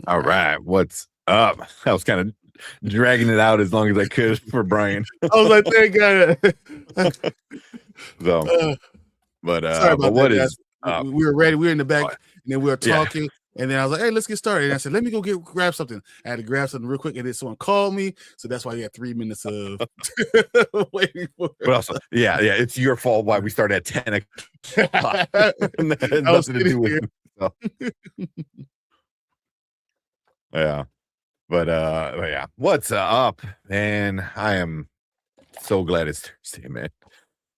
All right, what's up? I was kind of dragging it out as long as I could for Brian. I was like, thank God. So, Sorry but about that, what guys. is up? We were ready. We were in the back, Oh, and then we were yeah. talking. And then I was like, "Hey, let's get started." And I said, "Let me go grab something." I had to grab something real quick, and then someone called me, so that's why you had 3 minutes of waiting for. But also, yeah, it's your fault why we started at 10 o'clock. And that had I was nothing to sitting do with here. it. So, yeah. But yeah. What's up, man? I am so glad it's Thursday, man.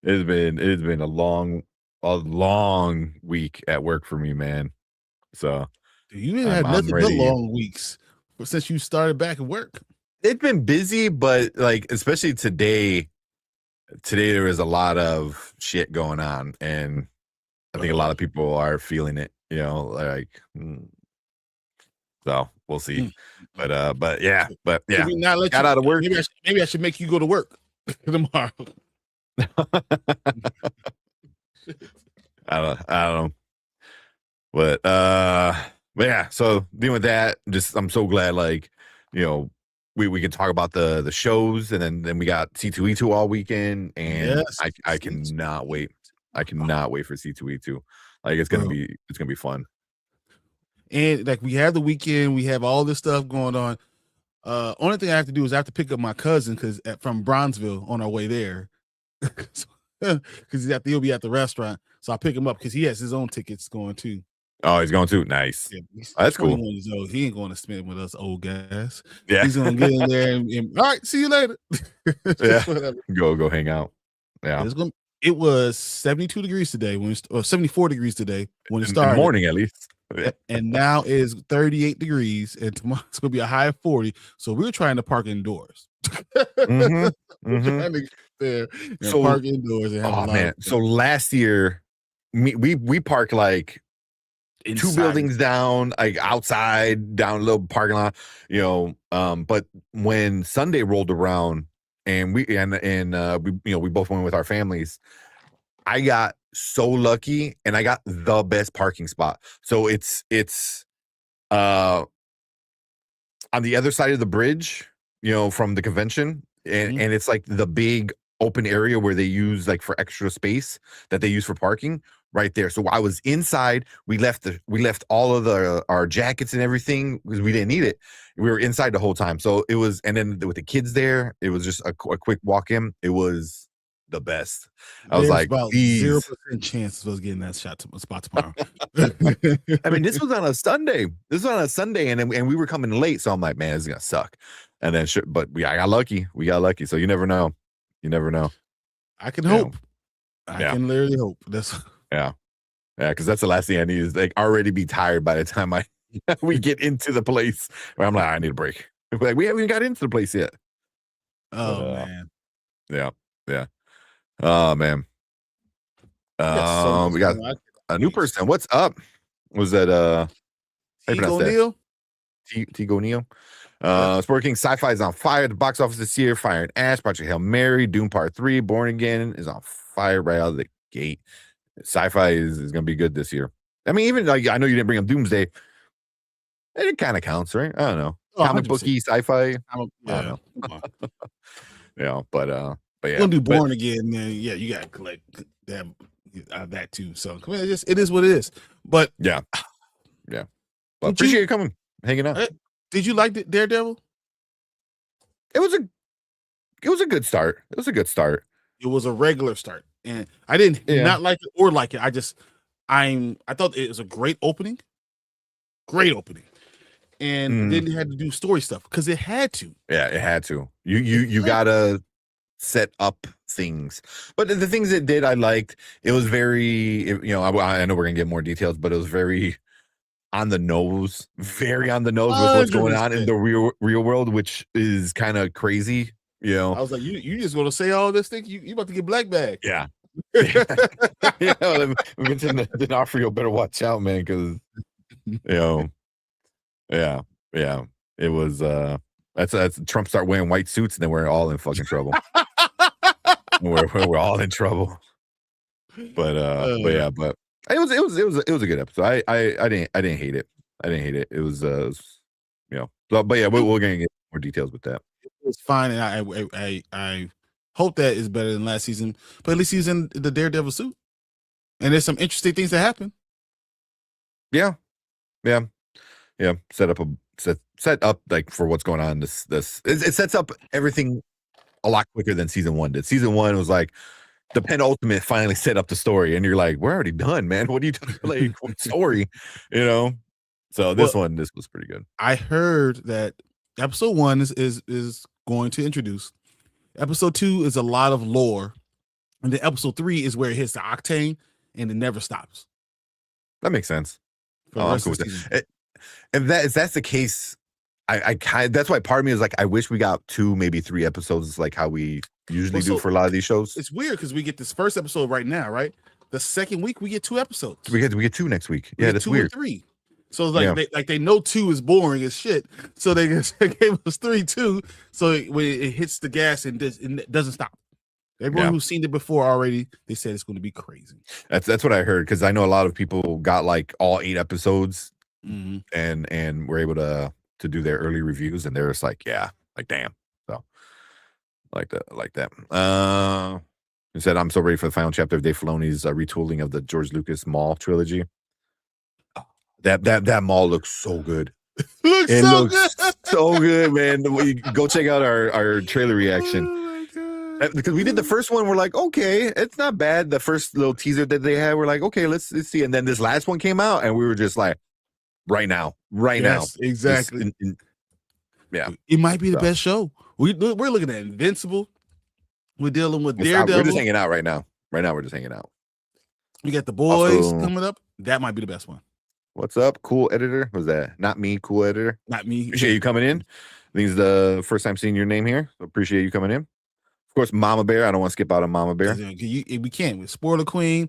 It's been a long week at work for me, man. So You ain't had I'm nothing but ready. long weeks since you started back at work. It's been busy, but like especially today there was a lot of shit going on, and I think a lot of people are feeling it, like so we'll see. But yeah, Should we not let got you? out of work. Maybe I should make you go to work tomorrow. I don't know. But yeah, so dealing with that, I'm so glad, like, we can talk about the shows, and then we got C2E2 all weekend, and Yes, I cannot wait. I cannot wait for C2E2. Like it's gonna be fun. And like we have the weekend, we have all this stuff going on. Only thing I have to do is I have to pick up my cousin from Bronzeville on our way there, because he'll be at the restaurant. So I'll pick him up because he has his own tickets going too. Oh, he's going to? Nice. Yeah, he's Oh, that's 21 cool. years old. He ain't going to spend with us old guys. Yeah. He's gonna get in there and all right, see you later. Yeah. Go hang out. Yeah. It was 72 degrees today or 74 degrees today when it started. In the morning, at least. Yeah. And now is 38 degrees, and tomorrow it's gonna be a high of 40. So we were trying to park indoors. Mm-hmm. Trying to get there and park indoors and have a lot man. So last year, we parked like inside. 2 buildings down, like outside, down a little parking lot, but when Sunday rolled around and we both went with our families, I got so lucky and I got the best parking spot. So it's on the other side of the bridge, from the convention, and it's like the big open area where they use like for extra space that they use for parking right there. So I was inside. We left all of our jackets and everything because we didn't need it. We were inside the whole time. So it was, and then with the kids there, it was just a quick walk in. It was the best. I was like, about 0% chance of us getting that spot tomorrow. I mean, this was on a Sunday. And we were coming late, so I'm like, man, this is gonna suck. And then, but I got lucky. We got lucky. So you never know. I can hope. I can literally hope. Yeah, because that's the last thing I need is like already be tired by the time we get into the place where I'm like, I need a break. Like we haven't even got into the place yet. Man. Yeah. Oh man. We got a new person. What's up? Was that Tigo Neal? Tigo Neal. Sport King Sci-Fi is on fire at the box office this year. Fire and Ash, Project Hail Mary, Doom Part 3, Born Again is on fire right out of the gate. Sci-Fi is going to be good this year. I mean, even like I know you didn't bring up Doomsday. It kind of counts, right? I don't know. Comic booky sci-fi. I don't know. But yeah. You're gonna do Born Again, man. Yeah, you gotta collect that too. So it is what it is. But yeah. But appreciate you coming, hanging out. Did you like Daredevil? It was a good start. It was a regular start, and I didn't not like it or like it. I thought it was a great opening, and then they had to do story stuff because it had to. Yeah, it had to. You gotta set up things, but the things it did, I liked. It was very, I know we're gonna get more details, but it was very on the nose with what's going on in the real world, which is kind of crazy. I was like, you just gonna say all this thing? You about to get black bag? Yeah. Vincent D'Onofrio better watch out, man, because yeah. It was that's Trump start wearing white suits and then we're all in fucking trouble. we're all in trouble. But it was a good episode. I didn't hate it. I didn't hate it. It was but yeah, we're gonna get more details with that. It was fine, and I hope that is better than last season. But at least he's in the Daredevil suit, and there's some interesting things that happen. Yeah. Set up like for what's going on. It sets up everything a lot quicker than season 1 did. Season 1 was like the penultimate finally set up the story, and you're like, we're already done, man. What are you doing? Like, what story? So this was pretty good. I heard that episode 1 is going to introduce. Episode 2 is a lot of lore, and then episode 3 is where it hits the octane, and it never stops. That makes sense. I'm cool with that. If that's the case, I that's why part of me is like, I wish we got 2, maybe 3 episodes, like how we usually do for a lot of these shows. It's weird because we get this first episode right now, right? The second week we get 2 episodes. We get 2 next week. Yeah, that's weird. 2 or 3. So they know 2 is boring as shit, so they gave us 3 too. So when it hits the gas and it doesn't stop. Everyone who's seen it before already, they said it's going to be crazy. That's what I heard, because I know a lot of people got like all 8 episodes, and were able to do their early reviews, and they're just like, yeah, like damn. So like that. He said, I'm so ready for the final chapter of Dave Filoni's retooling of the George Lucas Mall trilogy. That mall looks so good. It looks so good, man. Go check out our trailer reaction. Because we did the first one, we're like, okay, it's not bad. The first little teaser that they had, we're like, okay, let's see. And then this last one came out, and we were just like, right now, exactly. Yeah, it might be the best show. We're looking at Invincible. We're dealing with Daredevil. We're just hanging out right now. We're just hanging out. We got The Boys coming up. That might be the best one. What's up, cool editor? Was that not me, cool editor? Not me. Appreciate you coming in. I think it's the first time seeing your name here. So appreciate you coming in. Of course, Mama Bear. I don't want to skip out on Mama Bear. We can't. With Spoiler Queen.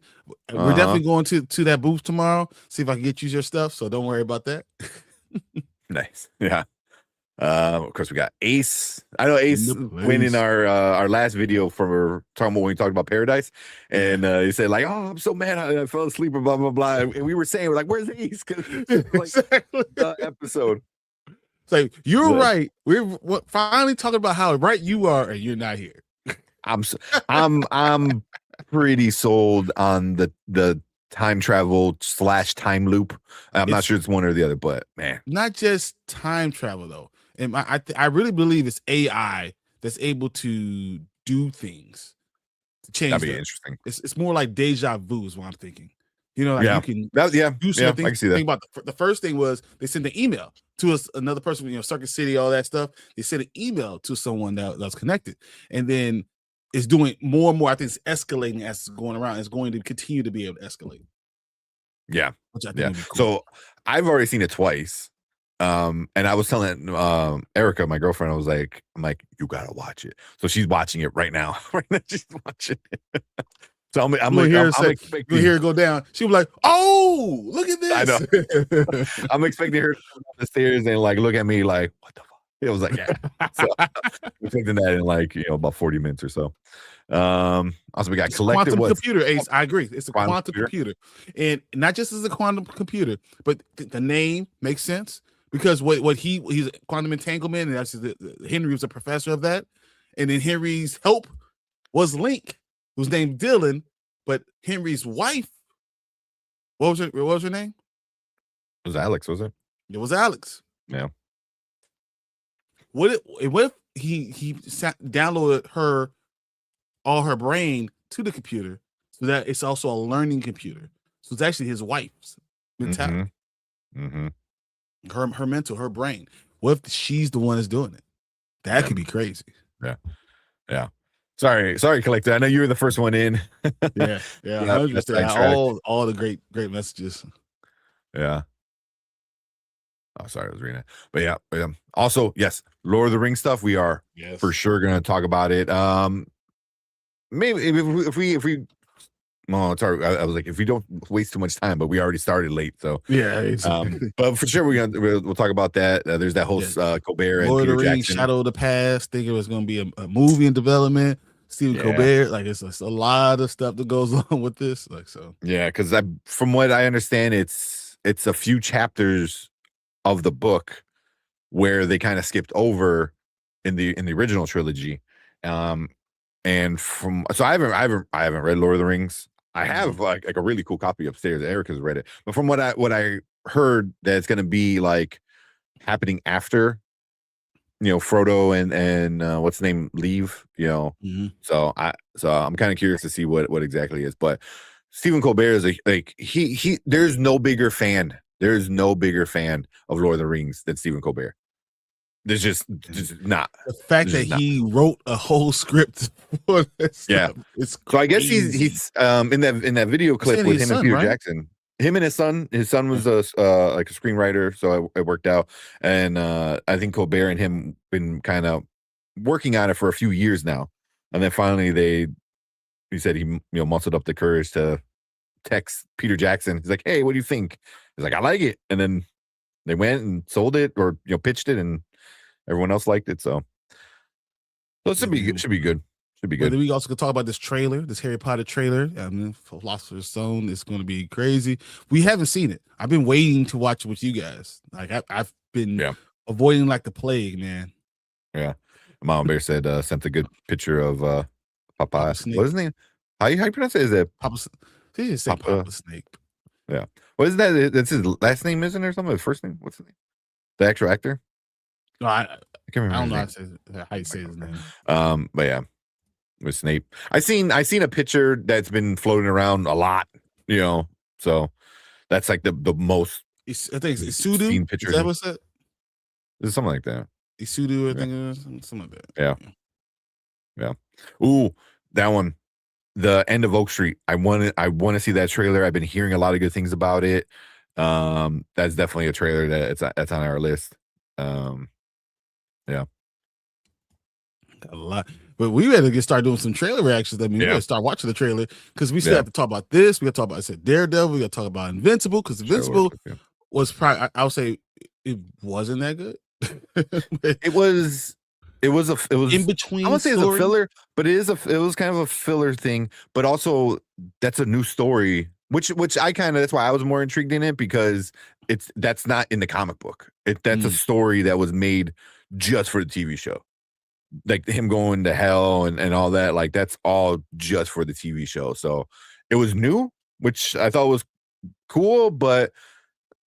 We're definitely going to that booth tomorrow. See if I can get you your stuff. So don't worry about that. Nice. Yeah. Of course, we got Ace. I know Ace went in our last video for talking about when we talked about Paradise, and he said like, "Oh, I'm so mad I fell asleep," or blah blah blah. And we were saying, we're like, "Where's Ace?" Exactly. Episode. It's like, you're right. We're finally talking about how right you are, and you're not here. I'm pretty sold on the time travel / time loop. I'm not sure it's one or the other, but man, not just time travel though. And I really believe it's AI that's able to do things to change. That'd be interesting. It's more like deja vu is what I'm thinking. You know, like you can do something. I can see that. Think about the first thing was they sent an email to another person, Circuit City, all that stuff. They sent an email to someone that's connected, and then it's doing more and more. I think it's escalating as it's going around. It's going to continue to be able to escalate. Yeah, which I think would be cool. So I've already seen it twice. And I was telling Erica, my girlfriend, I'm like, you gotta watch it. So she's watching it right now. She's watching it. So I'm expecting you hear it go down. She was like, "Oh, look at this!" I know. I'm expecting her to come down the stairs and like look at me like, "What the fuck?" It was like, yeah. So I'm expecting that in like about 40 minutes or so. Also we got collective quantum computer, Ace. I agree. It's a quantum computer, and not just as a quantum computer, but the name makes sense. Because he's quantum entanglement, and actually Henry was a professor of that, and then Henry's help was Link, who's named Dylan, but Henry's wife, what was her name? It was Alex, was it? It was Alex. Yeah. What if he downloaded all her brain to the computer, so that it's also a learning computer. So it's actually his wife's mentality. Mm-hmm. Her mental, her brain. What if she's the one that's doing it? That could be crazy. Yeah. Sorry, collector. I know you were the first one in. yeah. I understand all the great messages. Yeah. Oh, sorry, I was reading it. But yeah. Also, yes, Lord of the Rings stuff. We are for sure going to talk about it. Maybe if we. Well, it's hard. I was like, if we don't waste too much time, but we already started late, so yeah. But for sure, we'll talk about that. There's that whole Colbert and Lord Peter of the Rings, Jackson. Shadow of the Past. Think it was going to be a movie in development. Stephen Colbert, like it's a lot of stuff that goes on with this, like so. Yeah, because from what I understand, it's a few chapters of the book where they kind of skipped over in the original trilogy. And I haven't read Lord of the Rings. I have like a really cool copy upstairs. Erica's read it, but from what I heard, that it's going to be like happening after, Frodo and what's the name leave, So I'm kind of curious to see what exactly it is. But Stephen Colbert is he there's no bigger fan. There's no bigger fan of Lord of the Rings than Stephen Colbert. There's just not. The fact that he wrote a whole script for this. Yeah. It's so I guess he's in that video clip with him and Peter Jackson. Him and his son. His son was like a screenwriter, so it worked out. And I think Colbert and him been kind of working on it for a few years now. And then finally he said he mustered up the courage to text Peter Jackson. He's like, "Hey, what do you think?" He's like, "I like it." And then they went and sold it, or pitched it, and everyone else liked it. So it should be good. Should be good. But then we also could talk about this trailer, this Harry Potter trailer. Philosopher's Stone is going to be crazy. We haven't seen it. I've been waiting to watch it with you guys. Like I've been avoiding like the plague, man. Yeah. Mama Bear sent a good picture of Papa. What's his name? How you pronounce it? Is it Papa? They just say Papa Snake. Yeah. What is that? That's his last name, isn't it, or something? His first name? What's his name? The actual actor? No, I can't remember. I don't know how you say his name. But yeah, with Snape. I seen a picture that's been floating around a lot, so that's like the most. I think it's Isudu. Picture. Is that what's that? It's something like that. Isudu, I think it is something like that. Yeah. Ooh, that one. The End of Oak Street. I want to see that trailer. I've been hearing a lot of good things about it. That's definitely a trailer that's on our list. Yeah. Got a lot. But we better start doing some trailer reactions. I mean, we gotta start watching the trailer because we still have to talk about this. We gotta talk about Daredevil. We gotta talk about Invincible because Invincible was probably, I would say, it wasn't that good. It was in between. I won't say it's a filler, but it was kind of a filler thing. But also, that's a new story, which I that's why I was more intrigued in it, because that's not in the comic book. That's a story that was made just for the TV show, like him going to hell and all that. Like that's all just for the TV show. So it was new, which I thought was cool, but.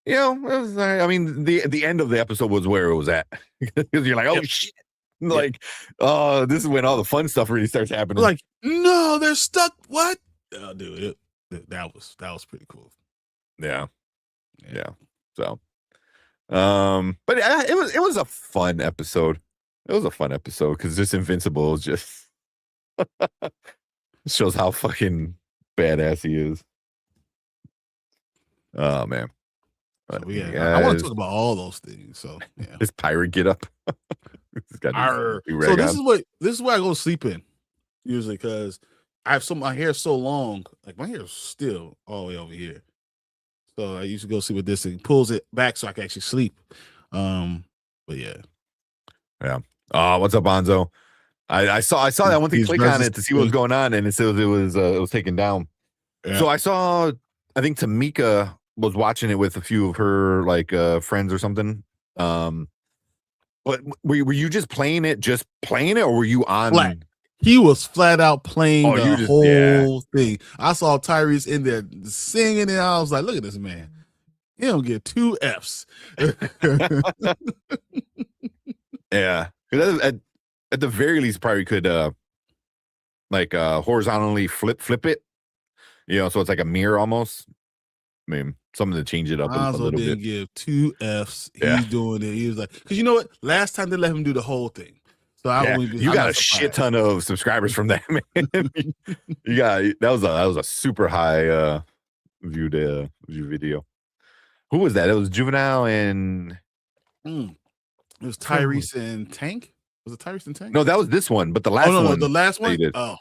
It was, I mean, the end of the episode was where it was at, because you're like, oh shit, like, oh, this is when all the fun stuff really starts happening. Like, no, they're stuck. What? Oh, dude, that was pretty cool. Yeah. So, but it was a fun episode. It was a fun episode because this Invincible is just shows how fucking badass he is. Oh man. So, I want to talk about all those things. So his pirate get up. So this is where I go to sleep in usually, because my hair is so long, like my hair is still all the way over here. So I usually go sleep with this. It pulls it back so I can actually sleep. But yeah. What's up, Bonzo? I saw that one thing. Click on it to see what was going on, and it said it was taken down. Yeah. So I saw. I think Tamika was watching it with a few of her friends or something. But were you just playing it, or were you on? Flat. He was flat out playing the whole thing. I saw Tyrese in there singing, and I was like, "Look at this man. He don't get 2 Fs." Yeah, at the very least, probably could horizontally flip it. So it's like a mirror almost. I mean, something to change it up a little bit. Give 2 Fs. He's doing it. He was like, because you know what? Last time they let him do the whole thing. So you got a shit ton of subscribers from that, man. That was a super high viewed video. Who was that? It was Juvenile and it was Tyrese and Tank. Was it Tyrese and Tank? No, that was this one. But the last one. No, the last one. Oh,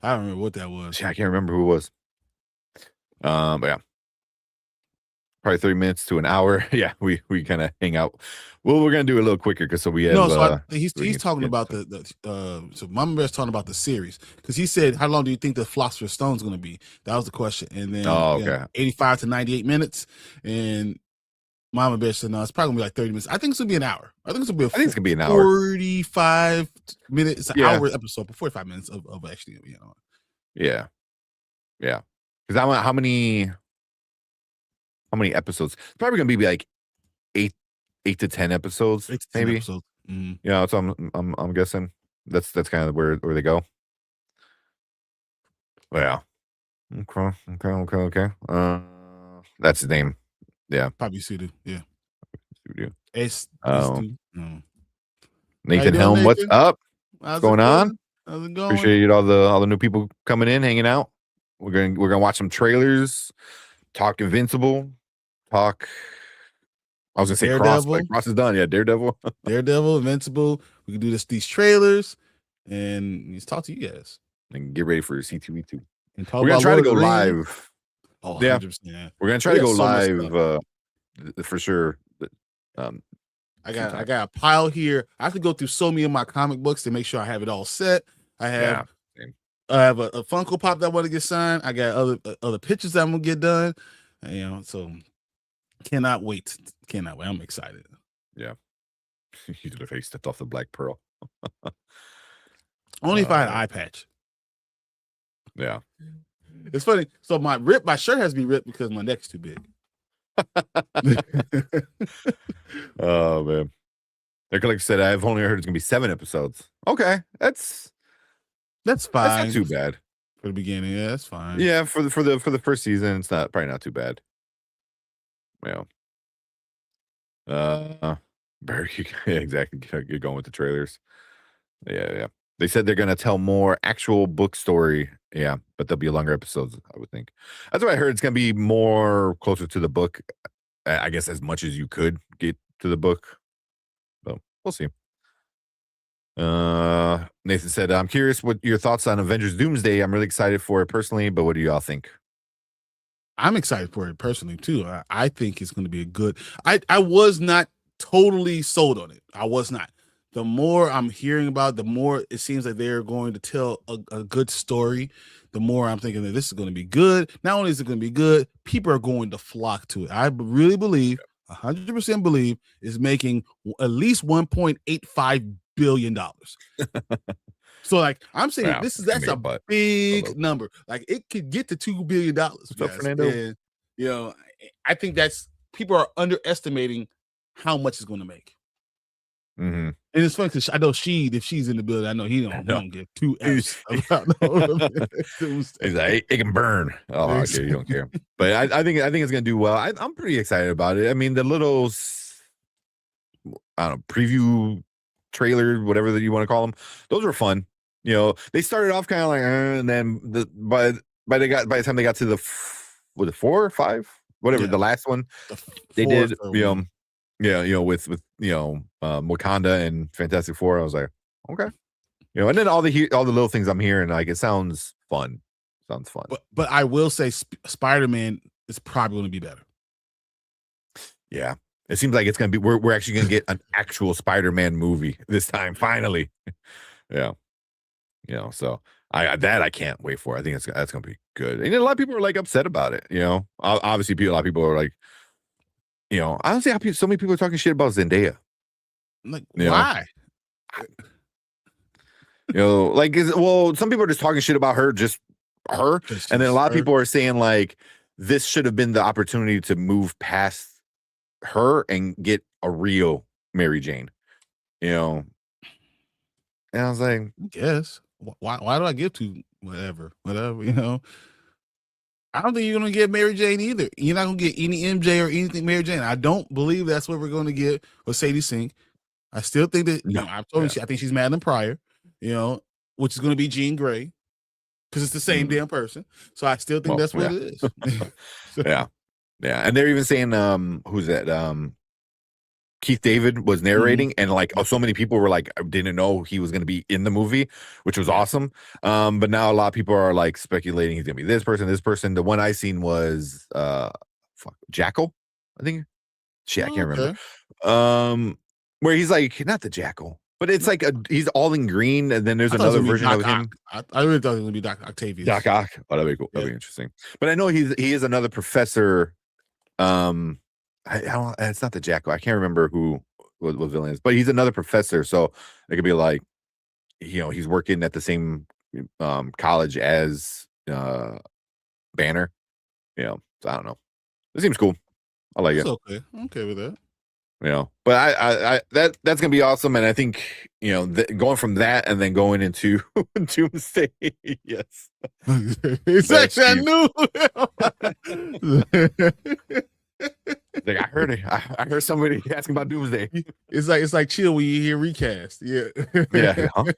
I don't remember what that was. I can't remember who it was. But yeah. Probably 30 minutes to an hour. Yeah, we kind of hang out. Well, we're gonna do it a little quicker because we have. So he's talking about so Mama Bear's talking about the series, because he said, "How long do you think the Philosopher's Stone is going to be?" That was the question, and then 85 to 98 minutes, and Mama Bear said no, it's probably gonna be like 30 minutes. I think it's gonna be an hour. I think it's gonna be I think it's gonna be an hour. 45 minutes. It's an hour episode, but 45 minutes of actually, you know. Yeah. Yeah. Because how many episodes? It's probably gonna be like 8 to 10 episodes, 8 to 10 maybe. episodes. Mm-hmm. Yeah, so I'm guessing that's kind of where they go. Yeah. Okay. That's his name. Yeah. Probably Sudu. Yeah. Sudu. It's Nathan Helm, Nathan? what's up? How's going on? How's it going? Appreciate all the new people coming in, hanging out. We're gonna watch some trailers, talk Invincible, talk. I was gonna say Cross, but Cross is done. Yeah, Daredevil. Daredevil, Invincible. We can do these trailers and just talk to you guys. And get ready for C2E2. We're gonna try to go live. Oh, yeah. 100%. We're gonna try to go live for sure. I got a pile here. I have to go through so many of my comic books to make sure I have it all set. I have a Funko Pop that I want to get signed. I got other pictures that I'm gonna get done. You know, so cannot wait. I'm excited. Yeah. You did a face stepped off the Black Pearl. Only if I had an eye patch. Yeah. It's funny. So my shirt has to be ripped because my neck's too big. Oh man. Like I said, I've only heard it's gonna be 7 episodes. Okay. That's fine. That's not too bad. For the beginning, yeah, that's fine. Yeah, for the first season, it's probably not too bad. Yeah. Very yeah, exactly. You're going with the trailers. Yeah. They said they're gonna tell more actual book story. Yeah, but there'll be longer episodes, I would think. That's what I heard. It's gonna be more closer to the book. I guess as much as you could get to the book. So we'll see. Nathan said, I'm curious what your thoughts on Avengers Doomsday. I'm really excited for it personally, but what do y'all think? I'm excited for it personally too. I think it's going to be a good. I was not totally sold on it. I was not. The more I'm hearing about, the more it seems like they're going to tell a good story. The more I'm thinking that this is going to be good. Not only is it going to be good, people are going to flock to it. I really believe, 100% believe, is making at least $1.85 billion. So like I'm saying, that's a big number. Like it could get to $2 billion. What's up, Fernando? And, you know, I think that's people are underestimating how much it's going to make. Mm-hmm. And it's funny because I know if she's in the building, I know he don't get 2 F's. He's like, it can burn. Oh, okay, you don't care. But I think it's gonna do well. I'm pretty excited about it. I mean, the little preview trailer, whatever that you want to call them, those were fun. You know, they started off kind of like, and then by the time they got to the 4 or 5, whatever the last one, they did with Wakanda and Fantastic Four. I was like, okay, and then all the little things I'm hearing, like it sounds fun. But I will say Spider-Man is probably going to be better. Yeah, it seems like it's going to be. We're actually going to get an actual Spider-Man movie this time, finally. Yeah. So I can't wait for. I think that's going to be good. And a lot of people are like upset about it. Obviously, a lot of people are like, I don't see how so many people are talking shit about Zendaya. Like, why? Some people are just talking shit about her, just her, and then a lot of people are saying like this should have been the opportunity to move past her and get a real Mary Jane. And I was like, I guess. Why do I give to whatever? I don't think you're gonna get Mary Jane either. You're not gonna get any MJ or anything Mary Jane. I don't believe that's what we're gonna get with Sadie Sink. I still think that I've told you I think she's Madeline Pryor, which is gonna be Jean Grey because it's the same damn person. So I still think that's what it is. Yeah. And they're even saying who's that? Keith David was narrating, and like so many people were like, didn't know he was going to be in the movie, which was awesome. But now a lot of people are like speculating he's going to be this person. The one I seen was Jackal, I think. Shit, I can't remember. Where he's like not the Jackal, but it's like he's all in green, and then there's another version of him. I really thought it was going to be Doc Octavius. Doc Ock. Oh, that'd be cool. That'd be interesting. But I know he is another professor. I don't. It's not the Jacko. I can't remember who what villain is, but he's another professor. So it could be like, he's working at the same college as Banner. So I don't know. It seems cool. I like That's it. okay. I'm okay with that. But I that's gonna be awesome, and I think going from that and then going into Doomsday, yes, Exactly. I knew. like I heard it. I heard somebody asking about Doomsday. It's like chill when you hear recast. Yeah. Yeah, huh?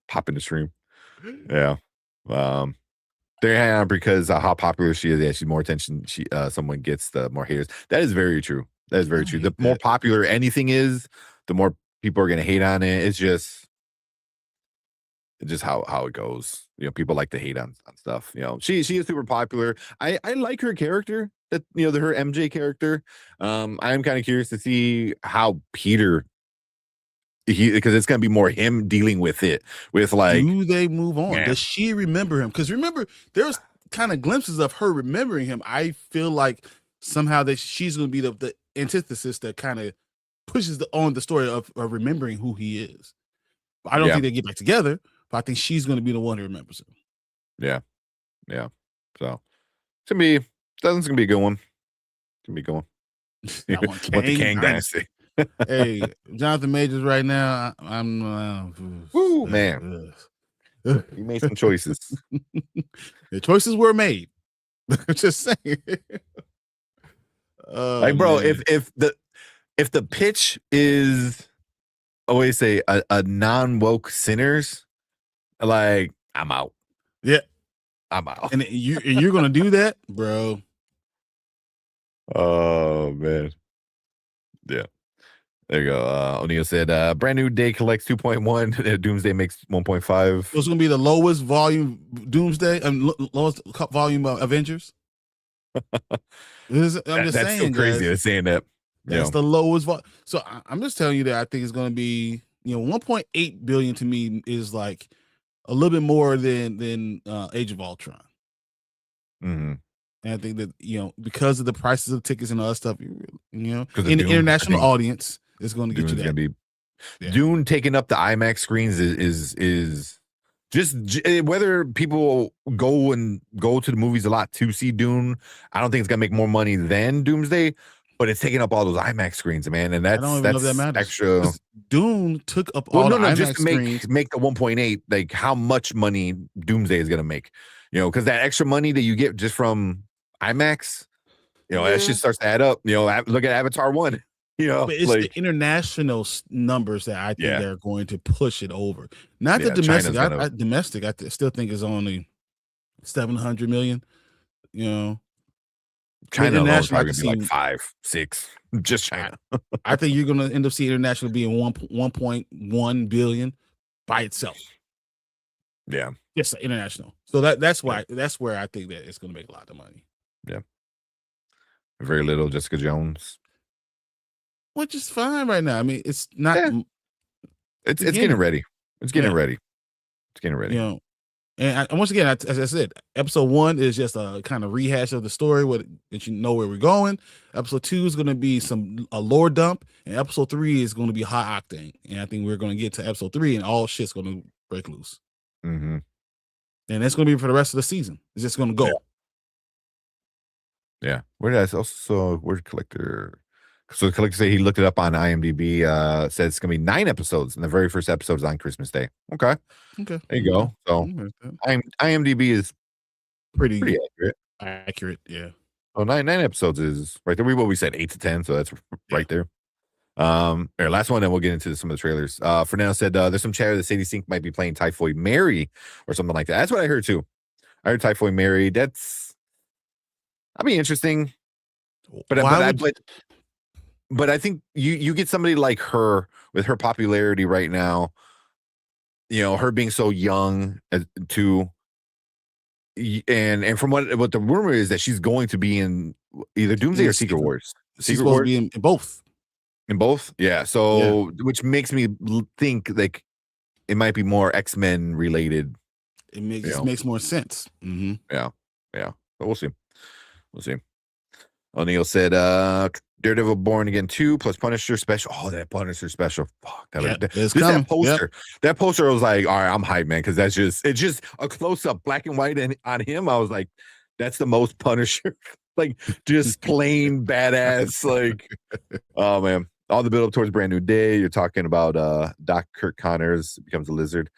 Pop in the stream. Yeah, they're because how popular she is. Yeah, she's more attention. Someone gets, the more haters. That is very true. That is very true. The more popular anything is, the more people are going to hate on it. It's just how it goes. People like to hate on stuff. She is super popular. I like her character. That her MJ character. I am kind of curious to see how Peter. Because it's going to be more him dealing with it. With like, do they move on? Man. Does she remember him? Because remember, there's kind of glimpses of her remembering him. I feel like somehow that she's going to be the antithesis that kind of pushes on the story of remembering who he is. I don't think they get back together, but I think she's going to be the one who remembers him. Yeah. So it's gonna be a good one. It's gonna be a good one. What the Kang Dynasty. Hey, Jonathan Majors right now. I'm Woo, man. He made some choices. The choices were made. Just saying. Like, bro, man. if the pitch is always say a non-woke sinners, like, I'm out. Yeah. I'm out. And you're gonna do that, bro. Oh man. Yeah. There you go. O'Neill said, brand new day collects 2.1. Doomsday makes 1.5. It's going to be the lowest volume Doomsday and lowest volume Avengers. I'm just That's saying, so crazy. guys, Saying that. That's the lowest volume. So I'm just telling you that I think it's going to be, 1.8 billion to me is like a little bit more than Age of Ultron. Mm-hmm. And I think that, because of the prices of tickets and other stuff, in the international audience, it's going to get you that. Gonna be Dune taking up the IMAX screens is just whether people go to the movies a lot to see Dune. I don't think it's gonna make more money than Doomsday, but it's taking up all those IMAX screens, man, and that's I don't even know if that matters. Extra. Dune took up all the IMAX just to screens. make the 1.8. Like, how much money Doomsday is gonna make? Because that extra money that you get just from IMAX, that shit starts to add up. Look at Avatar 1. But it's the international numbers that I think they're going to push it over. Not the domestic. Domestic, I still think is only 700 million. China alone is probably gonna be like 5, 6. Just China. I think you're going to end up seeing international being 1.1 billion by itself. Yeah. Yes, international. So that's why that's where I think that it's going to make a lot of money. Yeah. Very little Jessica Jones. Which is fine right now. I mean, it's not. Yeah. It's getting ready. It's getting ready. It's getting ready. And once again, as I said, episode 1 is just a kind of rehash of the story, that you know where we're going. Episode 2 is going to be a lore dump, and episode 3 is going to be high octane. And I think we're going to get to episode 3, and all shit's going to break loose. Mm-hmm. And that's going to be for the rest of the season. It's just going to go. Yeah. Where did I also? Where's Collector? So the Collector say he looked it up on IMDb. Said it's gonna be 9 episodes, and the very first episode is on Christmas Day. Okay. There you go. So IMDb is pretty accurate. Accurate, yeah. Oh, 9 episodes is right there. We said 8 to 10, so that's right there. Last one, and we'll get into some of the trailers. Fernando said there's some chatter that Sadie Sink might be playing Typhoid Mary or something like that. That's what I heard too. I heard Typhoid Mary. That'd be interesting. But I think you get somebody like her with her popularity right now, her being so young too. And from what the rumor is that she's going to be in either Doomsday or Secret Wars. She's supposed to be in both. In both? Yeah. So, which makes me think like it might be more X-Men related. It makes more sense. Mm-hmm. Yeah. But we'll see. O'Neill said, Daredevil Born Again 2 plus Punisher special. Oh, that Punisher special. Fuck. It's Just coming. that poster. That poster, I was like, all right, I'm hyped, man, because it's just a close up black and white and on him. I was like, that's the most Punisher. Like, just plain badass. Like, oh, man. All the build up towards Brand New Day. You're talking about Doc Kirk Connors becomes a lizard.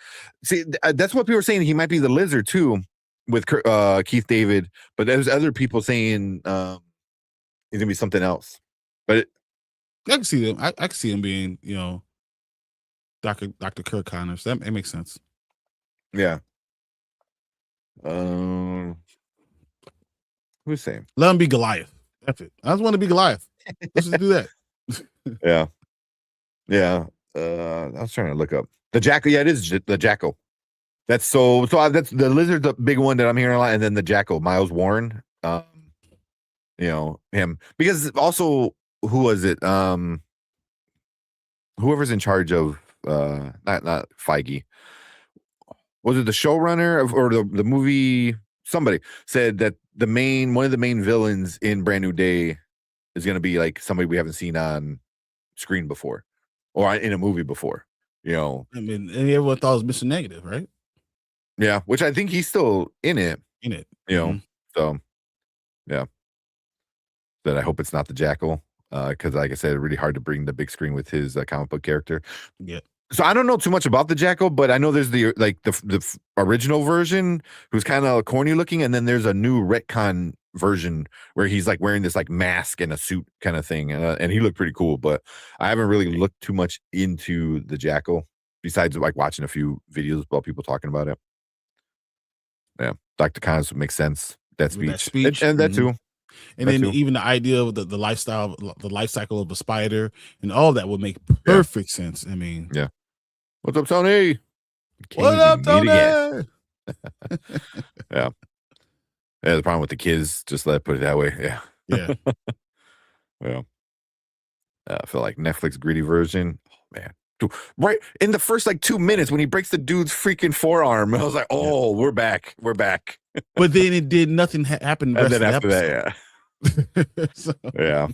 See, that's what people are saying. He might be the lizard, too, with Keith David. But there's other people saying he's gonna be something else. But I can see them. I can see him being, Dr. Kirk Connors. That it makes sense. yeah. Who's saying? Let him be Goliath. That's it. I just want to be Goliath. Let's just do that. Yeah. Yeah. I was trying to look up the Jackal. Yeah, it is the Jackal. That's that's the lizard's a big one that I'm hearing a lot, and then the Jackal, Miles Warren. Him, because also, who was it? Whoever's in charge of not Feige. Was it the showrunner or the movie? Somebody said that one of the main villains in Brand New Day is going to be like somebody we haven't seen on screen before or in a movie before. I mean, and everyone thought it was Mr. Negative, right? Yeah, which I think he's still in it. So yeah. But I hope it's not the Jackal, because like I said, really hard to bring the big screen with his comic book character. Yeah. So I don't know too much about the Jackal, but I know there's the original version who's kind of corny looking, and then there's a new retcon version where he's like wearing this like mask and a suit kind of thing, and he looked pretty cool. But I haven't really looked too much into the Jackal besides like watching a few videos about people talking about it. Yeah, Dr. Connors would make sense. That speech. And that too. And then even the idea of the lifestyle, the life cycle of a spider, and all that would make perfect sense. I mean, yeah. What's up, Tony? What up, Tony? Yeah. Yeah. The problem with the kids, just let it put it that way. Yeah. Yeah. Well, I feel like Netflix gritty version. Oh man. Dude, right in the first like 2 minutes when he breaks the dude's freaking forearm, I was like, oh, we're back. We're back. But then it did nothing happen. And then after that, yeah. So. Yeah.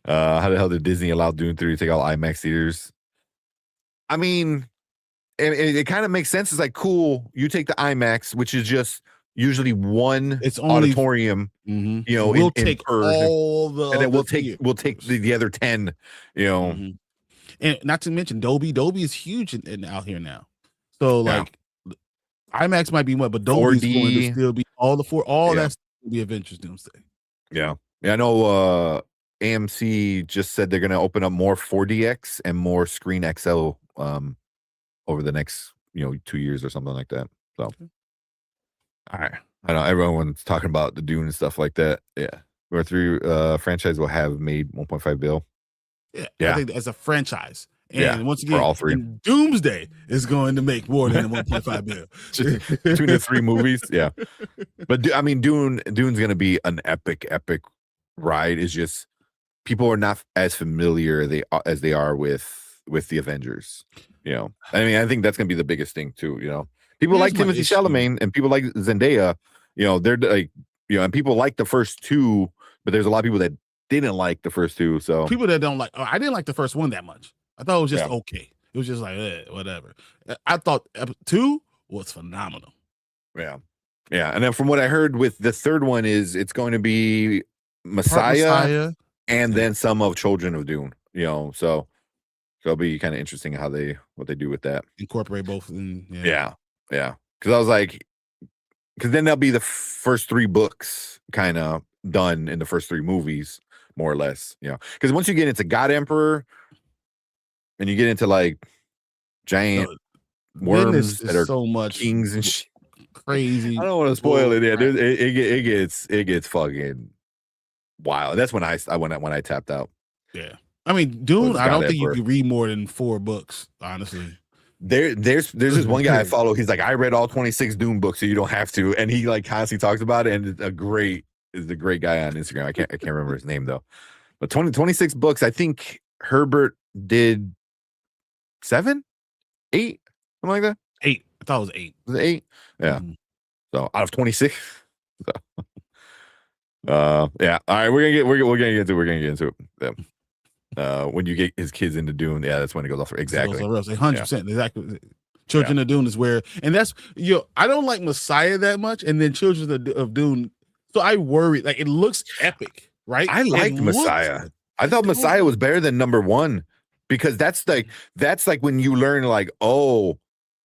How the hell did Disney allow Dune 3 to take all IMAX theaters? I mean, it kind of makes sense. It's like, cool, you take the IMAX, which is just usually one auditorium. We'll take all the, and then we'll take the other 10. And not to mention Dolby is huge out here now. So like, IMAX might be what, but Dolby's going to still be that's going to be Adventures Doomsday. Yeah, I know. AMC just said they're going to open up more 4DX and more Screen XL over the next 2 years or something like that. So, all right, I know everyone's talking about the Dune and stuff like that. Yeah, War 3 franchise will have made 1.5 bill. Yeah, I think as a franchise. And once again, for all three, Doomsday is going to make more than 1.5 bill. 2 to 3 movies. Yeah, but I mean, Dune's going to be an epic ride. It's just people are not as familiar as they are with the Avengers. I mean, I think that's going to be the biggest thing too. People like Timothée Chalamet and people like Zendaya. They're like, and people like the first two, but there's a lot of people that didn't like the first two. So people that don't like, I didn't like the first one that much. I thought it was just okay. It was just like whatever. I thought 2 was phenomenal. Yeah. And then from what I heard with the third one it's going to be Messiah. And then some of Children of Dune, so it'll be kind of interesting what they do with that. Incorporate both. Yeah. Because I was like, because then that'll be the first 3 books kind of done in the first 3 movies, more or less. Because once you get into God Emperor, and you get into like giant worms that are so much kings and shit. Crazy. I don't want to spoil it. Yeah, it gets fucking wild. That's when I tapped out. Yeah, I mean, Dune. I don't think you can read more than 4 books, honestly. There's this one guy I follow. He's like, I read all 26 Dune books, so you don't have to. And he like constantly talks about it. And is a great guy on Instagram. I can't remember his name though. But 26 books. I think Herbert did 7, 8, something like that. 8. I thought it was 8. Was it 8? Yeah. So out of 26. So. Yeah. All right, we're gonna get into it. Yeah. When you get his kids into Dune, yeah, that's when it goes off. Exactly. 100%. Exactly. Children of Dune is where, and that's I don't like Messiah that much, and then Children of Dune. So I worry, like it looks epic, right? I liked Messiah. I thought Messiah was better than number one because that's like when you learn like, oh,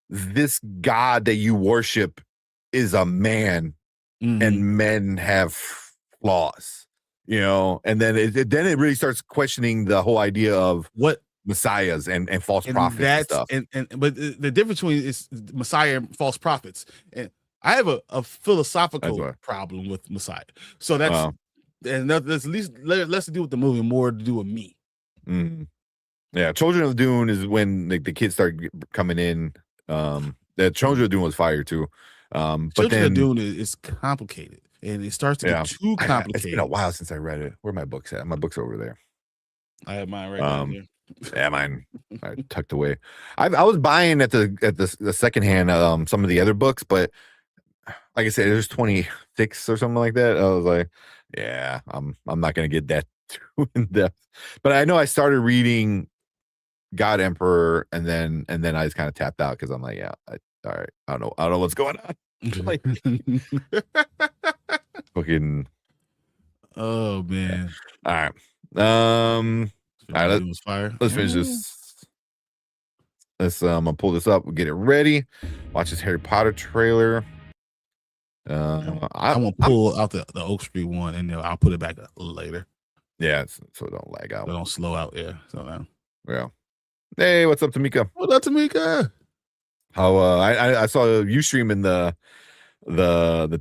this God that you worship is a man, and men have flaws, and then it really starts questioning the whole idea of what messiahs and false prophets and stuff. But the difference between is Messiah and false prophets, and I have a philosophical problem with Messiah. So that's and that's at least less to do with the movie, more to do with me. Yeah, Children of Dune is when the kids start coming in. The Children of Dune was fire too. But Children of Dune is complicated, and it starts to get too complicated. It's been a while since I read it. Where are my books at? My books are over there. I have mine right down there. Yeah, mine I tucked away. I was buying at the secondhand some of the other books, but like I said, there's 26 or something like that. I was like, yeah, I'm not gonna get that too in depth. But I know I started reading God Emperor, and then I just kind of tapped out because I'm like, yeah, all right, I don't know what's going on. Like, fucking. Oh man! Yeah. All right. Let's finish this. I'm gonna pull this up. We'll get it ready. Watch this Harry Potter trailer. I'm gonna pull out the Oak Street one, and I'll put it back later. Yeah, so it don't lag out. So don't slow out. Yeah. So now. Yeah. Hey, what's up, Tamika? What up, Tamika? How I saw you streaming the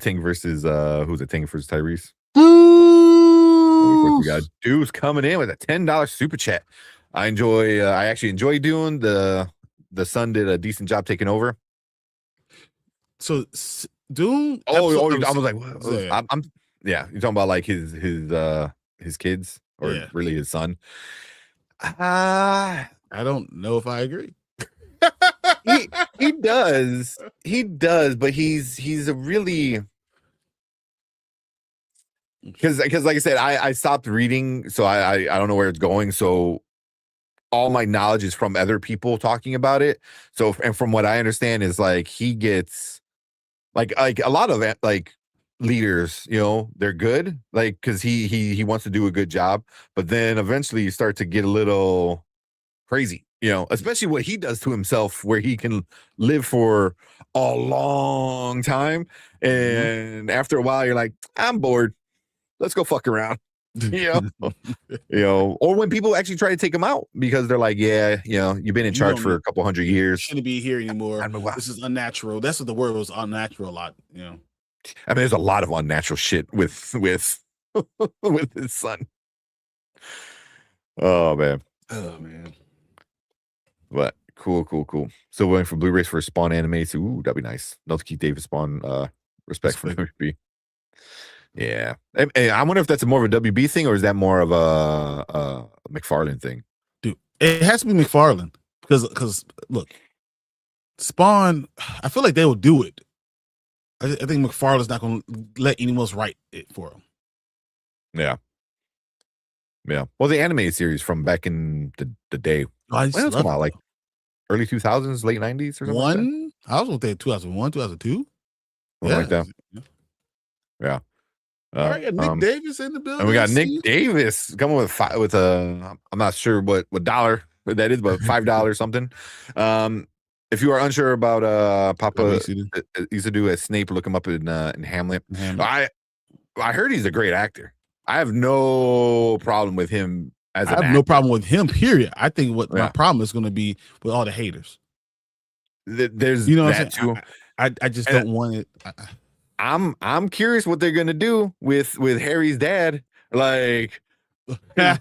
Ting versus who's it? Ting versus Tyrese. We got Deuce coming in with a $10 super chat. I actually enjoy doing the son did a decent job taking over. So Doom. I was like, I'm yeah. You're talking about like his kids or really his son. I don't know if I agree. he does, but he's a really because like I said, I stopped reading, so I don't know where it's going. So all my knowledge is from other people talking about it. So and from what I understand is like he gets like a lot of like leaders, they're good, like because he wants to do a good job, but then eventually you start to get a little crazy, especially what he does to himself, where he can live for a long time, and after a while you're like, I'm bored, let's go fuck around. Or when people actually try to take him out because they're like, yeah, you've been in charge for a couple hundred years, shouldn't be here anymore. This is unnatural. That's what the word was, unnatural a lot. I mean, there's a lot of unnatural shit with with his son. Oh man. But cool. Still waiting for Blu-rays for Spawn anime. So that'd be nice. Another Keith David Spawn respect for WB. Yeah. I wonder if that's more of a WB thing or is that more of a McFarlane thing? Dude, it has to be McFarlane because look, Spawn, I feel like they will do it. I think McFarlane's not going to let anyone else write it for him. Yeah. Well, the animated series from back in the day. When did it come out? Like early 2000s, late 90s or something? I was going to say 2001, 2002. Something like that. Yeah. All right, Nick Davis in the building. And we got Nick Davis coming with I'm not sure what dollar that is, but $5 something. If you are unsure about Papa Isidore as Snape, look him up in Hamlet. I heard he's a great actor. I have no problem with him as an actor. I have no problem with him, period. I think what my problem is going to be with all the haters. There's that too. I just don't want it. I'm curious what they're gonna do with Harry's dad, like because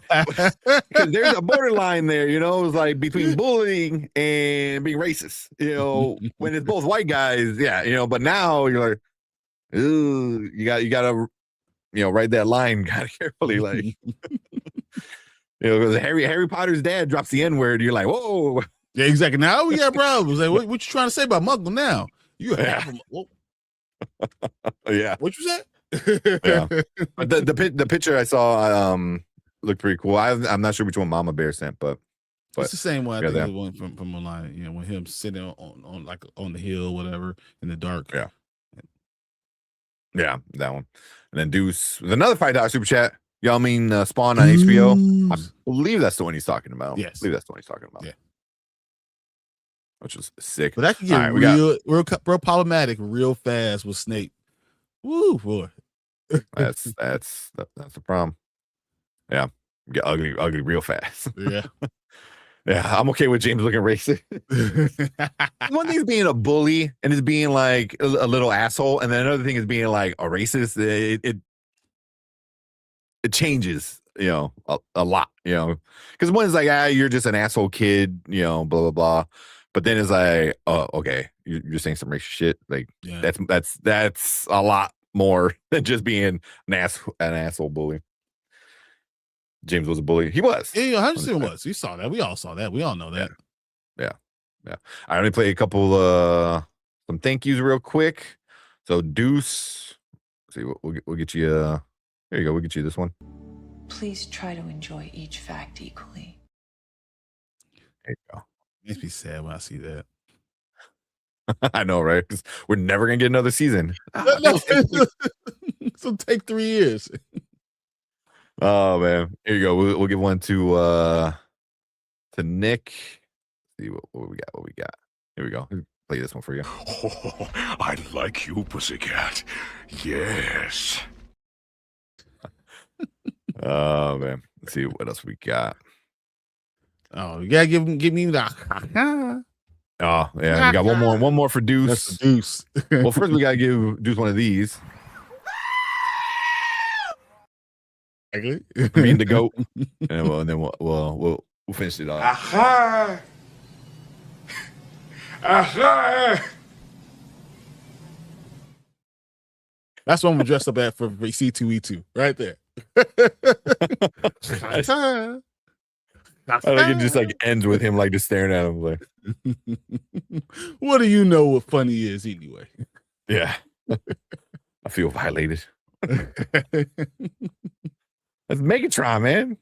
there's a borderline there, it's like between bullying and being racist, when it's both white guys, but now you're like, ooh, you gotta write that line kind of carefully, like because Harry Potter's dad drops the N-word, you're like, whoa, yeah, exactly. Now we got problems. Like, what you trying to say about Muggle now? You have yeah. Yeah. What you say? Yeah. But the picture I saw looked pretty cool. I'm not sure which one Mama Bear sent, but it's the same one. I yeah, think that. the one from online. You know, when him sitting on like on the hill, whatever, in the dark. Yeah. Yeah, that one. And then Deuce with another $5 super chat. Y'all mean Spawn on HBO? I Deuce. believe that's the one he's talking about. Yes. I believe that's the one he's talking about. Yeah. Which is sick. But that can get real problematic real fast with Snape. Woo, boy. That's the problem. Yeah. Get ugly real fast. Yeah. Yeah, I'm okay with James looking racist. One thing is being a bully and is being like a little asshole, and then another thing is being like a racist. It changes, you know, a lot, you know, because one is like, you're just an asshole kid, you know, blah blah blah, but then it's like, oh, okay, you're saying some racist shit, like that's a lot more than just being an asshole bully. James was a bully. He was. Yeah, 100% was. We saw that. We all saw that. We all know that. Yeah. I only play a couple some thank yous real quick. So Deuce, let's see, we'll get you there you go. We'll get you this one. Please try to enjoy each fact equally. There you go. Makes me sad when I see that. I know, right? Because we're never gonna get another season. So take 3 years. Oh man, here you go. We'll give one to Nick. Let's see what we got. What we got? Here we go. Play this one for you. Oh, I like you, pussycat. Yes. Oh man, let's see what else we got. Oh, you gotta give me the. Oh yeah, we got one more for Deuce. That's the Deuce. Well, first we gotta give Deuce one of these. I mean the goat, and then we'll finish it off. Aha! Aha! That's what I'm gonna dress up at for C2E2 right there. I think it just like ends with him like just staring at him like. What do you know what funny is anyway? Yeah, I feel violated. That's Megatron, man.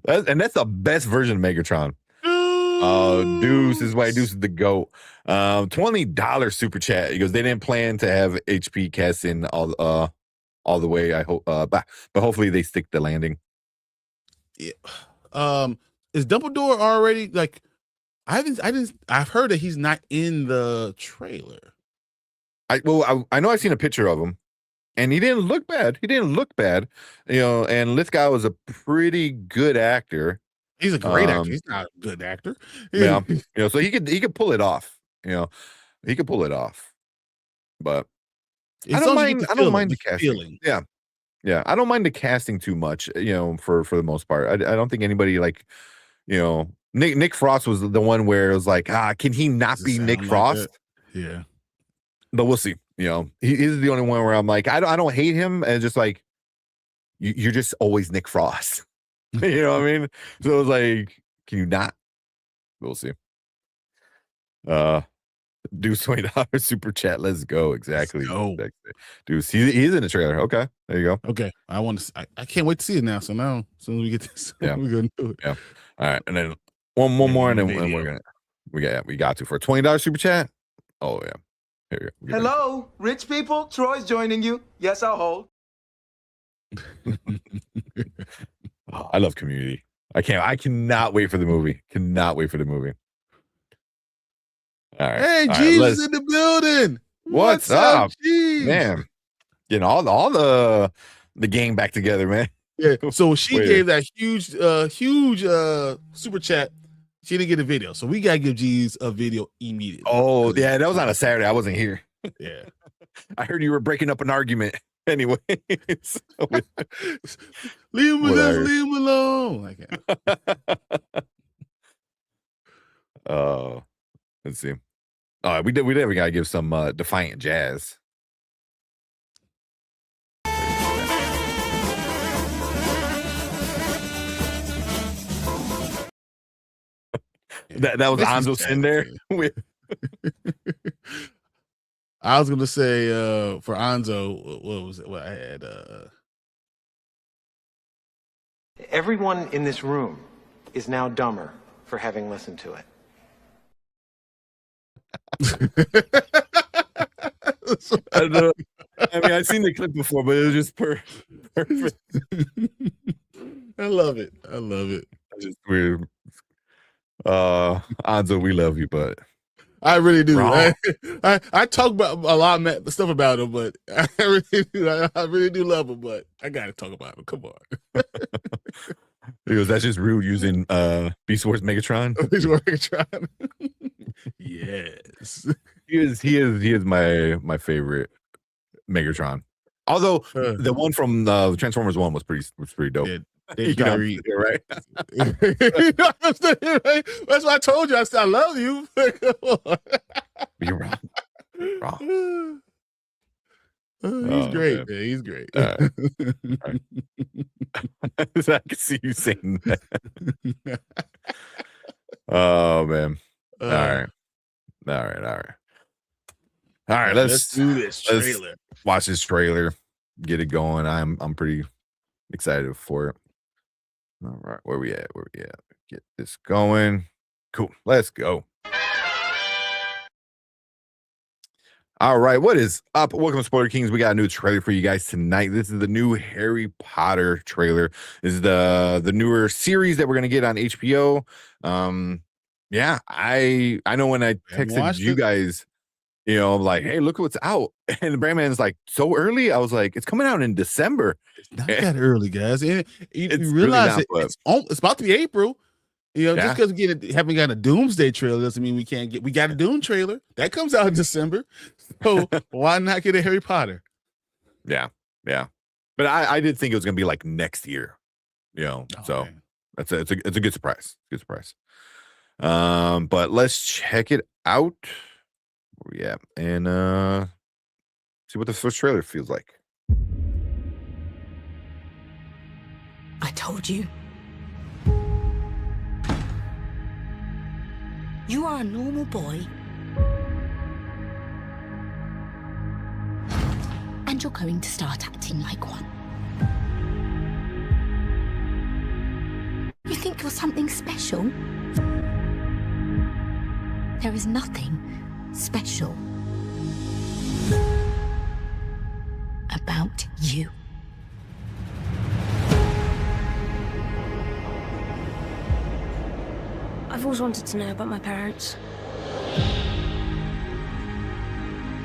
That's the best version of Megatron. Deuce is why Deuce is the GOAT. $20 super chat. He goes, they didn't plan to have HP cast in all the way. I hope, but hopefully they stick the landing. Yeah. Is Dumbledore already like? I've heard that he's not in the trailer. I know I've seen a picture of him. And he didn't look bad. You know, and Lithgow was a pretty good actor. He's a great actor. He's not a good actor. Yeah. You know, so he could pull it off. You know, he could pull it off. But I don't mind the casting. Yeah. Yeah. I don't mind the casting too much, you know, for the most part. I don't think anybody like, you know, Nick Frost was the one where it was like, can he not be Nick Frost? Yeah. But we'll see. You know, he's the only one where I'm like, I don't hate him, and just like you're just always Nick Frost. You know what I mean? So it was like, can you not? We'll see. Do $20 super chat. Let's go. Exactly. Dude, he's in the trailer. Okay, there you go. Okay, I can't wait to see it now. So now, as soon as we get this, we're gonna do it. Yeah. All right, and then one more, and then we got to for a $20 super chat. Oh yeah. Here you go. Hello, rich people. Troy's joining you. Yes, I'll hold. Oh, I love Community. I cannot wait for the movie. Cannot wait for the movie. All right. Hey, Jesus in the building. What's up, man? Getting all the gang back together, man. Yeah. So she gave that huge super chat. She didn't get a video, so we gotta give G's a video immediately. Oh yeah, that was on a Saturday. I wasn't here. Yeah, I heard you were breaking up an argument. Anyway, leave him alone. Let's see. We definitely gotta give some Defiant Jazz. That was Anzo's in there. I was gonna say for Anzo, what was it? What I had Everyone in this room is now dumber for having listened to it. I don't know. I mean, I've seen the clip before, but it was just perfect. I love it. I love it. It's just weird. Anzo, we love you, but I really do. Wrong. I talk about a lot of stuff about him, but I really do. I really do love him, but I gotta talk about him. Come on. because that's just rude using Beast Wars Megatron. Beast Wars Megatron. Yes. He is my favorite Megatron. Although the one from the Transformers 1 was pretty dope. Yeah, Dave Kyrie, right? Right? That's why I told you. I said I love you. You're wrong. Wrong. He's great, man. He's great. Right. I can see you saying that. Oh man. All right. Let's do this trailer. Let's watch this trailer. Get it going. I'm pretty excited for it. All right, where we at? Get this going. Cool. Let's go. All right, what is up? Welcome to Spoiler Kings. We got a new trailer for you guys tonight. This is the new Harry Potter trailer. This is the newer series that we're gonna get on HBO. Yeah, I know when I texted you guys, like, hey, look what's out. And Brandman's like, so early? I was like, it's coming out in December. It's not that early, guys. You It's realize really not, it's about to be April. Just Yeah. because we haven't got a Doomsday trailer doesn't mean we got a Doom trailer. That comes out in December. So why not get a Harry Potter? Yeah. But I did think it was gonna be like next year, so man. it's a good surprise. Good surprise. But let's check it out. Yeah, and see what the first trailer feels like. I told you. You are a normal boy. And you're going to start acting like one. You think you're something special? There is nothing special about you. I've always wanted to know about my parents.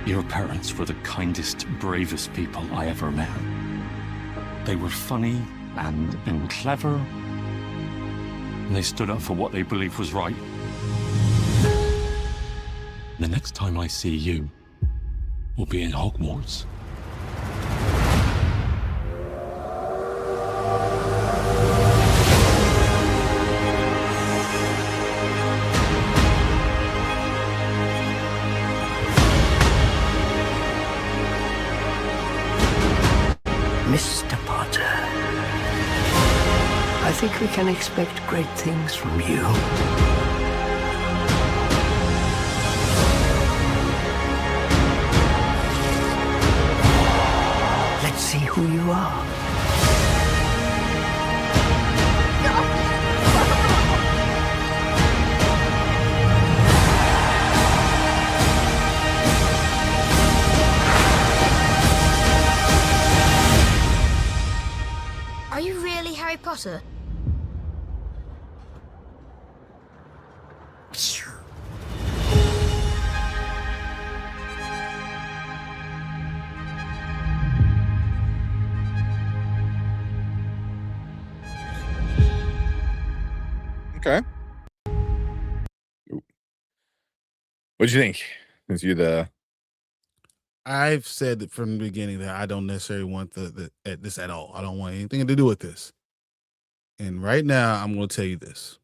Your parents were the kindest, bravest people I ever met. They were funny and clever, and they stood up for what they believed was right. The next time I see you, we'll be in Hogwarts. Mr. Potter, I think we can expect great things from you. Let's see who you are. Are you really Harry Potter? Okay. What'd you think? Since you're I've said that from the beginning that I don't necessarily want this at all. I don't want anything to do with this. And right now, I'm going to tell you this.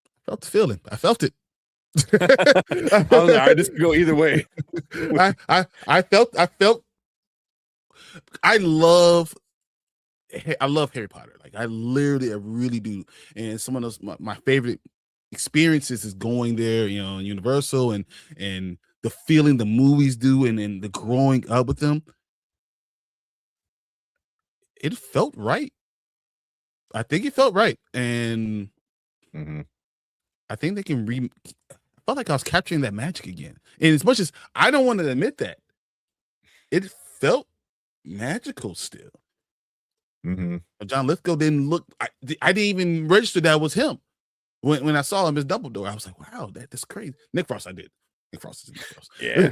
I felt the feeling. I felt it. I was like, all right, this could go either way. I felt. I love Harry Potter. Like I really do. And some of those my favorite experiences is going there, in Universal and the feeling the movies do and the growing up with them, it felt right. I think it felt right. And I think they can I felt like I was capturing that magic again. And as much as I don't want to admit that, it felt magical still. John Lithgow didn't look. I didn't even register that was him when I saw him as Dumbledore. I was like, wow, that's crazy. Nick Frost, I did. Nick Frost is Nick Frost. Yeah,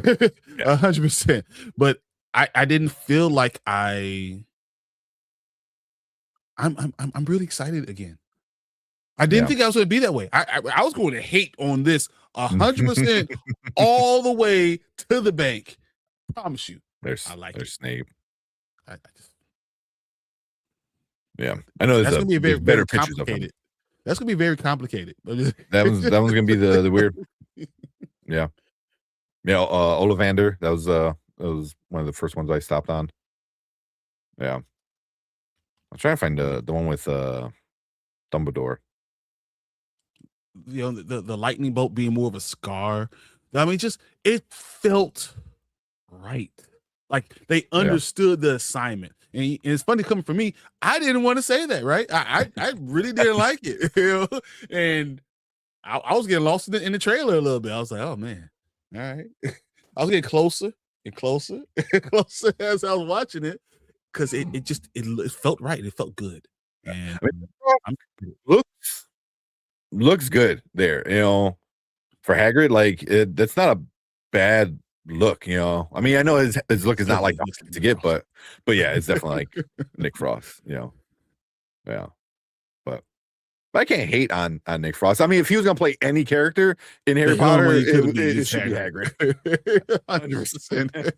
100%. But I didn't feel like I'm really excited again. I didn't think I was going to be that way. I was going to hate on this 100% all the way to the bank. Promise you. There's Snape. I just, yeah, I know. That's going to be very better very pictures of him. complicated. That's going to be very complicated. That one's going to be the weird. Yeah. Ollivander. That was one of the first ones I stopped on. Yeah. I'm trying to find the one with Dumbledore. You know, the lightning bolt being more of a scar. I mean, just it felt right. Like they understood the assignment. And it's funny coming from me. I didn't want to say that, right? I really didn't like it. You know? And I was getting lost in the trailer a little bit. I was like, oh man. All right. I was getting closer and closer and closer as I was watching it. Because it felt right. It felt good. And looks good there, you know, for Hagrid. Like that's not a bad look, you know. I mean, I know his look is not like to get, but yeah, it's definitely like Nick Frost, you know. Yeah, but I can't hate on Nick Frost. I mean, if he was gonna play any character in Harry Potter, it should be Hagrid. 100%.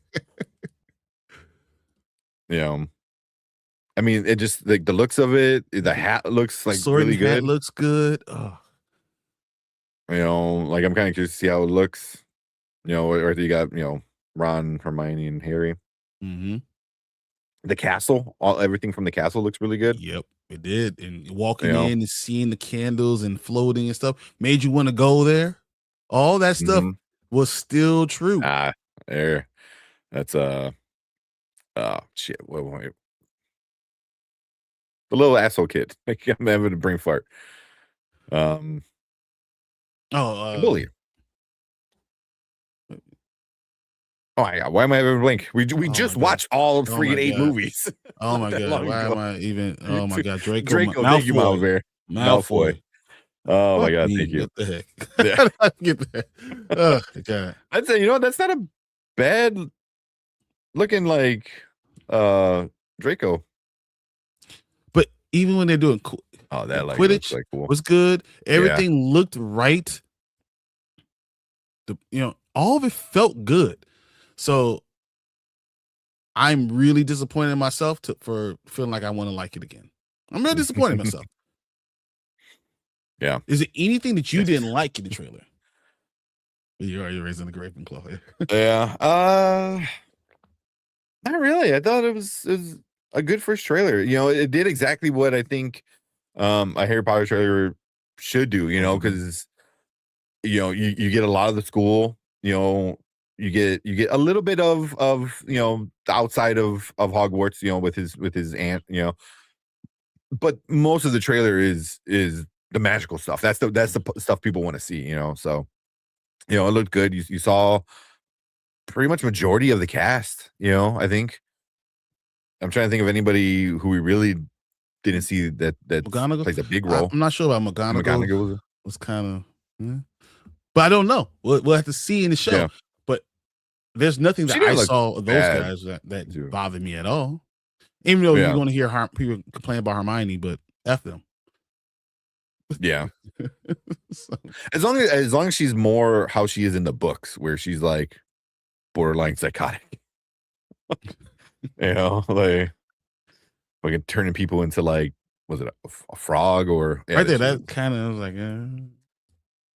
You know, I mean, it just like the looks of it. The hat looks like really good. Hat looks good. Oh. You know, like I'm kind of curious to see how it looks. You know, or you got, you know, Ron, Hermione, and Harry. The castle, everything from the castle looks really good. Yep, it did. And walking in and seeing the candles and floating and stuff made you want to go there. All that stuff was still true. There. That's shit. Wait. The little asshole kid. I'm having a brain fart. Bully. Oh my god, why am I having a blink? We just watched all freaking 8 movies. Oh my god, why am I even? Oh my god, Draco thank you, Malfoy. Oh my god, thank you. What the heck? Yeah. I get that. Oh god. I'd say, you know, that's not a bad looking like Draco. But even when they're doing that like Quidditch like cool. was good. Everything looked right. You know, all of it felt good. So I'm really disappointed in myself for feeling like I want to like it again. I'm really disappointed in myself. Yeah. Is it anything that you didn't like in the trailer? You're raising the Ravenclaw here. Yeah. Not really. I thought it was a good first trailer. You know, it did exactly what I think a Harry Potter trailer should do, you know, because you know, you get a lot of the school, you know, you get a little bit of you know, the outside of Hogwarts, you know, with his aunt, you know, but most of the trailer is the magical stuff. That's the stuff people want to see, you know. So, you know, it looked good. You saw pretty much majority of the cast, you know. I think I'm trying to think of anybody who we really didn't see that McGonagall plays a big role. I'm not sure about McGonagall. McGonagall was kind of, but I don't know. We'll have to see in the show. Yeah. But there's nothing that I saw of those guys that bothered me at all. Even though you're going to hear people complain about Hermione, but F them. Yeah. So. As long as she's more how she is in the books, where she's like borderline psychotic. You know, like turning people into like, was it a frog or right there? That kind of was like,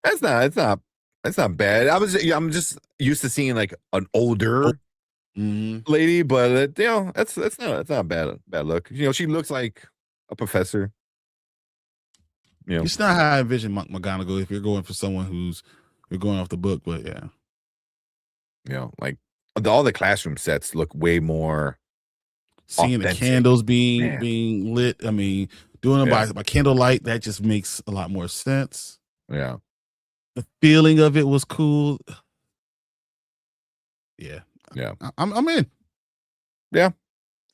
that's not bad. I'm just used to seeing like an older lady, but you know, that's not a bad look. You know, she looks like a professor. You know, it's not how I envision McGonagall if you're going for someone you're going off the book, but yeah. You know, like all the classroom sets look way more seeing authentic. the candles being lit. I mean, doing it by candlelight, that just makes a lot more sense. Yeah. The feeling of it was cool. Yeah. Yeah. I'm in. Yeah.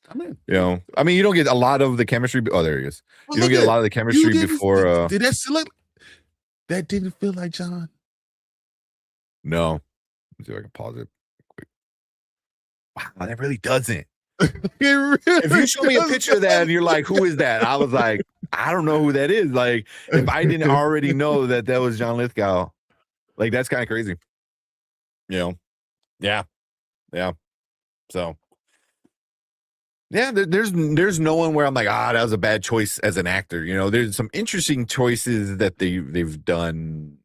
I'm in. You know, I mean, you don't get a lot of the chemistry. Oh, there he is. Well, You don't get a lot of the chemistry before. Did that select? That didn't feel like John. No. Let's see if I can pause it quick. Wow, that really doesn't. If you show me a picture of that and you're like, who is that? I was like, I don't know who that is. Like, if I didn't already know that was John Lithgow, like, that's kind of crazy. You know? Yeah. Yeah. So, yeah, there's no one where I'm like, that was a bad choice as an actor. You know, there's some interesting choices that they've done.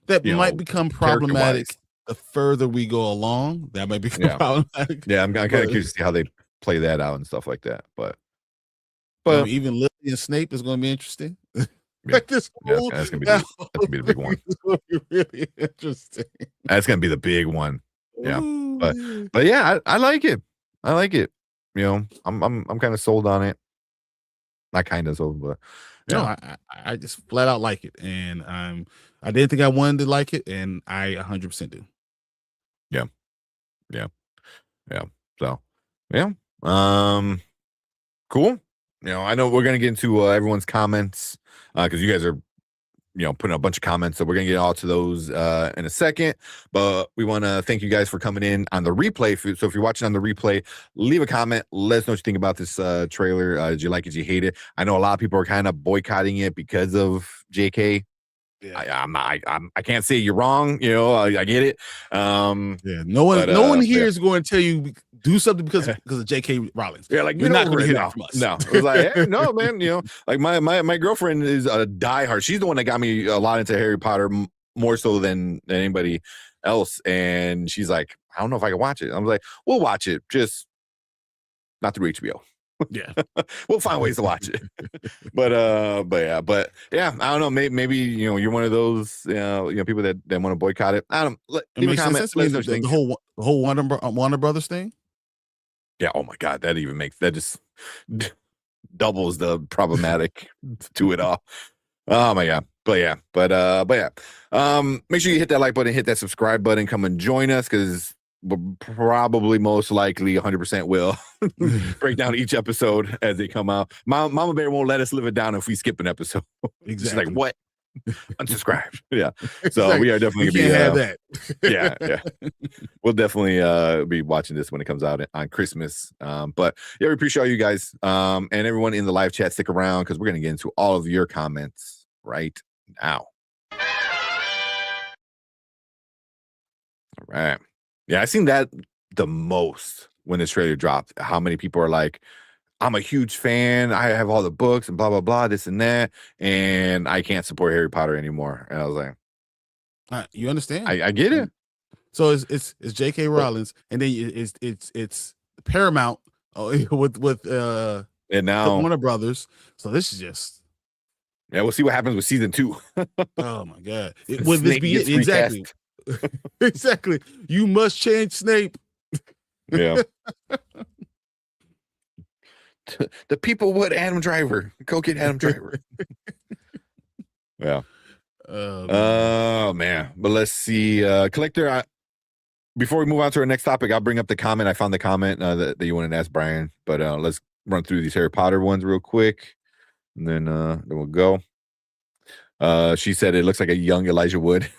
That might become problematic the further we go along. That might become problematic. Yeah, I'm kind of curious to see how they play that out and stuff like that. But I mean, even Lily and Snape is going to be interesting. Like this whole, that's gonna be the big one. It's going to be really interesting. That's gonna be the big one. Yeah, but yeah, I like it. I like it. You know, I'm kind of sold on it. Not kind of sold, but no, I just flat out like it, and I didn't think I wanted to like it, and I 100% do. Yeah. So, yeah. Cool. You know, I know we're gonna get into everyone's comments because you guys are, putting a bunch of comments, so we're gonna get all to those in a second. But we want to thank you guys for coming in on the replay. So if you're watching on the replay, leave a comment. Let us know what you think about this trailer. Did you like it? Did you hate it? I know a lot of people are kind of boycotting it because of JK. Yeah. I can't say you're wrong. You know, I get it. No one here is going to tell you do something because of J.K. Rowling. Yeah, like you're not going to hear that from us. No, it was like, hey, no, man. You know, like my girlfriend is a diehard. She's the one that got me a lot into Harry Potter more so than anybody else. And she's like, I don't know if I can watch it. I was like, we'll watch it, just not through HBO. Yeah, we'll find ways to watch it. but yeah, I don't know. Maybe you're one of those people that want to boycott it. I don't. Leave a comment. The whole Warner Brothers thing. Yeah. Oh my God, that just doubles the problematic to it all. Oh my God. But yeah. Make sure you hit that like button, hit that subscribe button, come and join us because we'll probably most likely 100% will break down each episode as they come out. Mama Bear won't let us live it down if we skip an episode. Exactly. She's like, what? Unsubscribe. Yeah. So we are definitely gonna be have that. yeah. We'll definitely be watching this when it comes out on Christmas. But yeah, we appreciate all you guys. And everyone in the live chat, stick around because we're gonna get into all of your comments right now. All right. Yeah, I seen that the most when this trailer dropped. How many people are like, I'm a huge fan. I have all the books and blah, blah, blah, this and that. And I can't support Harry Potter anymore. And I was like, you understand? I get it. So it's J.K. Rowling's, and then it's Paramount with and now Warner Brothers. So this is just we'll see what happens with season 2. Oh my God. Will this be it? Exactly. Exactly. You must change Snape. Yeah. The people want Adam Driver. Go get Adam Driver. Yeah. Oh man. But let's see. Collector, before we move on to our next topic, I'll bring up the comment. I found the comment that you wanted to ask Brian. But let's run through these Harry Potter ones real quick. And then we'll go. She said it looks like a young Elijah Wood.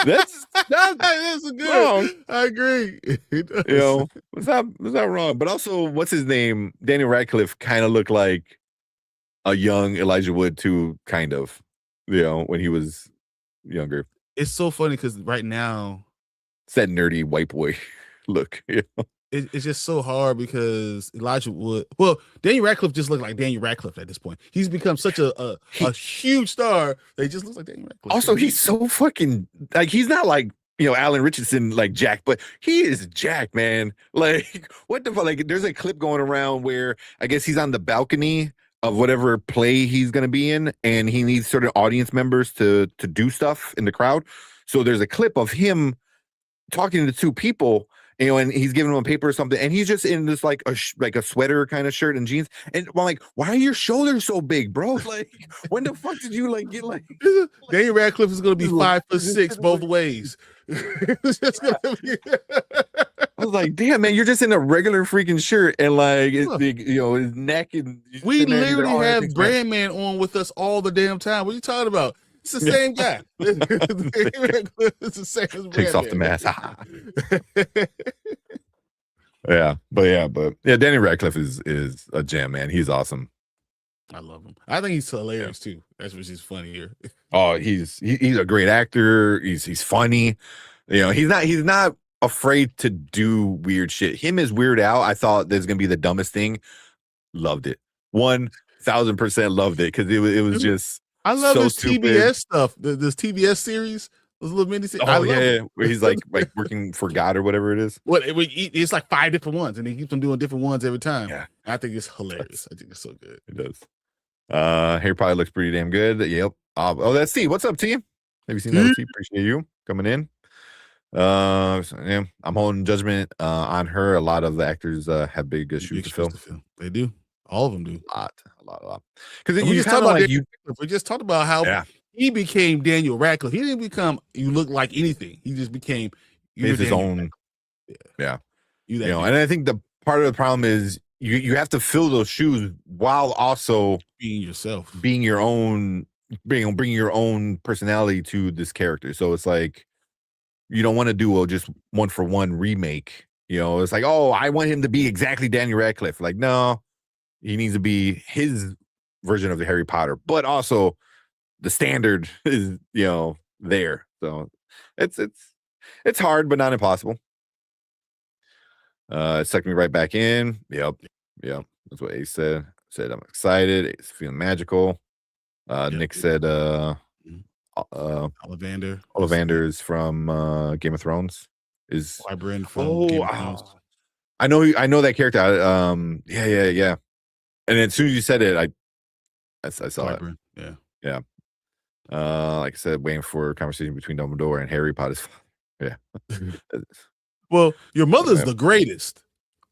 That's good. Wrong. I agree. Was that wrong? But also, what's his name? Daniel Radcliffe kind of looked like a young Elijah Wood too, kind of. When he was younger. It's so funny because right now, it's that nerdy white boy look. It's just so hard because Elijah Wood. Well, Daniel Radcliffe just looked like Daniel Radcliffe at this point. He's become such a huge star that he just looks like Daniel Radcliffe. Also, he's so fucking like he's not like Alan Richardson like Jack, but he is Jack, man. Like what the fuck? Like there's a clip going around where I guess he's on the balcony of whatever play he's gonna be in, and he needs certain audience members to do stuff in the crowd. So there's a clip of him talking to two people, and he's giving them a paper or something, and he's just in this like a sweater kind of shirt and jeans, and I'm like, why are your shoulders so big, bro? Like, when the fuck did you like get like? Daniel Radcliffe is going to be 5'6" both ways. It's just gonna be... I was like, damn, man, you're just in a regular freaking shirt and like it's the, his neck and we literally have Brandman on with us all the damn time. What are you talking about? It's the same guy. It's the same as takes off the mask. but Danny Radcliffe is a gem, man. He's awesome. I love him. I think he's hilarious too. That's what's funnier. Oh, he's a great actor. He's funny. He's not afraid to do weird shit. Him as Weird Al, I thought there's gonna be the dumbest thing. Loved it. 1000% loved it because it was just. I love so this stupid. TBS stuff. This TBS series, those little mini series. Oh yeah, where he's like working for God or whatever it is. It's like 5 different ones, and he keeps on doing different ones every time. Yeah, I think it's hilarious. I think it's so good. It does. Harry Potter looks pretty damn good. Yep. That's T. What's up, T? Have you seen that? T? Appreciate you coming in. I'm holding judgment on her. A lot of the actors have big shoes to fill. They do. All of them do. A lot. Because we just talked about how he became Daniel Radcliffe. He didn't become you look like anything. He just became his own. Yeah. And I think the part of the problem is you have to fill those shoes while also being yourself, being your own, bringing your own personality to this character. So it's like you don't want to do just 1-for-1 remake. It's like, oh, I want him to be exactly Daniel Radcliffe. Like, no. He needs to be his version of the Harry Potter, but also the standard is, there. So it's hard, but not impossible. It sucked me right back in. Yep. That's what Ace said. I'm excited. It's feeling magical. Nick said, Ollivander is from Game of Thrones. Is Wybrand from Game of Thrones. I know that character. Yeah. And as soon as you said it, I saw it. Yeah. Like I said, waiting for a conversation between Dumbledore and Harry Potter. Yeah. Well, your mother's the greatest.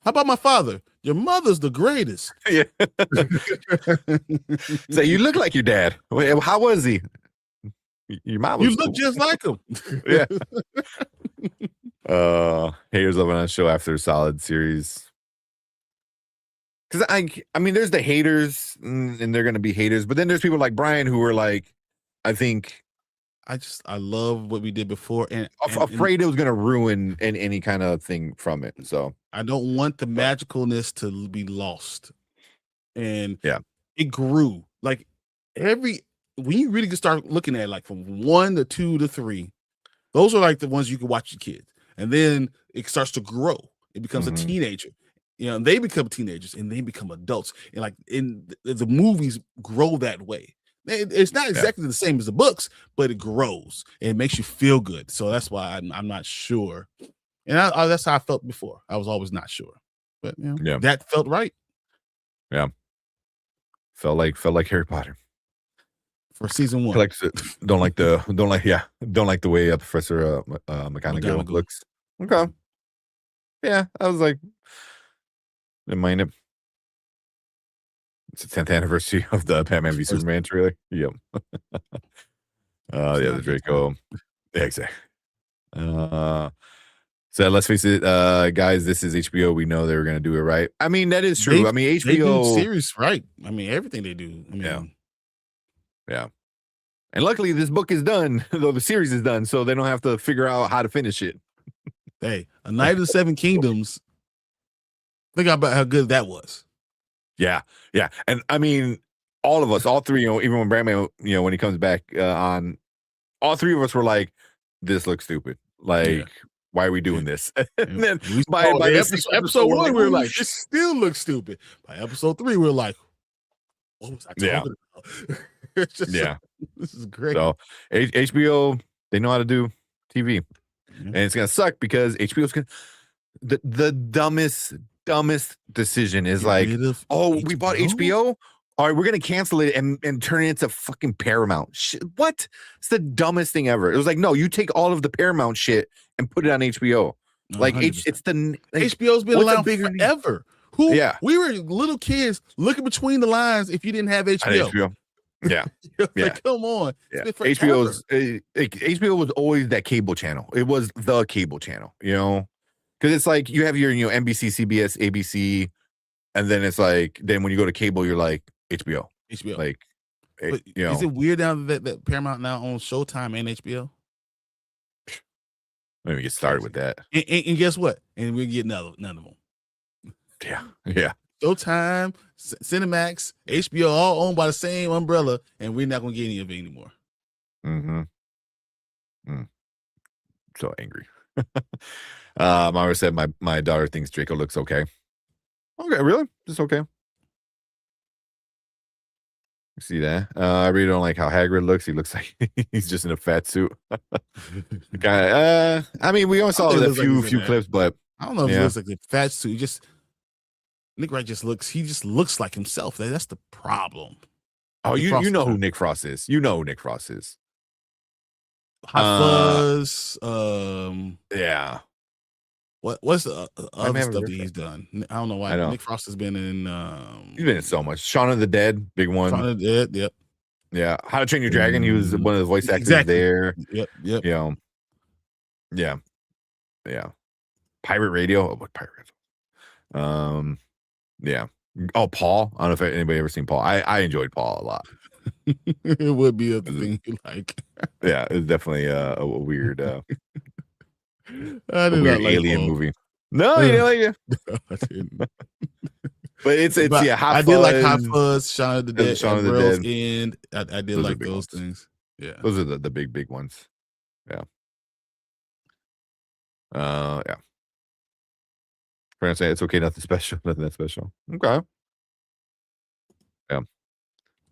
How about my father? Your mother's the greatest. Yeah. So you look like your dad. How was he? Your mom was look just like him. Yeah. Haters of a show after a solid series. Because I mean, there's the haters, and they're gonna be haters, but then there's people like Brian who are like, I think, I love what we did before, and afraid it was gonna ruin any kind of thing from it. So I don't want the magicalness to be lost, and yeah, it grew like when you really can start looking at like from 1 to 2 to 3, those are like the ones you can watch your kids, and then it starts to grow. It becomes a teenager. And they become teenagers and they become adults. And like the movies grow that way. It's not exactly the same as the books, but it grows and it makes you feel good. So that's why I'm not sure. And that's how I felt before. I was always not sure, but that felt right. Yeah, felt like Harry Potter for season 1. Don't like the way Professor McGonagall looks. Okay, yeah, I was like. Didn't mind it. It's the 10th anniversary of the Batman v Superman trailer. Yep. The Draco. Yeah, exactly. So let's face it, guys, this is HBO. We know they were going to do it right. I mean, that is true. I mean, HBO they do series right. I mean, everything they do. I mean, yeah. And luckily, this book is done, though the series is done, so they don't have to figure out how to finish it. Hey, A Night of the Seven Kingdoms. Think about how good that was. Yeah. And I mean, all of us, all three, even when Brandman, when he comes back on, all three of us were like, this looks stupid. Like, why are we doing this? And then by episode 1, we were like, this still looks stupid. By episode 3, we were like, what was I talking about? It's just this is great. So HBO, they know how to do TV. And it's going to suck because HBO's going to, the dumbest decision is like, we bought HBO. all right, we're gonna cancel it and turn it into fucking Paramount. What? It's the dumbest thing ever. It was like, no, you take all of the Paramount shit and put it on HBO. Like it's the like, HBO's been around forever. Who? Yeah, we were little kids looking between the lines if you didn't have HBO. Yeah, like, come on. Yeah. HBO was always that cable channel. It was the cable channel, because it's like you have your NBC, CBS, ABC, and then it's like then when you go to cable, you're like HBO. Like, is it weird now that Paramount now owns Showtime and HBO? Let me get started with that. And guess what? And we get none of them. Yeah. Showtime, Cinemax, HBO, all owned by the same umbrella, and we're not gonna get any of it anymore. So angry. Mara said my daughter thinks Draco looks okay. Okay, really? Just okay. See that? I really don't like how Hagrid looks. He looks like he's just in a fat suit. I mean, we only saw a few clips, but I don't know if he looks like a fat suit. Nick Wright just looks like himself. That's the problem. Oh, you know who Nick Frost is. You know who Nick Frost is. Hot Fuzz. Yeah. What's the other stuff that he's done? I don't know why. Nick Frost has been in. He's been in so much. Shaun of the Dead, big one. Shaun of the Dead, yep. Yeah. How to Train Your Dragon. He was one of the voice actors there. Yep. Yeah. Pirate Radio. Oh, what Pirate Radio? Yeah. Oh, Paul. I don't know if anybody ever seen Paul. I enjoyed Paul a lot. It would be a thing you like. Yeah, it's definitely a weird. I did weird not like alien Paul. movie. No, you didn't like it. No, I didn't. But it's Hot I Fuzz. did like Hot Fuzz, Shaun of the Dead, Shaun of the World's Dead. End. I did like those things. Yeah, those are the big ones. Yeah. Yeah. Friends say it's okay, nothing special, nothing that special. Okay. Yeah.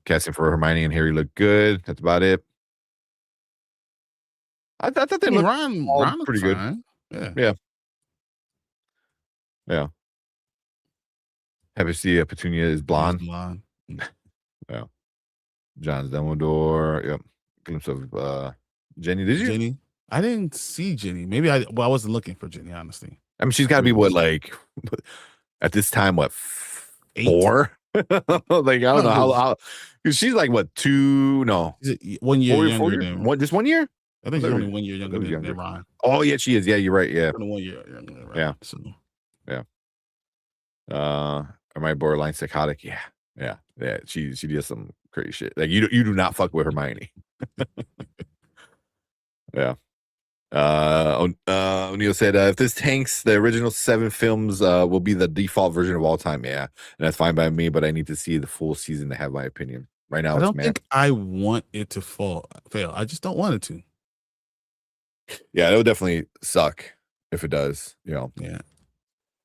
Casting for Hermione and Harry looked good. That's about it. I thought they looked Ron pretty good. Yeah. Happy to see Petunia is blonde. Yeah. John's Dumbledore. Yep. Glimpse of Jenny. Did you? Jenny? I didn't see Jenny. Maybe I wasn't looking for Jenny, honestly. I mean, she's got to be like at this time, 4? Like, I don't know how she's like 2? No, 1 year younger than what? Just 1 year? I think she's only 1 year younger than Ron. Oh yeah, she is. Yeah, you're right. Yeah, 1 year younger than Ron. Yeah. So. Yeah. Am I borderline psychotic? Yeah. She does some crazy shit. Like you do not fuck with Hermione. Yeah. O'Neill said if this tanks the original 7 films will be the default version of all time. Yeah, and that's fine by me, but I need to see the full season to have my opinion. Right now, I don't think I want it to fail. I just don't want it to. Yeah, it would definitely suck if it does. Yeah.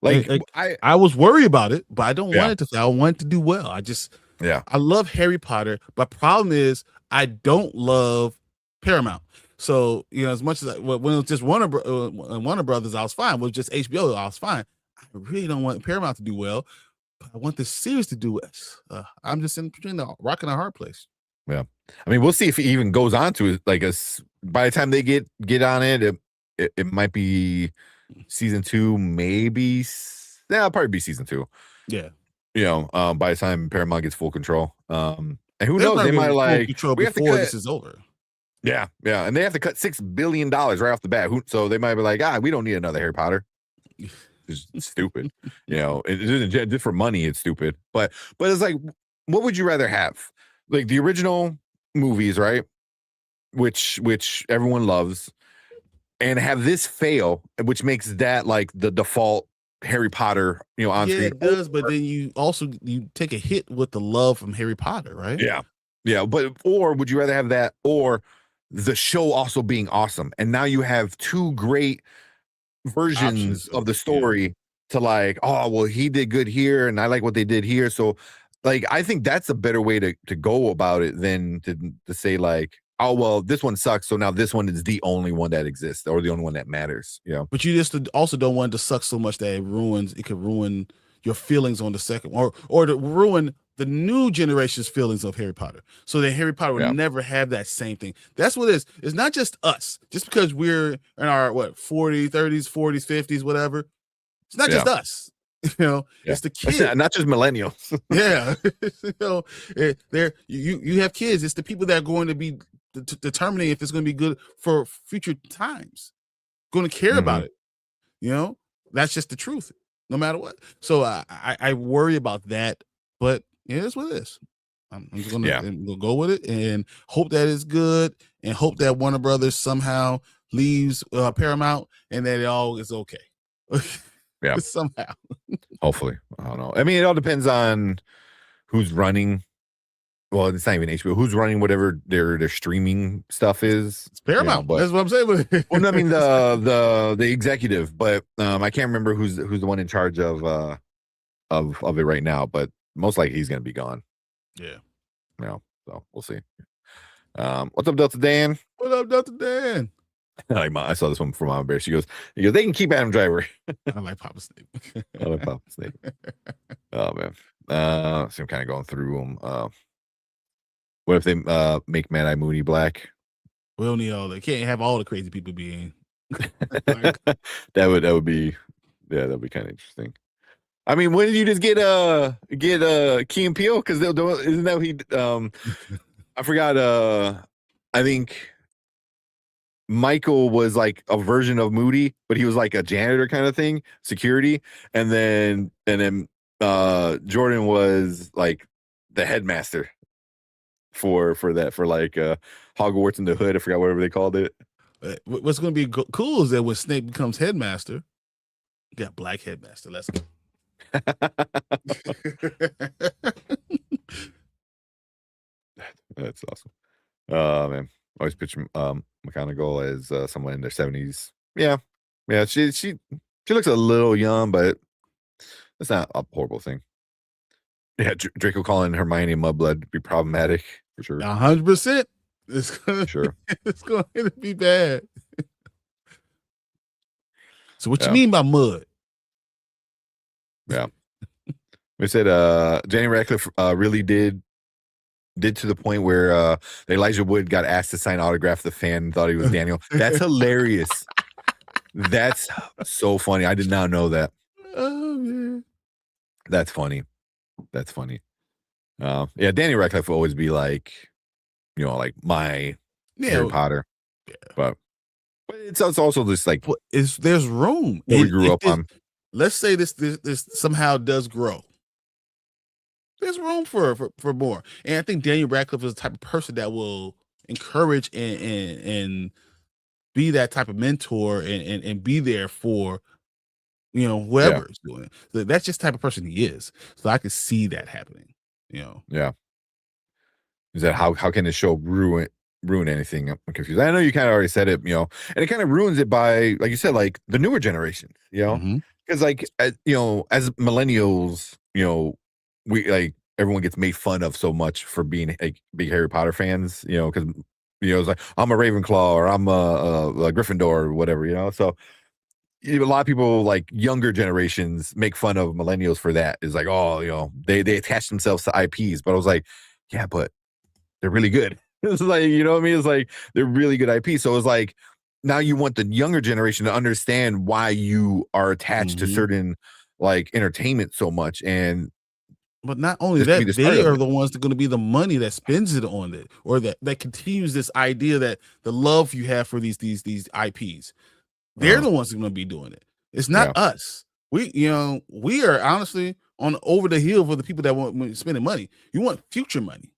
Like I was worried about it, but I don't want it to fail. I want it to do well. I love Harry Potter, but problem is I don't love Paramount. So, as much as when it was just Warner Brothers, I was fine. When it was just HBO, I was fine. I really don't want Paramount to do well, but I want this series to do well. I'm just in between the rock and a hard place. Yeah. I mean, we'll see if it even goes on to like by the time they get on it might be season 2, maybe. Yeah, it'll probably be season 2. Yeah. By the time Paramount gets full control. And who knows? They might we have to cut, this is over. Yeah, and they have to cut $6 billion right off the bat. So they might be like, we don't need another Harry Potter. It's stupid. It isn't just for money. It's stupid. But it's like, what would you rather have? Like the original movies, right? Which everyone loves, and have this fail, which makes that like the default Harry Potter, on screen. It does, but then you take a hit with the love from Harry Potter, right? Yeah. But or would you rather have that or the show also being awesome? And now you have 2 great versions of the story to like, oh, well, he did good here, and I like what they did here. So like, I think that's a better way to go about it than to say like, oh, well, this one sucks, so now this one is the only one that exists or the only one that matters. But you just also don't want it to suck so much that it could ruin your feelings on the second, or to ruin the new generation's feelings of Harry Potter, so that Harry Potter would never have that same thing. That's what it is. It's not just us, just because we're in our 40s, 30s, 40s, 50s, whatever. It's not just us. It's the kids, not just millennials. You have kids. It's the people that are going to be determining if it's going to be good for future times. Going to care about it. That's just the truth, no matter what. So I worry about that, but it is what it is. I'm just gonna go with it and hope that it's good, and hope that Warner Brothers somehow leaves Paramount and that it all is okay. Yeah, somehow. Hopefully, I don't know. I mean, it all depends on who's running. Well, it's not even HBO. Who's running whatever their streaming stuff is? It's Paramount. But that's what I'm saying. Well, no, I mean the executive, but I can't remember who's the one in charge of it right now. But most likely he's gonna be gone. Yeah. So we'll see. What's up, Delta Dan? What up, Delta Dan? I saw this one from Mama Bear. He goes, they can keep Adam Driver. I like Papa Snape. I like Papa Snape. Oh man. So I'm kind of going through them. What if they make Mad Eye Mooney black? We don't need all that. Can't have all the crazy people being. that would be that'd be kind of interesting. I mean, when did you just get Key and Peele? Because isn't that he? I forgot. I think Michael was like a version of Moody, but he was like a janitor kind of thing, security, and then Jordan was like the headmaster for like Hogwarts in the Hood. I forgot whatever they called it. What's going to be cool is that when Snape becomes headmaster, you got black headmaster. Let's go. That's awesome. Man, always picture McGonagall as someone in their 70s. Yeah, she looks a little young, but that's not a horrible thing. Yeah, Draco calling Hermione mudblood would be problematic for sure. 100%. It's going to be bad. So what you mean by mud? Yeah. We said Jenny Radcliffe really did to the point where Elijah Wood got asked to sign autograph. The fan thought he was Daniel. That's hilarious. That's so funny. I did not know that. Oh man. That's funny. Yeah, Danny Radcliffe will always be like, like my Harry Potter. Yeah. But it's also just like there's room. What we grew up on. Let's say this somehow does grow. There's room for more. And I think Daniel Radcliffe is the type of person that will encourage and be that type of mentor and be there for whoever is doing it. So that's just the type of person he is. So I could see that happening. Yeah. Is that how can the show ruin anything? I'm confused. I know you kind of already said it, and it kind of ruins it by, like you said, like the newer generation, because like as millennials, we like everyone gets made fun of so much for being like big Harry Potter fans, because it's like I'm a Ravenclaw or I'm a Gryffindor or whatever, so a lot of people like younger generations make fun of millennials for that. Is like, they attach themselves to IPs, but I was like, yeah, but they're really good. It's like, what I mean? It's like they're really good IP. So it's like now you want the younger generation to understand why you are attached to certain like entertainment so much. But not only that, they are the ones that are going to be the money that spends it on it, or that continues this idea that the love you have for these IPs. They're the ones that are going to be doing it. It's not us. We are honestly on over the hill for the people that want spending money. You want future money.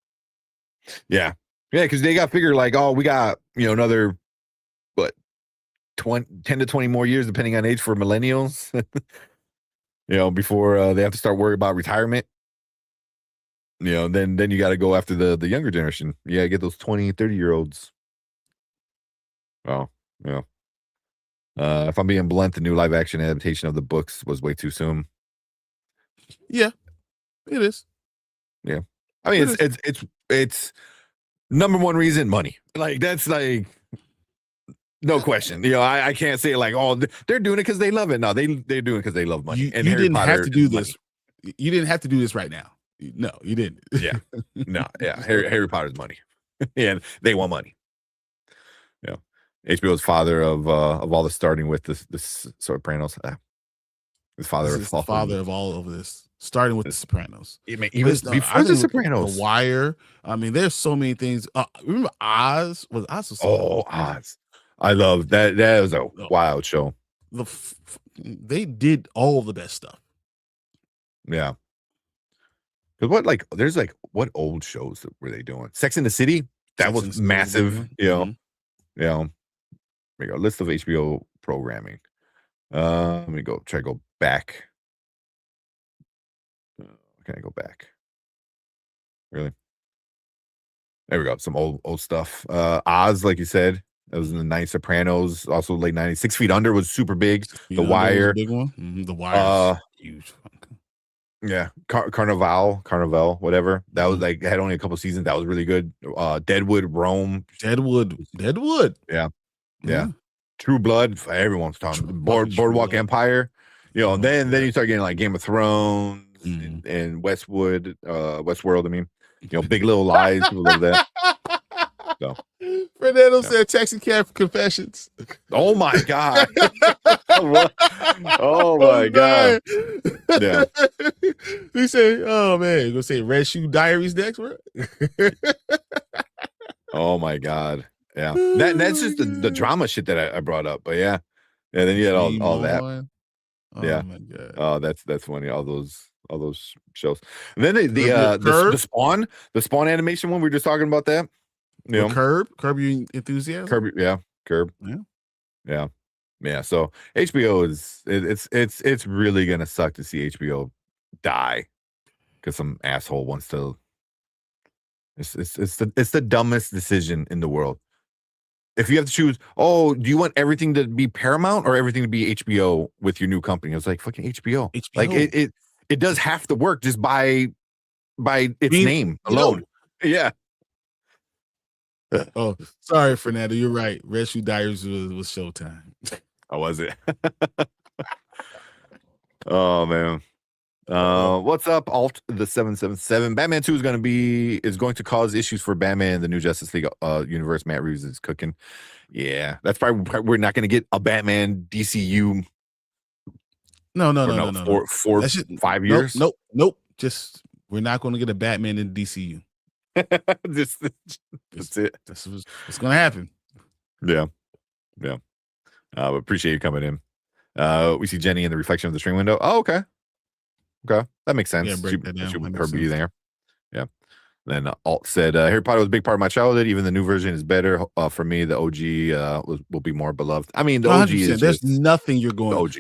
Yeah, because they got figured like, we got another 10 to 20 more years depending on age for millennials. Before they have to start worrying about retirement. Then you got to go after the younger generation. Yeah, get those 20, 30-year-olds. Oh, yeah. If I'm being blunt, the new live action adaptation of the books was way too soon. Yeah, it is. Yeah, I mean it's number one reason, money. Like that's like no question. I can't say like, they're doing it because they love it. No, they're doing it because they love money. You didn't have to do this. You didn't have to do this right now. No, you didn't. Yeah. No, yeah. Harry Potter's money. And they want money. Yeah. HBO's father of all the starting with this Sopranos. His father This of is the all father of all of this, starting with The Sopranos. even I before the think Sopranos. The Wire. I mean, there's so many things. Remember Oz? Oz was Oh, Oz. I love that. That was a wild show. They did all the best stuff. Yeah. Because there's what old shows were they doing? Sex in the City? That Sex and the was City massive, was you know. There we go. List of HBO programming. Let me try to go back. Can I go back? Really? There we go. Some old stuff. Oz, like you said, that was in the 90s. Sopranos, also late 90s. 6 Feet Under was super big. The Wire. Was a big one. The Wire. Huge. Yeah. Carnival, whatever. That was had only a couple seasons. That was really good. Deadwood, Rome. Deadwood. Yeah. True Blood. Everyone's talking. Boardwalk Empire. And then you start getting like Game of Thrones and Westworld. I mean, Big Little Lies. People love that. So, Fernando said Taxi Cab Confessions. Oh my God. Oh my God. Yeah. He said, oh man, you're gonna say Red Shoe Diaries next, bro? Oh my God. Yeah. That's just the drama shit that I brought up. But yeah. Yeah, then you had all that. Oh yeah. my God. Oh, that's funny. All those shows. And then the Spawn animation one, we were just talking about that. Curb Your Enthusiasm. Curb. Yeah. So HBO it's really gonna suck to see HBO die because some asshole wants to. It's the dumbest decision in the world. If you have to choose, do you want everything to be Paramount or everything to be HBO with your new company? I was like, fucking HBO. Like it does half the work just by its name alone. Yeah. Oh, sorry, Fernando. You're right. Red Shoe Diaries was Showtime. Oh, was it? Oh man. What's up, Alt the 777? Batman 2 is going to cause issues for Batman, the new Justice League universe. Matt Reeves is cooking. Yeah, that's probably we're not going to get a Batman DCU. No. 5 years. Nope. Just we're not going to get a Batman in DCU. That's it. That's what's going to happen. Yeah. Appreciate you coming in. We see Jenny in the reflection of the screen window. Oh, okay. That makes sense. Yeah, break that down. She would be there. Yeah. Then Alt said, Harry Potter was a big part of my childhood. Even the new version is better. For me, the OG will be more beloved. I mean, the OG is there's nothing you're going. OG.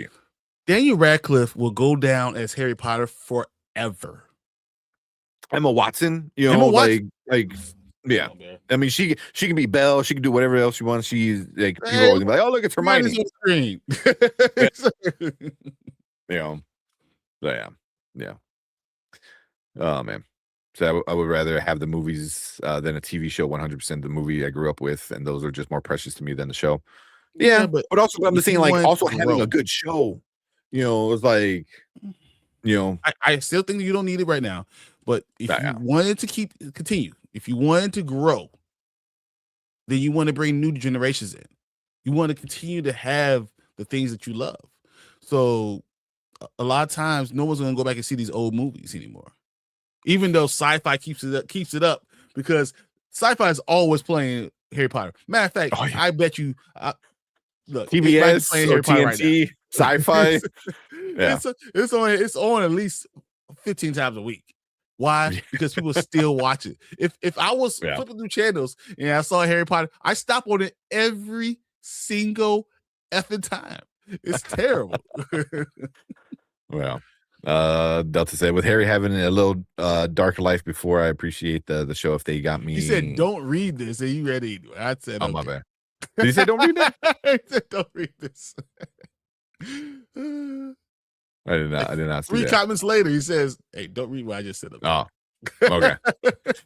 Daniel Radcliffe will go down as Harry Potter forever. Emma Watson, Emma Watson. yeah. I mean, she can be Belle. She can do whatever else she wants. She's like, people are always gonna be like, oh, look, it's Hermione. Screen. Yeah. Oh man. So I would rather have the movies than a TV show. 100% the movie I grew up with, and those are just more precious to me than the show. Yeah, but also I'm just saying, like, also having a good show. It's like, I still think you don't need it right now. But if you wanted to continue, if you wanted to grow, then you want to bring new generations in. You want to continue to have the things that you love. So a lot of times, no one's going to go back and see these old movies anymore. Even though sci-fi keeps it up because sci-fi is always playing Harry Potter. Matter of fact, I bet you, look, TBS or TNT, sci-fi. Yeah. It's on at least 15 times a week. Why? Because people still watch it. If I was flipping through channels and I saw Harry Potter, I stop on it every single effing time. It's terrible. Well, Delta said, with Harry having a little darker life before, I appreciate the show. If they got me, he said, "Don't read this," and you read it. I said, "Oh, my bad." Did he say, "Don't read this"? He said, "Don't read this." I did not see 3 that. comments later, he says, "Hey, don't read what I just said." Oh, okay.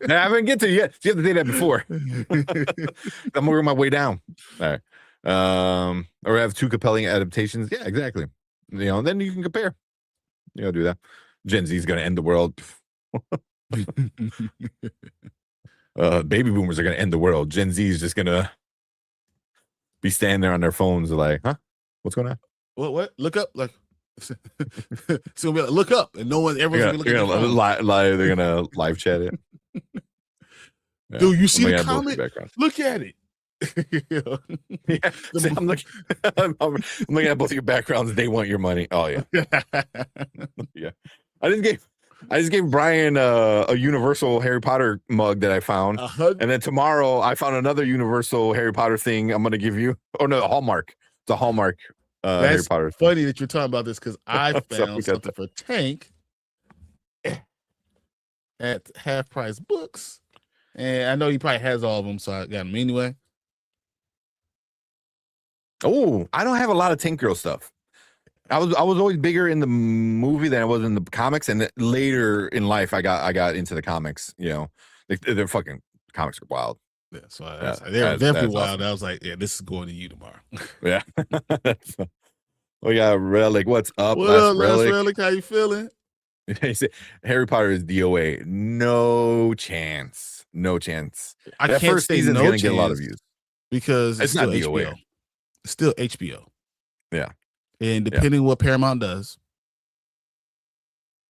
Now, I haven't get to it yet. You have to say that before. I'm working my way down. All right. Or have 2 compelling adaptations. Yeah, exactly. And then you can compare. Do that. Gen Z is going to end the world. Baby boomers are gonna end the world. Gen Z is just gonna be standing there on their phones like, huh? What's going on? What? Look up, like. It's gonna be like, look up, and no one, everyone's They're gonna be looking at their phone. they're gonna live chat it. Yeah. Dude, you see I'm the looking at both comment? backgrounds. Look at it. Yeah, see, I'm looking at both your backgrounds. They want your money. Oh yeah, yeah. I just gave Brian a Universal Harry Potter mug that I found, and then tomorrow I found another Universal Harry Potter thing. I'm gonna give you. Oh no, Hallmark. It's a Hallmark Harry Potter. Funny that you're talking about this because I found something for Tank at Half Price Books, and I know he probably has all of them, so I got them anyway. Oh, I don't have a lot of Tank Girl stuff. I was always bigger in the movie than I was in the comics, and later in life I got into the comics. You know, they're fucking comics are wild. Yeah, so they're definitely wild. Awesome. I was like, yeah, this is going to you tomorrow. Yeah. We got Relic. What's up? What up, Relic? How you feeling? Harry Potter is DOA. No chance. No chance. I can't first say season's no gonna chance get a lot of views because it's still HBO. It's still HBO. Yeah. And depending what Paramount does,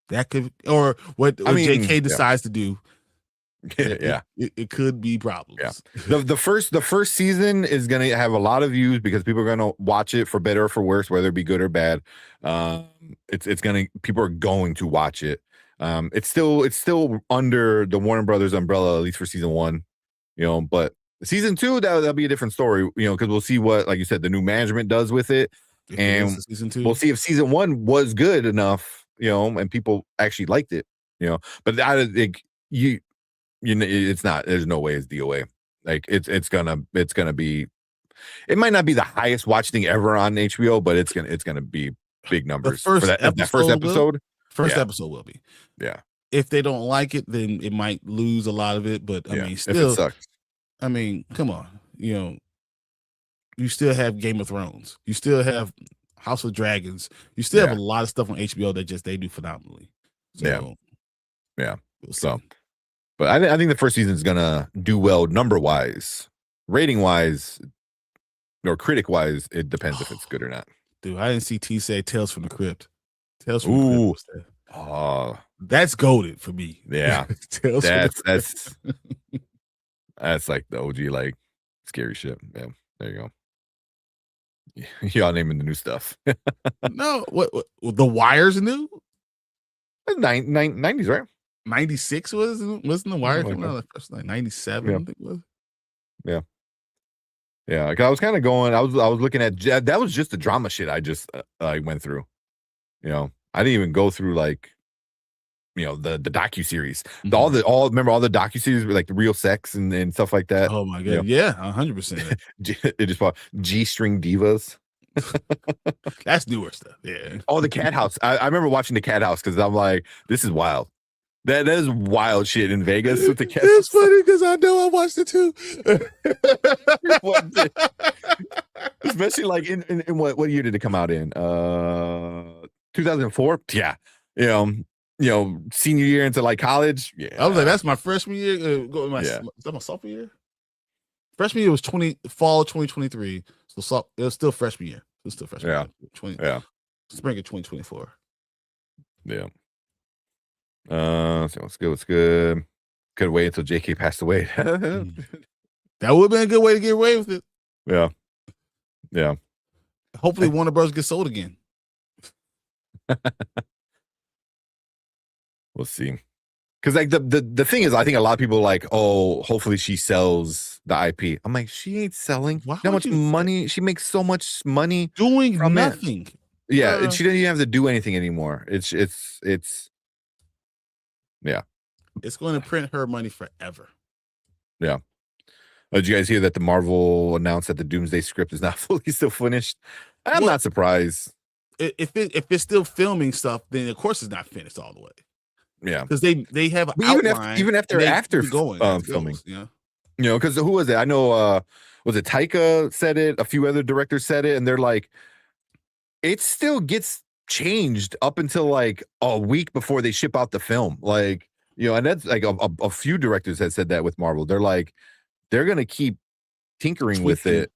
that could, or what JK decides to do, it could be problems. Yeah. The first season is gonna have a lot of views because people are gonna watch it for better or for worse, whether it be good or bad. People are going to watch it. It's still under the Warner Brothers umbrella, at least for season 1. You know, but season 2, that'll be a different story, you know, because we'll see what, like you said, the new management does with it. And season 2. We'll see if season 1 was good enough, you know, and people actually liked it, you know. But I think you know, it's not. There's no way it's DOA. Like it's gonna be. It might not be the highest watched thing ever on HBO, but it's gonna be big numbers for that first episode. First episode will be. Yeah. If they don't like it, then it might lose a lot of it. But I mean, still, if it sucks. I mean, come on, you know, you still have Game of Thrones, you still have House of Dragons, you still have a lot of stuff on HBO that they do phenomenally. So, yeah. We'll so, but I think the first season is gonna do well number wise, rating wise, or critic wise. It depends if it's good or not. Dude, I didn't see T say Tales from the Crypt. Tales from the Crypt. Oh, that's goated for me. Yeah, that's like the OG, like scary shit. Yeah, there you go. Y'all naming the new stuff. No, what the Wire's new? 90s, right? 96 wasn't the Wire coming out like 97? I think it was. Yeah. Yeah, because I was kind of going. I was looking at that was just the drama shit I just went through. You know, I didn't even go through like, you know, the docuseries. Remember all the docuseries were like the Real Sex and stuff like that. Oh my god, yeah, 100%. It just called G-string divas. That's newer stuff. Yeah. Oh, the Cat House. I remember watching the Cat House because I'm like, this is wild. That is wild shit in Vegas with the Cat. It's funny because I know I watched it too. Especially like in what year did it come out in? 2004. Yeah. You know, senior year into like college. Yeah. I was like, that's my freshman year. Is that my sophomore year? Freshman year was fall 2023. So it was still freshman year. It was still freshman year. Spring of 2024. Yeah. So what's good. Could wait until JK passed away. That would have been a good way to get away with it. Yeah. Hopefully Warner Bros. Gets sold again. We'll see. Because like the thing is, I think a lot of people are like, oh, hopefully she sells the IP. I'm like, she ain't selling. How much money? She makes so much money doing nothing. Yeah, she doesn't even have to do anything anymore. It's yeah. It's going to print her money forever. Yeah. Did you guys hear that the Marvel announced that the Doomsday script is not fully still finished? I'm not surprised. If it's still filming stuff, then of course it's not finished all the way. Yeah, because they have an outline. Even after filming. Yeah, you know, because who was it? I know. Was it Taika said it? A few other directors said it, and they're like, it still gets changed up until like a week before they ship out the film. Like and that's like a few directors have said that with Marvel. They're like, they're gonna keep tinkering with it,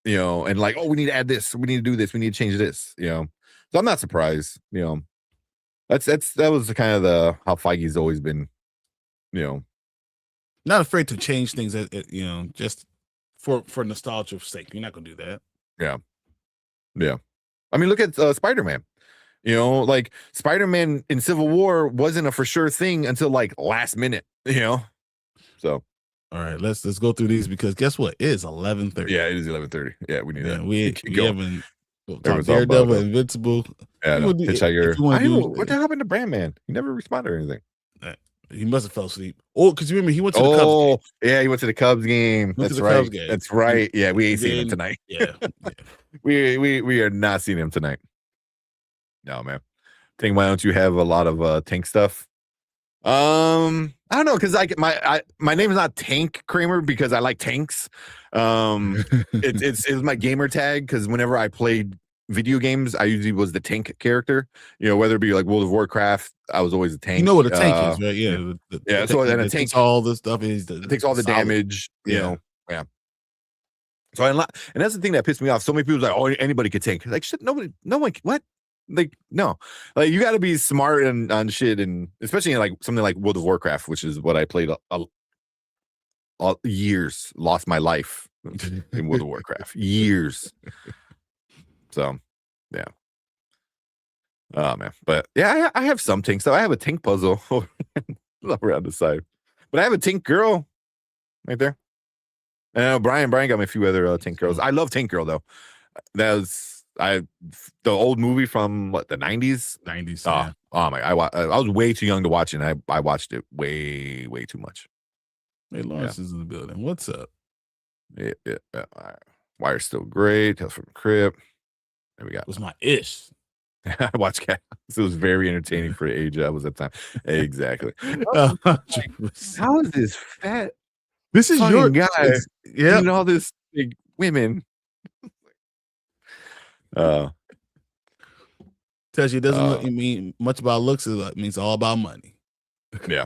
and like, oh, we need to add this, we need to do this, we need to change this, So I'm not surprised, that was the kind of how Feige's always been, not afraid to change things, just for nostalgia's sake. You're not gonna do that. Yeah. I mean, look at Spider-Man. Like Spider-Man in Civil War wasn't a for sure thing until like last minute. So. All right, let's go through these because guess what? It is 11:30. Yeah, it is 11:30. Yeah, we need that. We haven't talked Daredevil, Invincible. Yeah, Hitchhiker. What happened to Brandman? He never responded or anything. He must have fell asleep. Oh, because remember he went to the Cubs game. Yeah, he went to the Cubs game. That's right. Cubs game. That's right. Yeah, we ain't seen him tonight. Yeah. We are not seeing him tonight. No, man. Tank, why don't you have a lot of Tank stuff? I don't know, because my name is not Tank Kramer because I like tanks. It's my gamer tag because whenever I played video games, I usually was the tank character. Whether it be like World of Warcraft, I was always a tank. You know what a tank is, right? Yeah. So then a tank takes all the stuff. It takes all the damage. Yeah. So and that's the thing that pissed me off. So many people are like, oh, anybody could tank. Like shit, nobody, no one. What? Like no, like you got to be smart and on shit, and especially in like something like World of Warcraft, which is what I played all years. Lost my life in World of Warcraft, years. So, yeah. Oh man, but yeah, I have some tank stuff. I have a tank puzzle around the side, but I have a tank girl right there. And Brian got me a few other tank girls. I love Tank Girl though. That was. The old movie from what, the 90s. Yeah. Oh my! I was way too young to watch it. And I watched it way too much. Hey, Lawrence is in the building. What's up? Yeah. All right. Wire's still great. Tales from the Crypt. There we go. It was my ish. I watched Cat. It was very entertaining for the age I was at the time. Exactly. How is this fat? This is your guy. Yeah. All this big women. Tells you it doesn't mean much about looks. It means all about money. Yeah.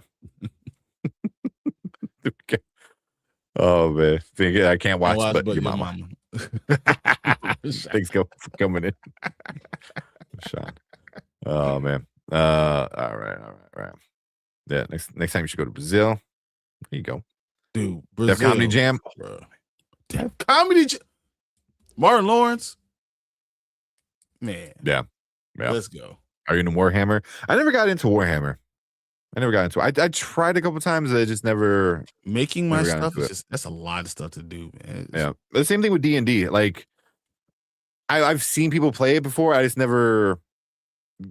Okay. Oh man, I can't watch, but your mama. Thanks for coming in, Sean. Oh man. All right. Yeah. Next time you should go to Brazil. There you go, dude. Brazil, Def Comedy Jam, bro. Def Comedy Jam. Martin Lawrence. Man. Yeah. Let's go. Are you into Warhammer? I never got into Warhammer. I tried a couple times. I just never making my stuff. That's a lot of stuff to do, man. Yeah. The same thing with D&D. Like I've seen people play it before. I just never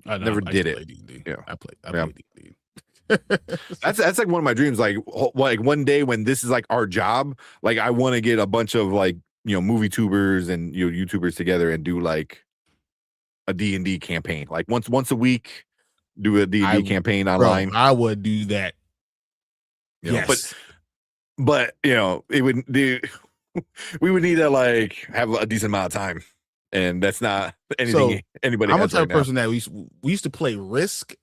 did it. D&D. Yeah. I play D&D. That's like one of my dreams. Like one day when this is like our job, like I want to get a bunch of like, movie tubers and YouTubers together and do like a D&D campaign. Like once a week, do a D&D campaign online. I would do that. Yes. But it would do. We would need to like have a decent amount of time, and that's not anything anybody. I'm a type of person that we used to play Risk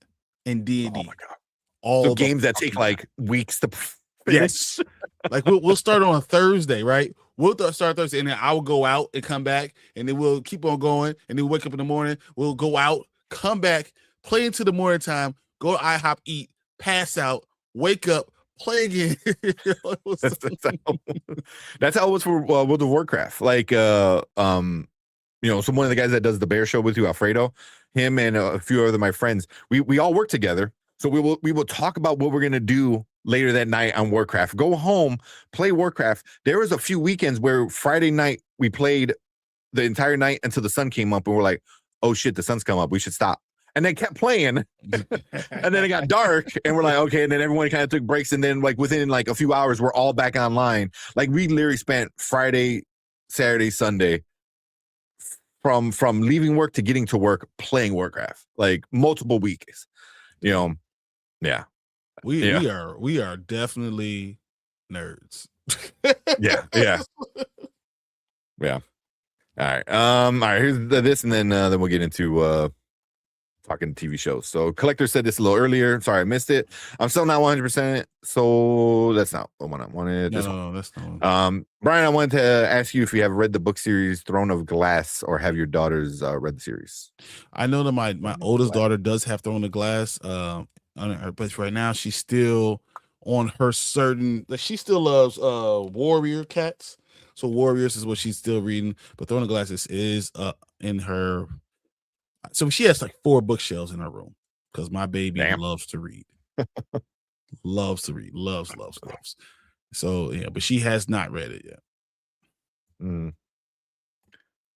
and D&D. Oh my god! All games that take like weeks to finish. Yes. Like we'll start on a Thursday, right? We'll start Thursday, and then I will go out and come back, and then we'll keep on going, and then we'll wake up in the morning. We'll go out, come back, play into the morning time, go to IHOP, eat, pass out, wake up, play again. That's how it was for World of Warcraft. Like, so one of the guys that does the Bear Show with you, Alfredo, him and a few other my friends, we all work together. So we will talk about what we're gonna do later that night on Warcraft. Go home, play Warcraft. There was a few weekends where Friday night we played the entire night until the sun came up, and we're like, "Oh shit, the sun's come up. We should stop." And they kept playing, and then it got dark, and we're like, "Okay." And then everyone kind of took breaks, and then like within like a few hours, we're all back online. Like we literally spent Friday, Saturday, Sunday from leaving work to getting to work playing Warcraft, like multiple weeks. Yeah. We are definitely nerds. Yeah. All right. Here's this, and then we'll get into talking TV shows. So Collector said this a little earlier. Sorry, I missed it. I'm still not 100%. So that's not the one I wanted. No, that's not. Brian, I wanted to ask you if you have read the book series Throne of Glass or have your daughters read the series. I know that my oldest daughter does have Throne of Glass, but right now she's still on her certain. Like, she still loves Warrior Cats. So Warriors is what she's still reading, but Throne of Glass is in her. So she has like 4 bookshelves in her room because my baby loves to read. Loves to read. Loves. So yeah, but she has not read it yet.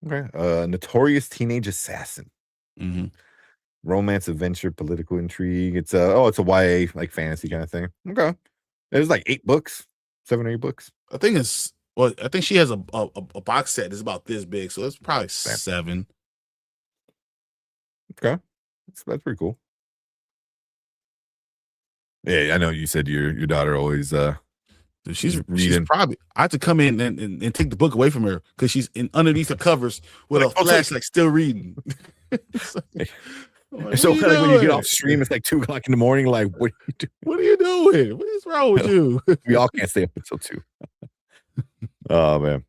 Okay. Notorious Teenage Assassin. Mm-hmm. Romance, adventure, political intrigue. It's a YA like fantasy kind of thing. Okay. There's like 8 books, 7 or 8 books. I think she has a box set that's about this big, so it's probably 7. Okay, that's pretty cool. Yeah, I know you said your daughter always she's probably, I have to come in and take the book away from her because she's underneath the covers with a flashlight still reading. So kind of when you get off stream, it's like 2 o'clock in the morning. Like, what are you doing? What are you doing? What is wrong with you? We all can't stay up until 2. Oh man.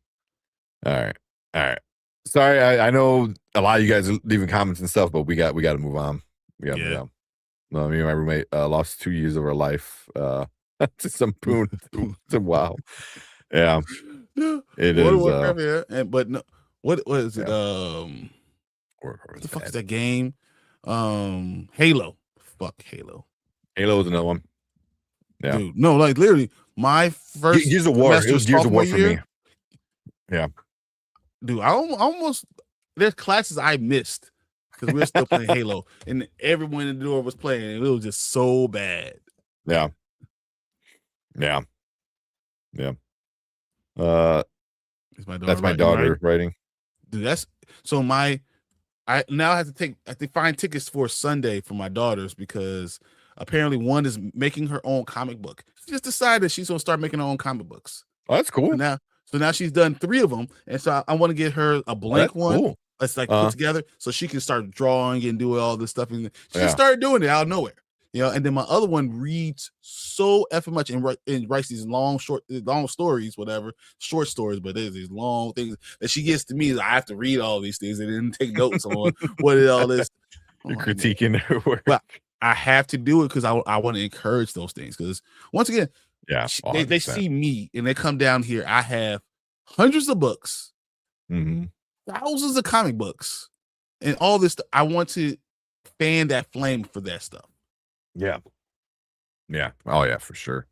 All right. Sorry, I know a lot of you guys are leaving comments and stuff, but we got to move on. We got to move on. No, me and my roommate lost 2 years of our life to some poon. Wow. Yeah. It is. But no, what is it? What the fuck is that game? Halo. Fuck Halo. Halo is another one. Yeah. Dude, no, like literally my first Gears of War. It was Gears of War for me. Yeah. Dude, I almost there's classes I missed because we were still playing Halo, and everyone in the door was playing, and it was just so bad. Yeah. That's my daughter writing. Dude, that's so I now have to find tickets for Sunday for my daughters because apparently one is making her own comic book. She just decided she's gonna start making her own comic books. Oh, that's cool. So now she's done 3 of them, and so I want to get her a blank one. Cool. Let's like put together so she can start drawing and doing all this stuff. And she started doing it out of nowhere, And then my other one reads so effing much and writes these long stories, whatever, short stories, but there's these long things that she gets to me. I have to read all these things and then take notes on what it all is. Critiquing her work. But I have to do it because I want to encourage those things. Because once again, they see me and they come down here. I have hundreds of books, thousands of comic books, and all this. I want to fan that flame for that stuff. Yeah. Oh yeah, for sure.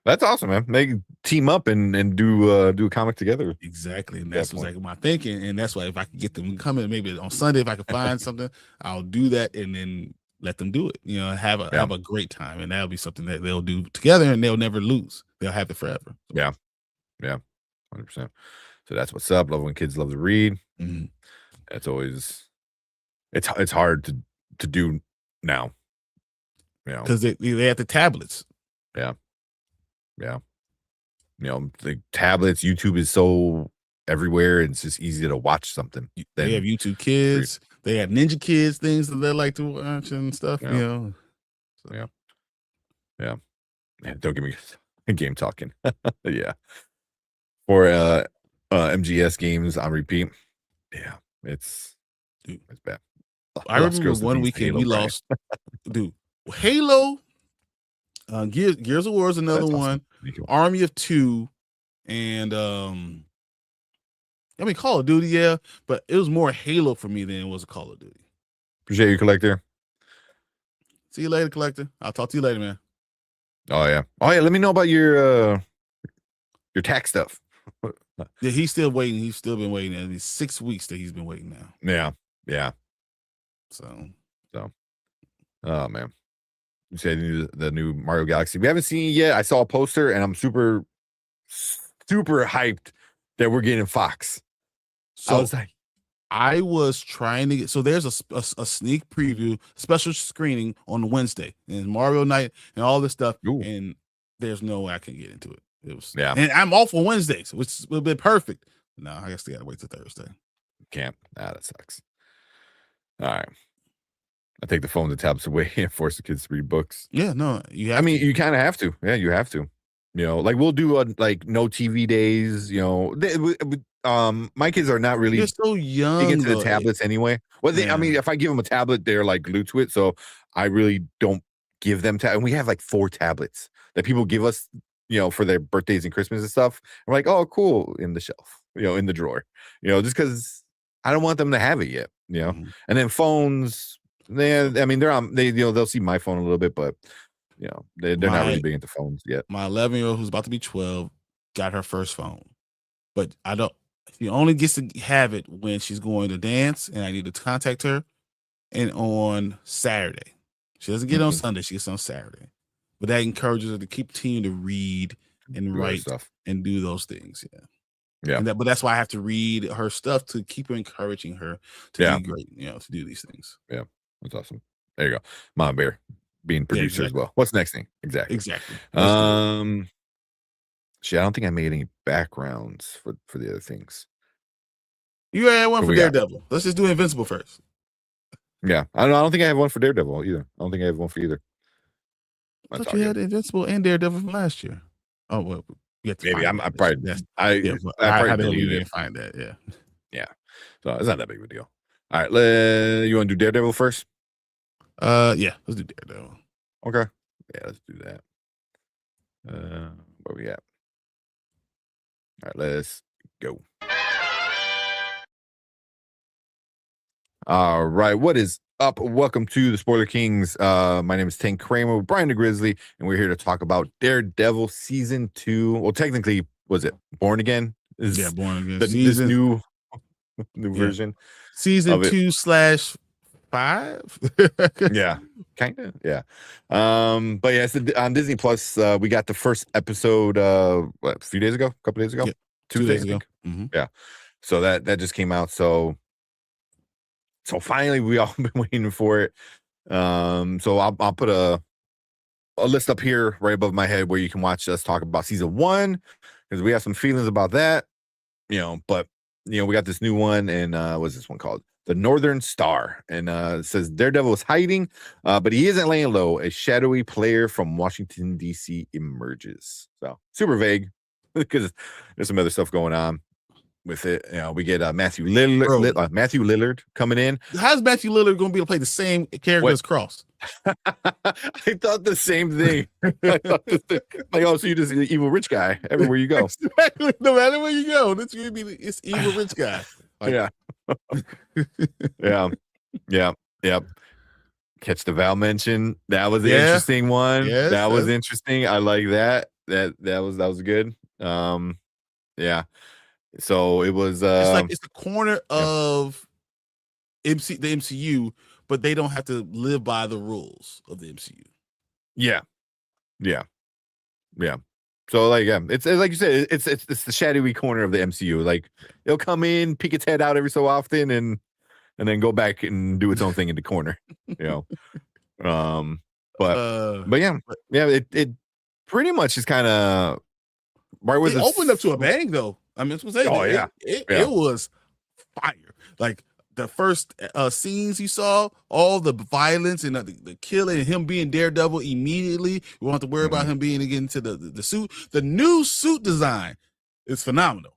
That's awesome, man. They team up and do a comic together. Exactly, and that's like my thinking. And that's why if I can get them coming, maybe on Sunday, if I can find something, I'll do that and then let them do it. Have a great time, and that'll be something that they'll do together, and they'll never lose. They'll have it forever. Yeah, 100%. So that's what's up. Love when kids love to read. It's always it's hard to do now. Because they have the tablets. Yeah. The tablets, YouTube is so everywhere. It's just easy to watch something. They have YouTube Kids. They have Ninja Kids things that they like to watch and stuff. Yeah. Don't give me game talking. Yeah. For MGS games on repeat. Yeah, it's bad. I remember one weekend we lost. Dude, Halo, Gears of War is another one. Awesome. Army of 2, and Call of Duty, but it was more Halo for me than it was a Call of Duty. Appreciate you, Collector. See you later, Collector. I'll talk to you later, man. Oh yeah. Let me know about your tax stuff. Yeah, he's still waiting. He's still been waiting. It's 6 weeks that he's been waiting now. Yeah. So. Oh man. You said the new Mario Galaxy. We haven't seen it yet. I saw a poster and I'm super hyped that we're getting Fox. So I was trying to get. So there's a sneak preview, special screening on Wednesday, and Mario Night and all this stuff. Ooh. And there's no way I can get into it. It was and I'm off on Wednesdays, which would have been perfect. No, I guess they gotta wait till Thursday. Can't. That sucks. All I take the phones and tablets away and force the kids to read books. Yeah, no, you have. I mean, you kind of have to. Yeah, you have to. Like we'll do like no TV days. My kids are not really They're so young into the though. tablets anyway. Well, I mean, if I give them a tablet, they're like glued to it. So I really don't give them and we have like 4 tablets that people give us, for their birthdays and Christmas and stuff. We're like, oh, cool, in the shelf, in the drawer, just because I don't want them to have it yet, Mm-hmm. And then phones, I mean, they're on, they'll see my phone a little bit, but they're not really big into phones yet. My 11-year-old, who's about to be 12, got her first phone, but she only gets to have it when she's going to dance, and I need to contact her, and on Saturday. She doesn't get it on Sunday; she gets it on Saturday. But that encourages her to continue to read and write stuff and do those things. Yeah. But that's why I have to read her stuff to keep her encouraging her to be great, to do these things. Yeah, that's awesome. There you go, Mom Bear being producer as well. What's the next thing? Exactly. Shit, I don't think I made any backgrounds for the other things. You had one for Daredevil. Let's just do Invincible first. Yeah, I don't think I have one for Daredevil either. I don't think I have one for either. I thought you had Invincible and Daredevil from last year. Oh well, maybe I probably I had to find that. Yeah. So it's not that big of a deal. All right, you want to do Daredevil first? Yeah, let's do Daredevil. Okay. Yeah, let's do that. Where we at? All right, let's go. All right, what is up? Welcome to the Spoiler Kings. My name is Tank Kramer with Brian the Grizzly, and we're here to talk about Daredevil season 2. Well, technically, was it Born Again? Born Again. This new version. Season 2/5. Yeah, kind of. Yeah. But yeah, it's on Disney Plus. We got the first episode a few days ago, a couple days ago, 2 days ago. Mm-hmm. Yeah. So that just came out. So finally, we all been waiting for it. So I'll put a list up here right above my head where you can watch us talk about season 1 because we have some feelings about that. But we got this new one, and what's this one called? The Northern Star, and it says Daredevil is hiding, but he isn't laying low. A shadowy player from Washington D.C. emerges. So super vague because there's some other stuff going on with it. We get Matthew Lillard coming in. How's Matthew Lillard going to be able to play the same character as Cross? I thought the same thing. Like, oh, so you're just an evil rich guy everywhere you go. Exactly. No matter where you go, it's going to be it's evil rich guy. Yeah. Yeah. Catch the Val mention. That was an interesting one. Yes, that was interesting. I like that. That was good. Yeah. So it was it's the corner of the MCU, but they don't have to live by the rules of the MCU. Yeah. So it's like you said, it's the shadowy corner of the MCU. Like it'll come in, peek its head out every so often, and then go back and do its own thing in the corner. But yeah, it pretty much is kind of right with it opened up to a bang though. I mean, it was fire. Like the first scenes you saw, all the violence and the killing, and him being Daredevil immediately. You won't have to worry about him being again into the suit. The new suit design is phenomenal.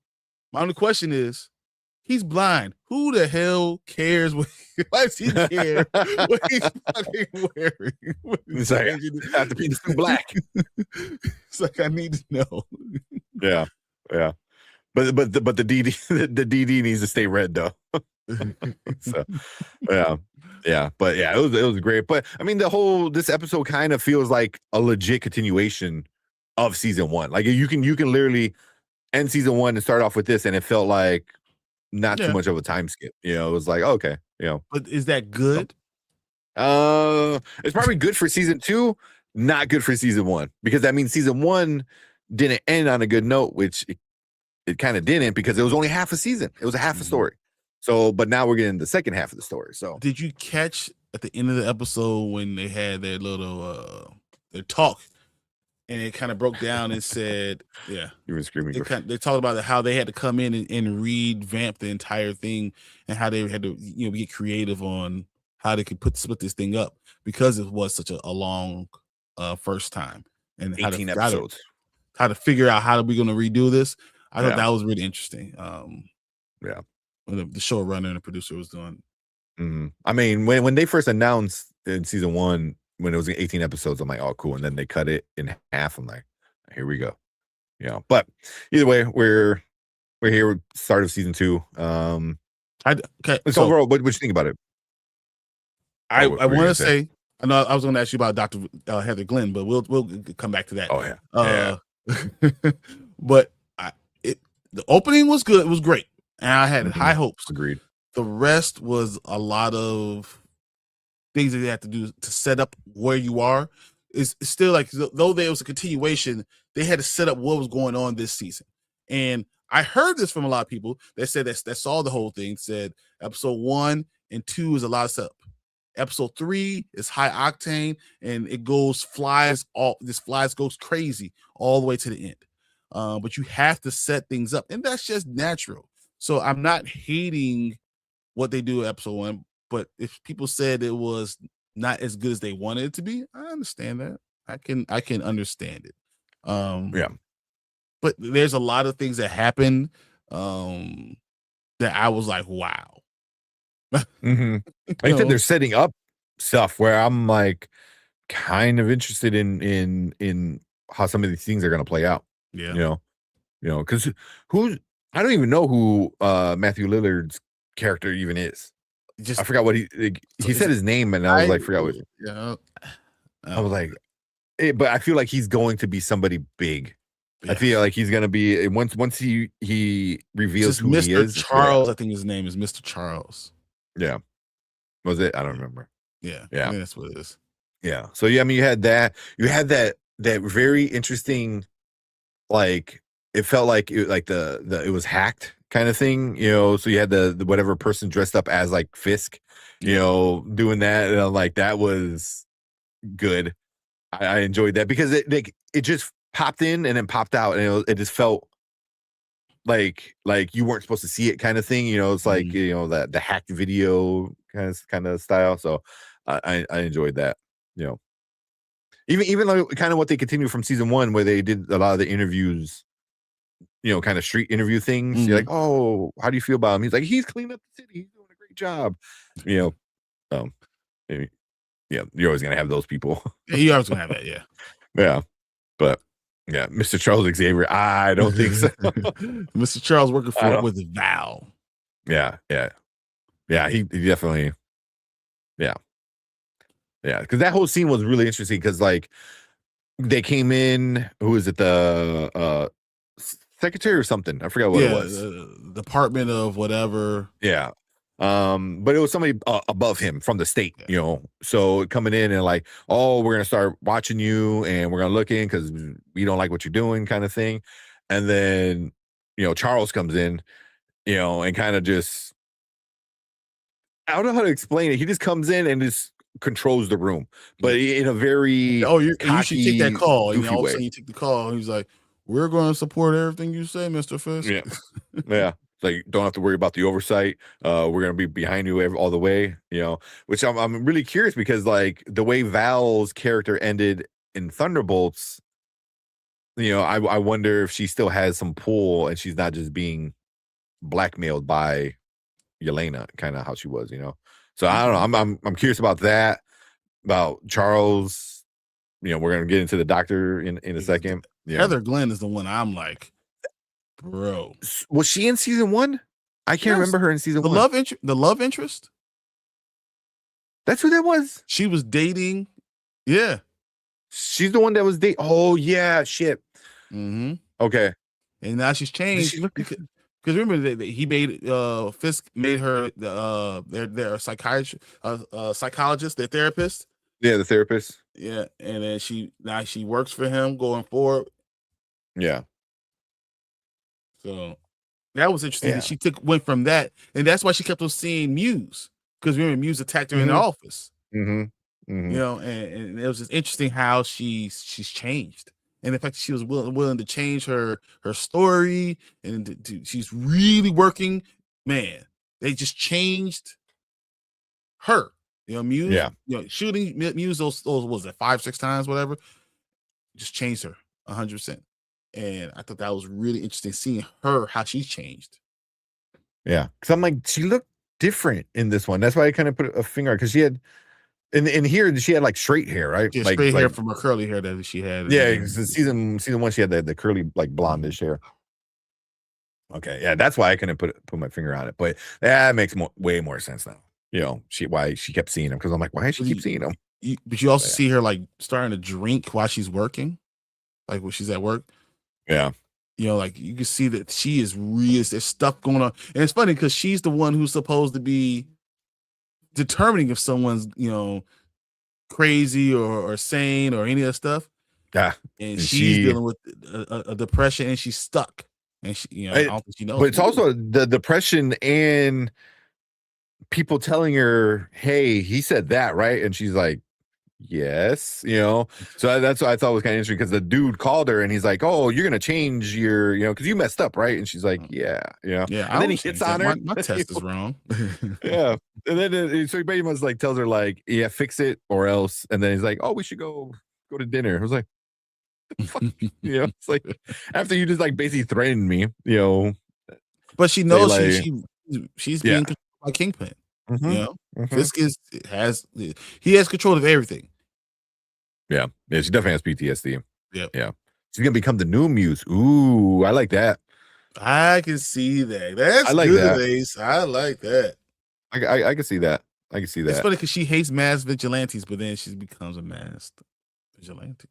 My only question is, he's blind. Who the hell cares? Why does he care what he's fucking wearing? It's like, I have to be black. It's like, I need to know. Yeah. But the DD needs to stay red though. So yeah, but yeah, it was great. But I mean, this episode kind of feels like a legit continuation of season 1. Like you can literally end season 1 and start off with this, and it felt like not too much of a time skip. It was like, okay, But is that good? It's probably good for season 2, not good for season 1, because that means season 1 didn't end on a good note, which it kind of didn't, because it was only half a season. It was a half a story. So, but now we're getting the second half of the story. So, did you catch at the end of the episode when they had their little their talk, and it kind of broke down and said, "Yeah, you were screaming." They talked about how they had to come in and revamp the entire thing, and how they had to get creative on how they could split this thing up because it was such a long first time, and 18 episodes. How to figure out how are we going to redo this. I thought Yeah. that was really interesting. Yeah. When the showrunner and the producer was doing. I mean, when they first announced in season 1 when it was 18 episodes, I'm like, oh, cool. And then they cut it in half. I'm like, here we go. But either way, we're here with start of season 2. Okay. So overall, what you think about it? I want to say, I know I was going to ask you about Dr. Heather Glenn, but we'll come back to that. Oh yeah. But the opening was good. It was great, and I had high hopes. Agreed. The rest was a lot of things that they have to do to set up where you are. It's still like, though there was a continuation, they had to set up what was going on this season. And I heard this from a lot of people that said that saw the whole thing, said episode 1 and 2 is a lot of setup. Episode 3 is high octane and it goes goes crazy all the way to the end. But you have to set things up, and that's just natural. So I'm not hating what they do in episode 1, but if people said it was not as good as they wanted it to be, I understand that. I can understand it. Yeah. But there's a lot of things that happen that I was like, wow. I think they're setting up stuff where I'm like kind of interested in how some of these things are going to play out. Yeah. Because I don't even know who Matthew Lillard's character even is. I forgot what he said his name, and I was like, forgot what. Yeah. I was like, but I feel like he's going to be somebody big. Yes. I feel like he's gonna be once he reveals who Mr. he is. Charles, I think his name is Mr. Charles. Yeah. Was it? I don't remember. Yeah. Yeah. I think that's what it is. Yeah. So yeah, I mean, you had that very interesting, like it felt like it was hacked kind of thing, so you had the whatever person dressed up as like Fisk, doing that, and I'm like, that was good. I enjoyed that because it just popped in and then popped out, and it just felt like you weren't supposed to see it kind of thing. It's like the hacked video kind of style. So I enjoyed that. Even like kind of what they continued from season 1, where they did a lot of the interviews, kind of street interview things. You're like, oh, how do you feel about him? He's like, he's cleaned up the city. He's doing a great job. Yeah, you're always gonna have those people. Yeah, you're always gonna have that. Yeah. Yeah, but yeah, Mr. Charles Xavier, I don't think so. Mr. Charles working with Val. Yeah. He definitely. Yeah. Because that whole scene was really interesting. Because like they came in, who is it? The secretary or something? I forgot what it was. Department of whatever. Yeah. But it was somebody above him from the state, so coming in and like, oh, we're gonna start watching you and we're gonna look in because we don't like what you're doing, kind of thing. And then Charles comes in, and kind of just, I don't know how to explain it. He just comes in and just controls the room, but in a very you should take that call, and all of a way. sudden you take the call, and he's like, we're going to support everything you say, Mr. Fisk. Yeah. Like, don't have to worry about the oversight. We're gonna be behind you all the way. Which I'm really curious, because like the way Val's character ended in Thunderbolts, I wonder if she still has some pull and she's not just being blackmailed by Yelena, kind of how she was. So I don't know. I'm curious about that. About Charles. We're gonna get into the doctor in a second. Heather Glenn is the one I'm like, bro. Was she in season 1? I can't remember her in season 1. The love interest. That's who that was. She was dating. Yeah. She's the one that was dating. Oh yeah, shit. Okay. And now she's changed because remember that he made Fisk made her their psychologist, their therapist. Yeah, the therapist. Yeah, and then she works for him going forward. Yeah. So that was interesting. Yeah. That she went from that, and that's why she kept on seeing Muse, because remember Muse attacked her in the office. And it was just interesting how she's changed, and the fact that she was willing to change her story, and she's really working. Man, they just changed her. You know, Muse, shooting Muse those what was it 5-6 times, whatever, just changed her 100%. And I thought that was really interesting seeing her how she changed. Yeah, because I'm like, she looked different in this one. That's why I kind of put a finger on because she had in here she had like straight hair, right? She had like straight hair from her curly hair that she had. Yeah, season 1 she had the curly like blondish hair. Okay, yeah, that's why I couldn't put my finger on it, but that makes way more sense now. You know, why she kept seeing him because I'm like, why does she keep seeing him? But you also see her like starting to drink while she's working, like when she's at work. Yeah, you know, like you can see that she is real. There's stuff going on, and it's funny because she's the one who's supposed to be determining if someone's crazy or sane or any of that stuff. Yeah, and she's dealing with a depression, and she's stuck. And she, I don't think she knows. But it's also the depression and people telling her, "Hey, he said that, right?" And she's like, "Yes," So that's what I thought was kind of interesting because the dude called her and he's like, "Oh, you're gonna change your, because you messed up, right?" And she's like, "Yeah." Yeah. And then he hits on her. My test is wrong. Yeah. And then so he pretty much like tells her like, "Yeah, fix it or else." And then he's like, "Oh, we should go to dinner." I was like, fuck? It's like after you just like basically threatened me, but she knows she's being controlled by Kingpin. Fisk has control of everything. Yeah, she definitely has PTSD. Yeah, she's gonna become the new Muse. Ooh, I like that. I can see that. That's I like good, that. Ace. I like that. I can see that. I can see that. It's funny because she hates mass vigilantes, but then she becomes a masked vigilante.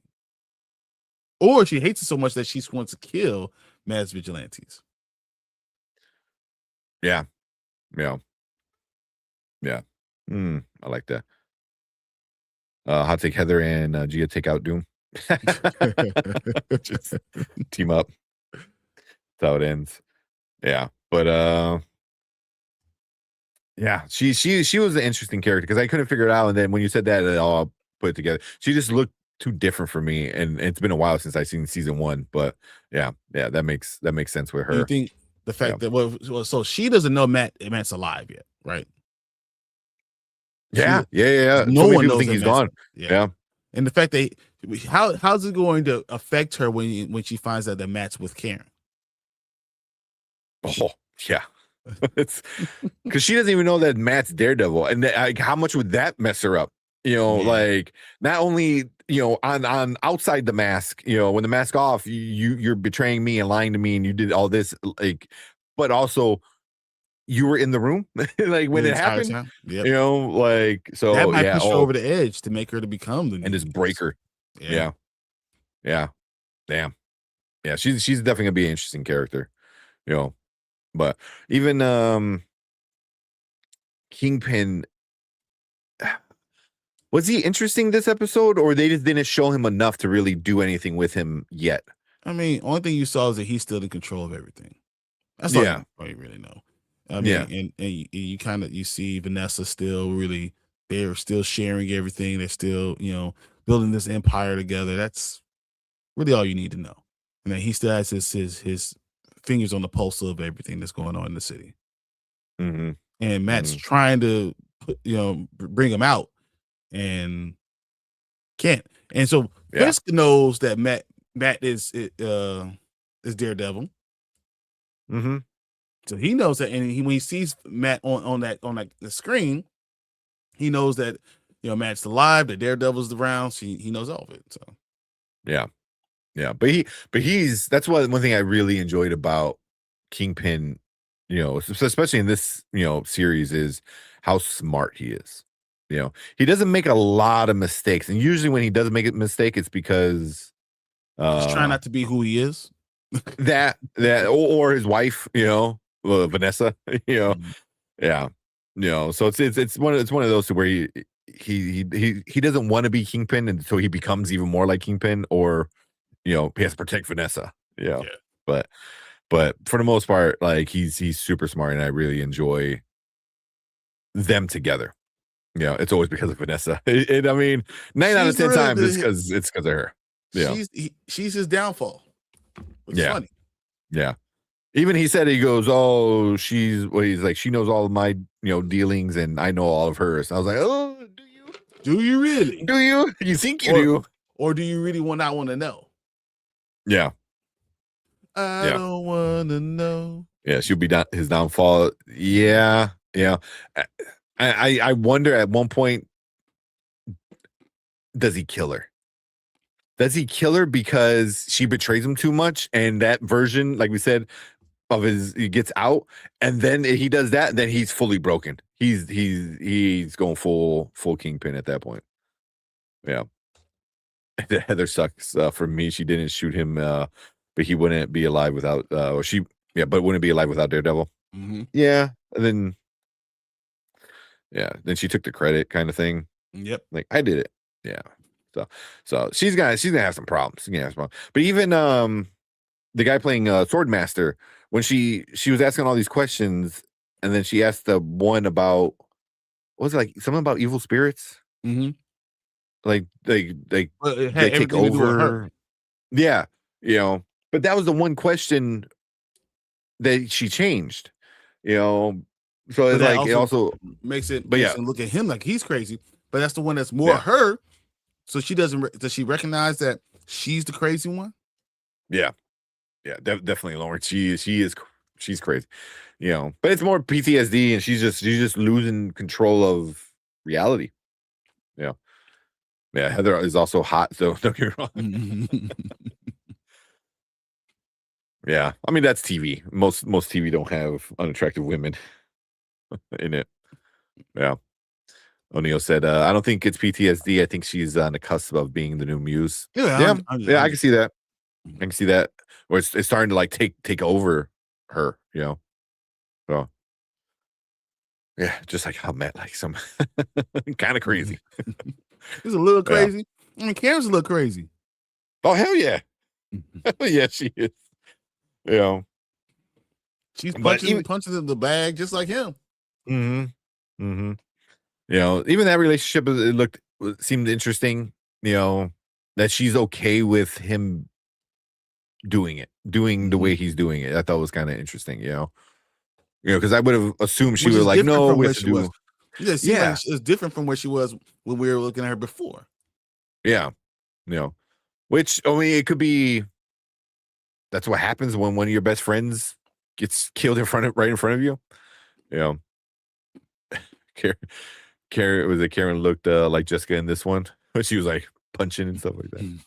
Or she hates it so much that she wants to kill mass vigilantes. Yeah. I like that. Hot take Heather and Gia take out Doom. Just team up. That's how it ends. Yeah, but yeah, she was an interesting character because I couldn't figure it out, and then when you said that, it all put it together. She just looked too different for me, and it's been a while since I've seen season 1. But yeah, that makes sense with her. You think the fact that so she doesn't know Matt's alive yet, right? Yeah. No one knows think he's gone. Yeah. And the fact that how's it going to affect her when she finds out that Matt's with Karen? Oh yeah, it's because she doesn't even know that Matt's Daredevil, and like how much would that mess her up? Like not only on outside the mask, when the mask off, you're betraying me and lying to me, and you did all this, like, but also you were in the room like when it happened. Yep. Like so that might push her over the edge to make her to become the and this breaker. Yeah. Damn. Yeah, she's definitely gonna be an interesting character. But even Kingpin, was he interesting this episode, or they just didn't show him enough to really do anything with him yet? I mean, only thing you saw is that he's still in control of everything. That's all you really know. I mean, and you kind of you see Vanessa they're still sharing everything. They're still building this empire together. That's really all you need to know. And then he still has his fingers on the pulse of everything that's going on in the city. Mm-hmm. And Matt's trying to bring him out and can't. And so Fisk knows that Matt is Daredevil. Mm-hmm. So he knows that, and when he sees Matt on the screen, he knows that Matt's alive, that Daredevil's around. So he knows all of it. So yeah. But that's one thing I really enjoyed about Kingpin, especially in this series, is how smart he is. He doesn't make a lot of mistakes, and usually when he does make a mistake, it's because he's trying not to be who he is. that or his wife, Vanessa, yeah, so it's one of those where he doesn't want to be Kingpin, and so he becomes even more like Kingpin, or he has to protect Vanessa. But for the most part, like he's super smart, and I really enjoy them together. It's always because of Vanessa. I mean, 9 out of 10 times it's because of her. Yeah, she's his downfall. Which is funny. Yeah. Even he said, he goes, "Oh, he's like, she knows all of my dealings, and I know all of hers." And I was like, "Oh, Do you really? Do you? You think you do? Or do you really not want to know? Yeah. I don't want to know. Yeah, she'll be his downfall. Yeah. I wonder at one point, does he kill her? Does he kill her because she betrays him too much? And that version, like we said, of he gets out, and then he does that, then he's fully broken. He's going full Kingpin at that point. Yeah. Heather sucks for me. She didn't shoot him, but he wouldn't be alive without but wouldn't be alive without Daredevil. Mm-hmm. Yeah. And then she took the credit kind of thing. Yep. Like, I did it. Yeah. So she's gonna have some problems. But even the guy playing Swordmaster, when she was asking all these questions, and then she asked the one about, what was it, like something about evil spirits? Mm-hmm. Like they take over. Yeah, but that was the one question that she changed. So it's like it also makes it look at him like he's crazy. But that's the one that's more her. So she does she recognize that she's the crazy one? Yeah, definitely, Lauren. She's crazy, but it's more PTSD, and she's just losing control of reality. Yeah, Heather is also hot, so don't get me wrong. Yeah, I mean, that's TV. Most TV don't have unattractive women in it. Yeah. O'Neill said, I don't think it's PTSD. I think she's on the cusp of being the new muse. Yeah, I can see that. I can see that. Or it's starting to like take over her, So yeah, just like how Matt likes him. Kind of crazy. He's a little crazy. I mean, Karen's a little crazy. Oh, hell yeah. Hell yeah, she is. She's punching in the bag just like him. Even that relationship, seemed interesting, that she's okay with him doing the way he's doing it. I thought was kind of interesting, because I would have assumed she was like, no, we have to do. Yeah, like it's different from where she was when we were looking at her before. Yeah, which, I mean, it could be. That's what happens when one of your best friends gets killed right in front of you. Karen looked like Jessica in this one, but she was like punching and stuff like that.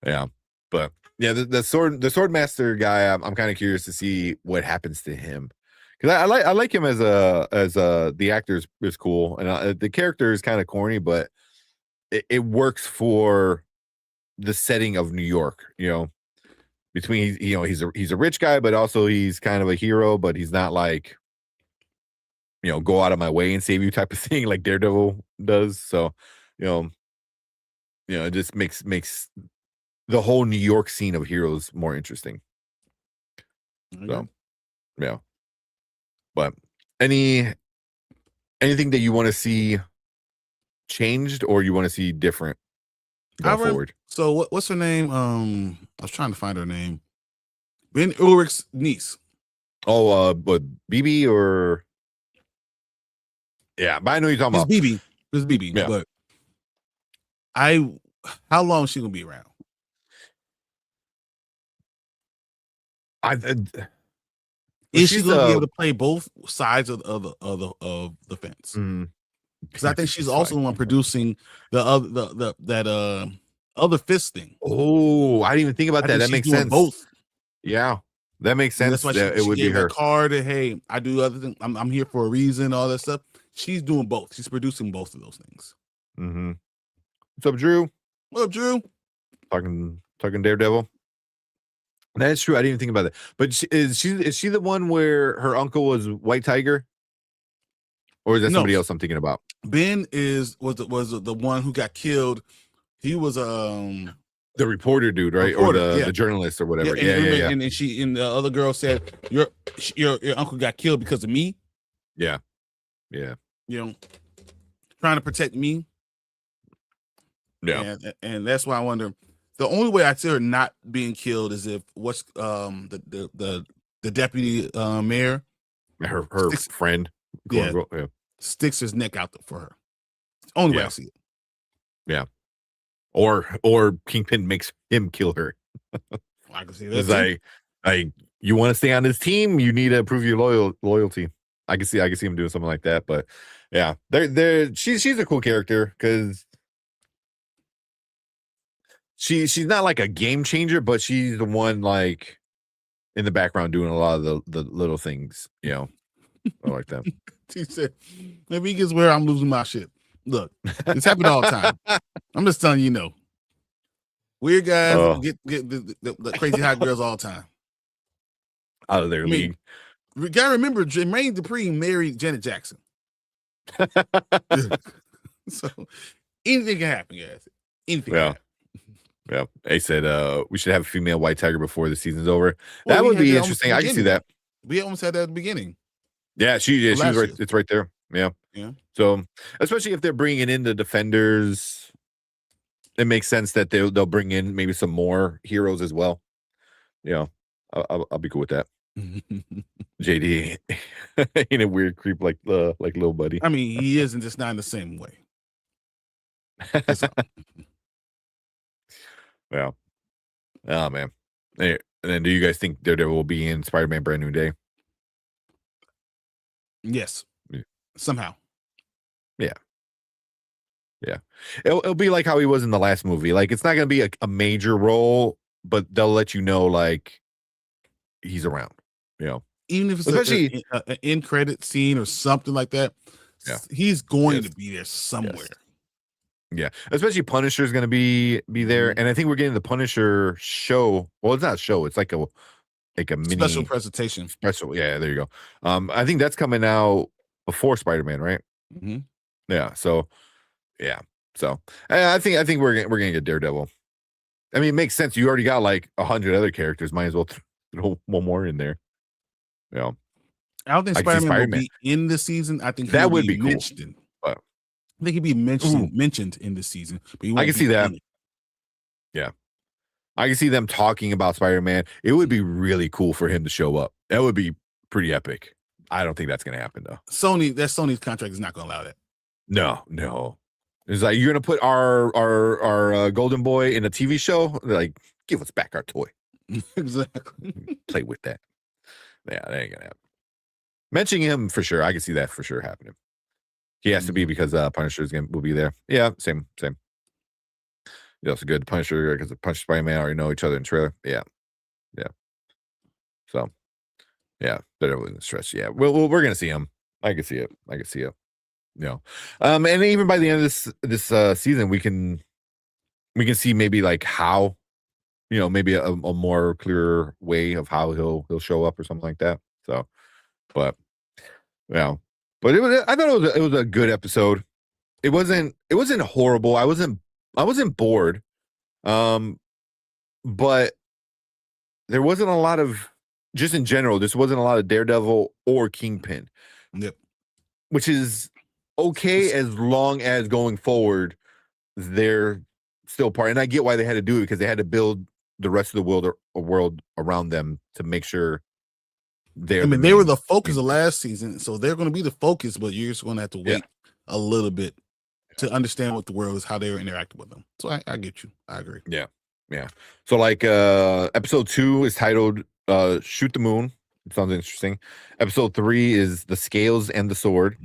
Yeah, but yeah, the Swordmaster guy, I'm kind of curious to see what happens to him, because I like him as the actor is cool, and the character is kind of corny, but it works for the setting of New York. Between he's a rich guy, but also he's kind of a hero, but he's not like, go out of my way and save you type of thing like Daredevil does. So, it just makes the whole New York scene of heroes more interesting. So, yeah. But anything that you want to see changed, or you want to see different going forward? So what's her name? I was trying to find her name. Ben Ulrich's niece. Oh, but BB or. Yeah, but I know you're talking about BB. It's BB. Yeah. But how long is she gonna be around? Is she gonna be able to play both sides of the fence? Because I think she's also the one producing that other fist thing. Oh, I didn't even think about that. That makes sense. Both. Yeah, that makes sense. That's why it would be her card. Hey, I do other things. I'm here for a reason. All that stuff. She's doing both. She's producing both of those things. What's up, Drew? What up, Drew? Talking Daredevil. That's true. I didn't even think about that. But is she the one where her uncle was White Tiger, or is that somebody else I'm thinking about? Ben was the one who got killed. He was the reporter dude, right? Or the journalist or whatever. Yeah. And the other girl said, your uncle got killed because of me. Yeah. Trying to protect me. Yeah. And that's why I wonder. The only way I see her not being killed is if the deputy mayor, her friend, sticks his neck out for her. Only way Yeah. I see it. Yeah. Or Kingpin makes him kill her. I can see that It's too. like you want to stay on this team, you need to prove your loyalty. I can see him doing something like that. But yeah, she's a cool character because she's not like a game changer, but she's the one like in the background doing a lot of the little things, I like that. He said, maybe he gets where I'm losing my shit. Look, it's happened all the time. I'm just telling you, weird guys get the crazy hot girls all the time. Out of their league. You gotta remember, Jermaine Dupri married Janet Jackson. So anything can happen, guys. Anything can happen. Yeah. They said we should have a female White Tiger before the season's over. Well, that we would had be that interesting. almost I at the can see that. We almost had that at the beginning. Yeah, she was right. year. It's right there. Yeah. So, especially if they're bringing in the Defenders, it makes sense that they'll bring in maybe some more heroes as well. I'll be cool with that. JD ain't a weird creep like little buddy. I mean, he isn't, just not in the same way. Yeah. Oh man. Hey, and then do you guys think Daredevil will be in Spider-Man Brand New Day? Yes. Yeah. Somehow. Yeah. It'll be like how he was in the last movie. Like it's not gonna be a major role, but they'll let you know like he's around. Even if it's especially an end credit scene or something like that, he's going to be there somewhere. Yeah, especially Punisher is going to be there, and I think we're getting the Punisher show. Well, it's not a show; it's like a mini special presentation. Special, yeah. There you go. I think that's coming out before Spider-Man, right? Mm-hmm. Yeah. So, I think we're gonna get Daredevil. I mean, it makes sense. You already got like 100 other characters. Might as well throw one more in there. I don't think Spider-Man will be in this season. I think that would be cool. Mentioned. But I think he'd be mentioned in this season. But I can see that. Yeah. I can see them talking about Spider-Man. It would be really cool for him to show up. That would be pretty epic. I don't think that's going to happen though. Sony's contract is not going to allow that. No. It's like, you're going to put our golden boy in a TV show? They're like, give us back our toy. Exactly. Play with that. Yeah, that ain't going to happen. Mentioning him for sure. I can see that for sure happening. He has to be because Punisher will be there. Yeah, same. It's also good. Punisher, because the Punisher Spider-Man already know each other in trailer. Yeah. So, yeah, they're in the stretch. Yeah, we're gonna see him. I can see it. And even by the end of this season, we can see maybe like how, maybe a more clear way of how he'll show up or something like that. So, but yeah. But I thought it was a good episode. It wasn't horrible. I wasn't bored. But there wasn't a lot of, just in general, this wasn't a lot of Daredevil or Kingpin. Yep. Which is okay as long as going forward they're still part. And I get why they had to do it, because they had to build the rest of the world around them to make sure they were the focus of last season, so they're going to be the focus, but you're just going to have to wait a little bit to understand what the world is, how they were interacting with them. So I get you. I agree. Yeah. So like episode 2 is titled Shoot the Moon. It sounds interesting. Episode 3 is The Scales and the Sword.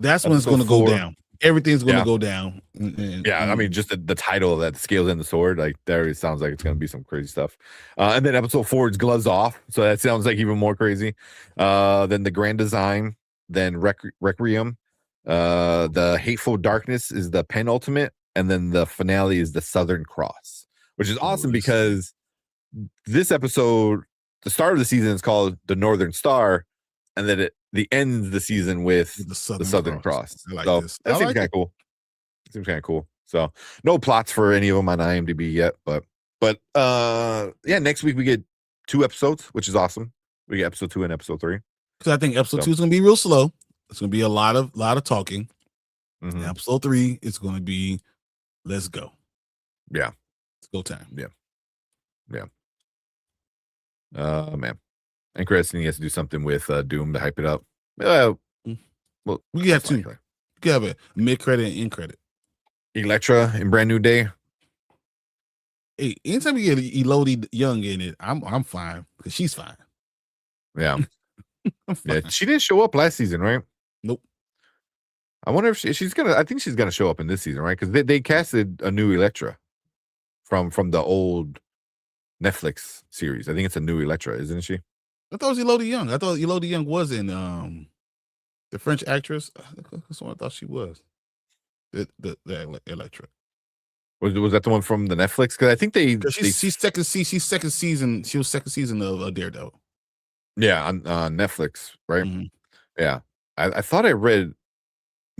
That's when it's going to go down. Everything's going to go down. I mean, just the title of that, The Scales and the Sword, like there, it sounds like it's going to be some crazy stuff. And then episode 4 is Gloves Off, so that sounds like even more crazy. Then The Grand Design, then Requiem. The Hateful Darkness is the penultimate, and then the finale is The Southern Cross, which is awesome because this episode, the start of the season, is called The Northern Star, and then the ends the season with the Southern Cross. I like so this. that seems kind of cool. Seems kind of cool. So no plots for any of them on IMDb yet, but next week we get 2 episodes, which is awesome. We get episode 2 and episode 3. Because I think episode 2 is going to be real slow. It's going to be a lot of talking. Mm-hmm. Episode 3 is going to be let's go. Yeah, it's go time. Yeah. Man. And Chris, he has to do something with Doom to hype it up. Well, we have to. You could have a mid credit and end credit. Elektra in Brand New Day. Hey, anytime you get Elodie Young in it, I'm fine because she's fine. Yeah. I'm Yeah. fine. She didn't show up last season, right? Nope. I wonder if she's gonna. I think she's gonna show up in this season, right? Because they casted a new Elektra from the old Netflix series. I think it's a new Elektra, isn't she? I thought it was Elodie Young. I thought Elodie Young was in the French actress. That's what I thought she was. The Elektra. Was that the one from the Netflix? Because I think She's second season. She was second season of Daredevil. Yeah, on Netflix, right? Mm-hmm. Yeah, I thought I read.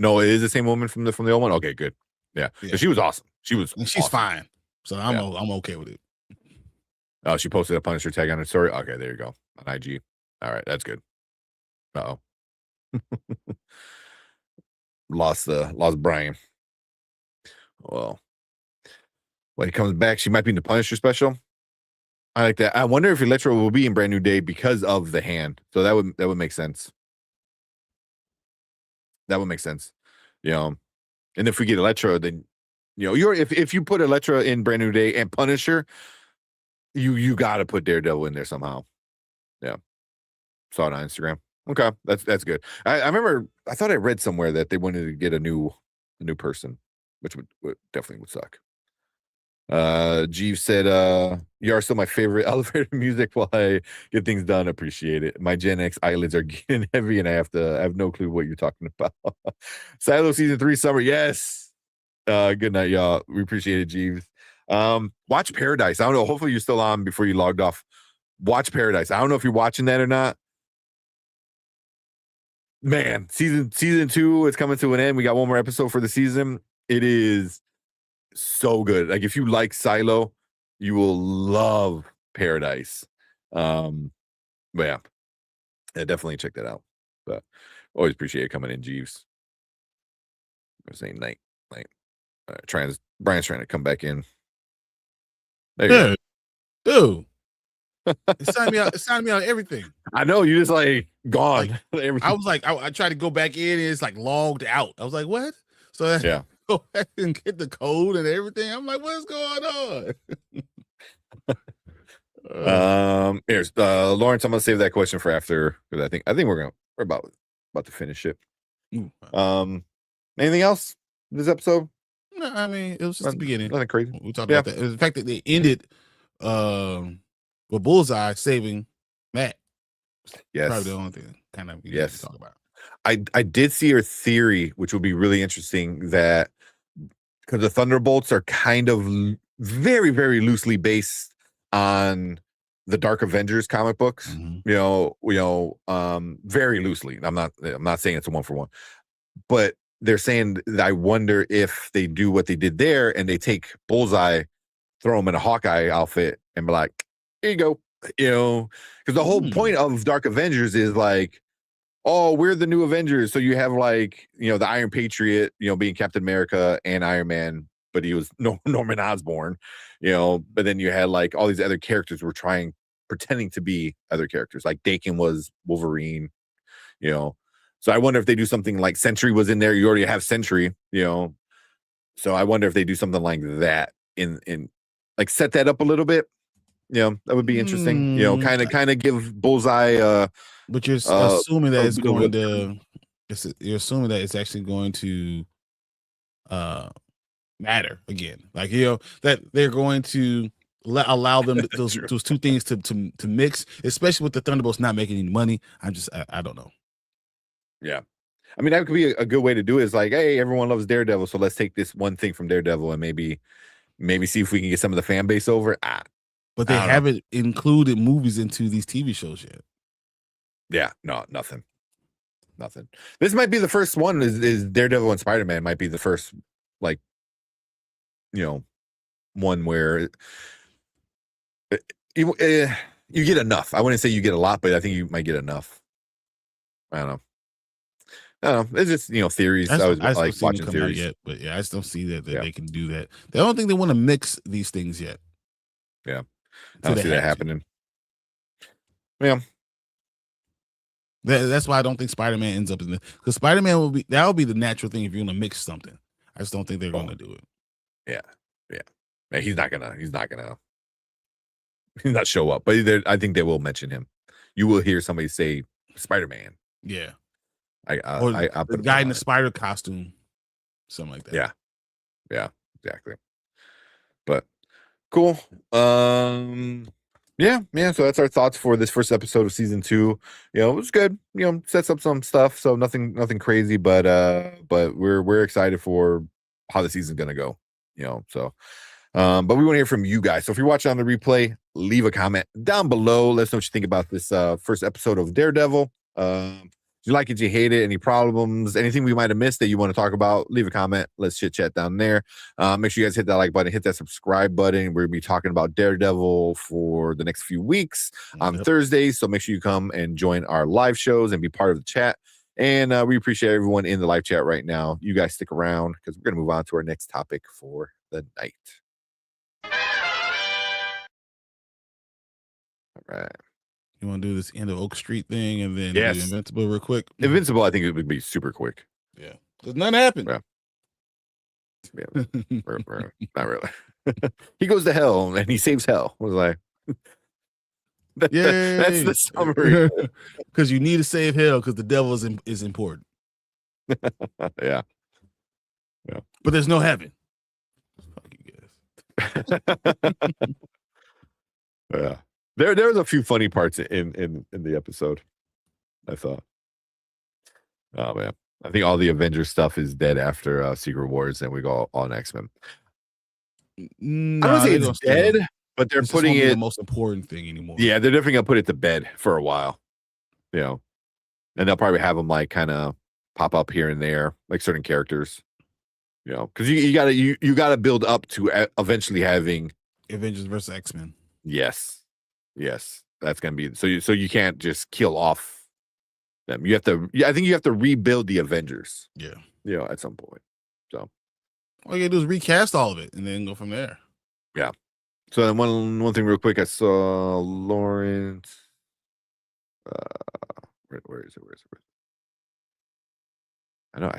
No, it is the same woman from the old one. Okay, good. Yeah, she was awesome. She's awesome. Fine. So I'm okay with it. Oh, she posted a Punisher tag on her story. Okay, there you go on IG. All right, that's good. Oh, lost Brian. Well, when he comes back, she might be in the Punisher special. I like that. I wonder if Elektra will be in Brand New Day because of the hand. So that would make sense. That would make sense. You know, and if we get Elektra, then if you put Elektra in Brand New Day and Punisher, you got to put Daredevil in there somehow. Yeah, saw it on Instagram. Okay, that's good. I remember I thought I read somewhere that they wanted to get a new person, which would definitely would suck. Jeeves said, you are still my favorite elevator music while I get things done. Appreciate it. My Gen X eyelids are getting heavy and I have no clue what you're talking about. Silo season 3 summer. Yes. Good night, y'all. We appreciate it, Jeeves. Watch Paradise. I don't know. Hopefully you're still on before you logged off. Watch Paradise. I don't know if you're watching that or not. Man, season 2 is coming to an end. We got one more episode for the season. It is so good. Like if you like Silo, you will love Paradise. But yeah, definitely check that out. But always appreciate it coming in, Jeeves. I was saying night. Brian's trying to come back in. There you go. Dude. It signed me out everything. I know, you just like gone. Like, I was like, I tried to go back in and it's like logged out. I was like, what? So yeah. Go back and get the code and everything. I'm like, what's going on? Here's Lawrence. I'm gonna save that question for after because I think we're about to finish it. Anything else this episode? No, I mean it was just the beginning. Nothing crazy. We talked about that. It was the fact that they ended with Bullseye saving Matt. Yes, probably the only thing kind of to talk about. I did see your theory, which will be really interesting, that because the Thunderbolts are kind of very, very loosely based on the Dark Avengers comic books, very loosely. I'm not saying it's a 1-for-1, but they're saying that I wonder if they do what they did there and they take Bullseye, throw him in a Hawkeye outfit and be like, here you go, because the whole point of Dark Avengers is like, oh, we're the new Avengers. So you have like, the Iron Patriot, being Captain America and Iron Man, but he was Norman Osborn, but then you had like all these other characters were pretending to be other characters. Like Dakin was Wolverine, So I wonder if they do something like Sentry was in there. You already have Sentry, So I wonder if they do something like that in like set that up a little bit. That would be interesting. Kind of give Bullseye but you're assuming that it's going to. You're assuming that it's actually going to matter again. Like that they're going to allow them those two things to mix, especially with the Thunderbolts not making any money. I don't know. Yeah, I mean that could be a good way to do it. Is like, hey, everyone loves Daredevil, so let's take this one thing from Daredevil and maybe see if we can get some of the fan base over. But they haven't included movies into these TV shows yet. Yeah, no, nothing. This might be the first one. Is Daredevil and Spider-Man might be the first, like, one where you get enough. I wouldn't say you get a lot, but I think you might get enough. I don't know. It's just theories. I was like watching theories yet, but I just don't see that they can do that. I don't think they want to mix these things yet. Yeah, I don't see that happening. Yeah. That's why I don't think Spider-Man ends up in the, because Spider-Man that will be the natural thing if you're gonna mix something. I just don't think they're gonna do it. Yeah. Man, he's not show up, but I think they will mention him. You will hear somebody say Spider-Man. Yeah. Or the guy in the spider costume, something like that. Yeah, exactly. But cool. Yeah. So that's our thoughts for this first episode of season 2. You know, it was good. You know, sets up some stuff. So nothing crazy, but we're excited for how the season's gonna go. You know, so. But we want to hear from you guys. So if you're watching on the replay, leave a comment down below. Let us know what you think about this first episode of Daredevil. Did you like it? Did you hate it? Any problems? Anything we might have missed that you want to talk about? Leave a comment. Let's chit chat down there. Make sure you guys hit that like button, hit that subscribe button. We're gonna be talking about Daredevil for the next few weeks on Thursdays. So make sure you come and join our live shows and be part of the chat. And we appreciate everyone in the live chat right now. You guys stick around because we're gonna move on to our next topic for the night. All right. You want to do this end of Oak Street thing and then Yes. do Invincible real quick? Invincible, I think it would be super quick. Yeah. Because nothing happened. Yeah. Not really. He goes to hell and he saves hell. I was like, that's the summary. Because you need to save hell because the devil is important. Yeah. But there's no heaven. Fuck you guys. Yeah. There was a few funny parts in the episode, I thought. Oh man. I think all the Avengers stuff is dead after Secret Wars, and we go on X-Men. No, I don't say it's dead, but they're putting it the most important thing anymore. Yeah, they're definitely gonna put it to bed for a while. You know. And they'll probably have them like kind of pop up here and there, like certain characters. You know, because you gotta build up to eventually having Avengers versus X-Men. Yes, that's gonna be so you can't just kill off them. You have to. I think you have to rebuild the Avengers. Yeah, you know, at some point. So all you gotta do is recast all of it and then go from there. Yeah. So then one thing real quick, I saw Lawrence. Where is it? I know I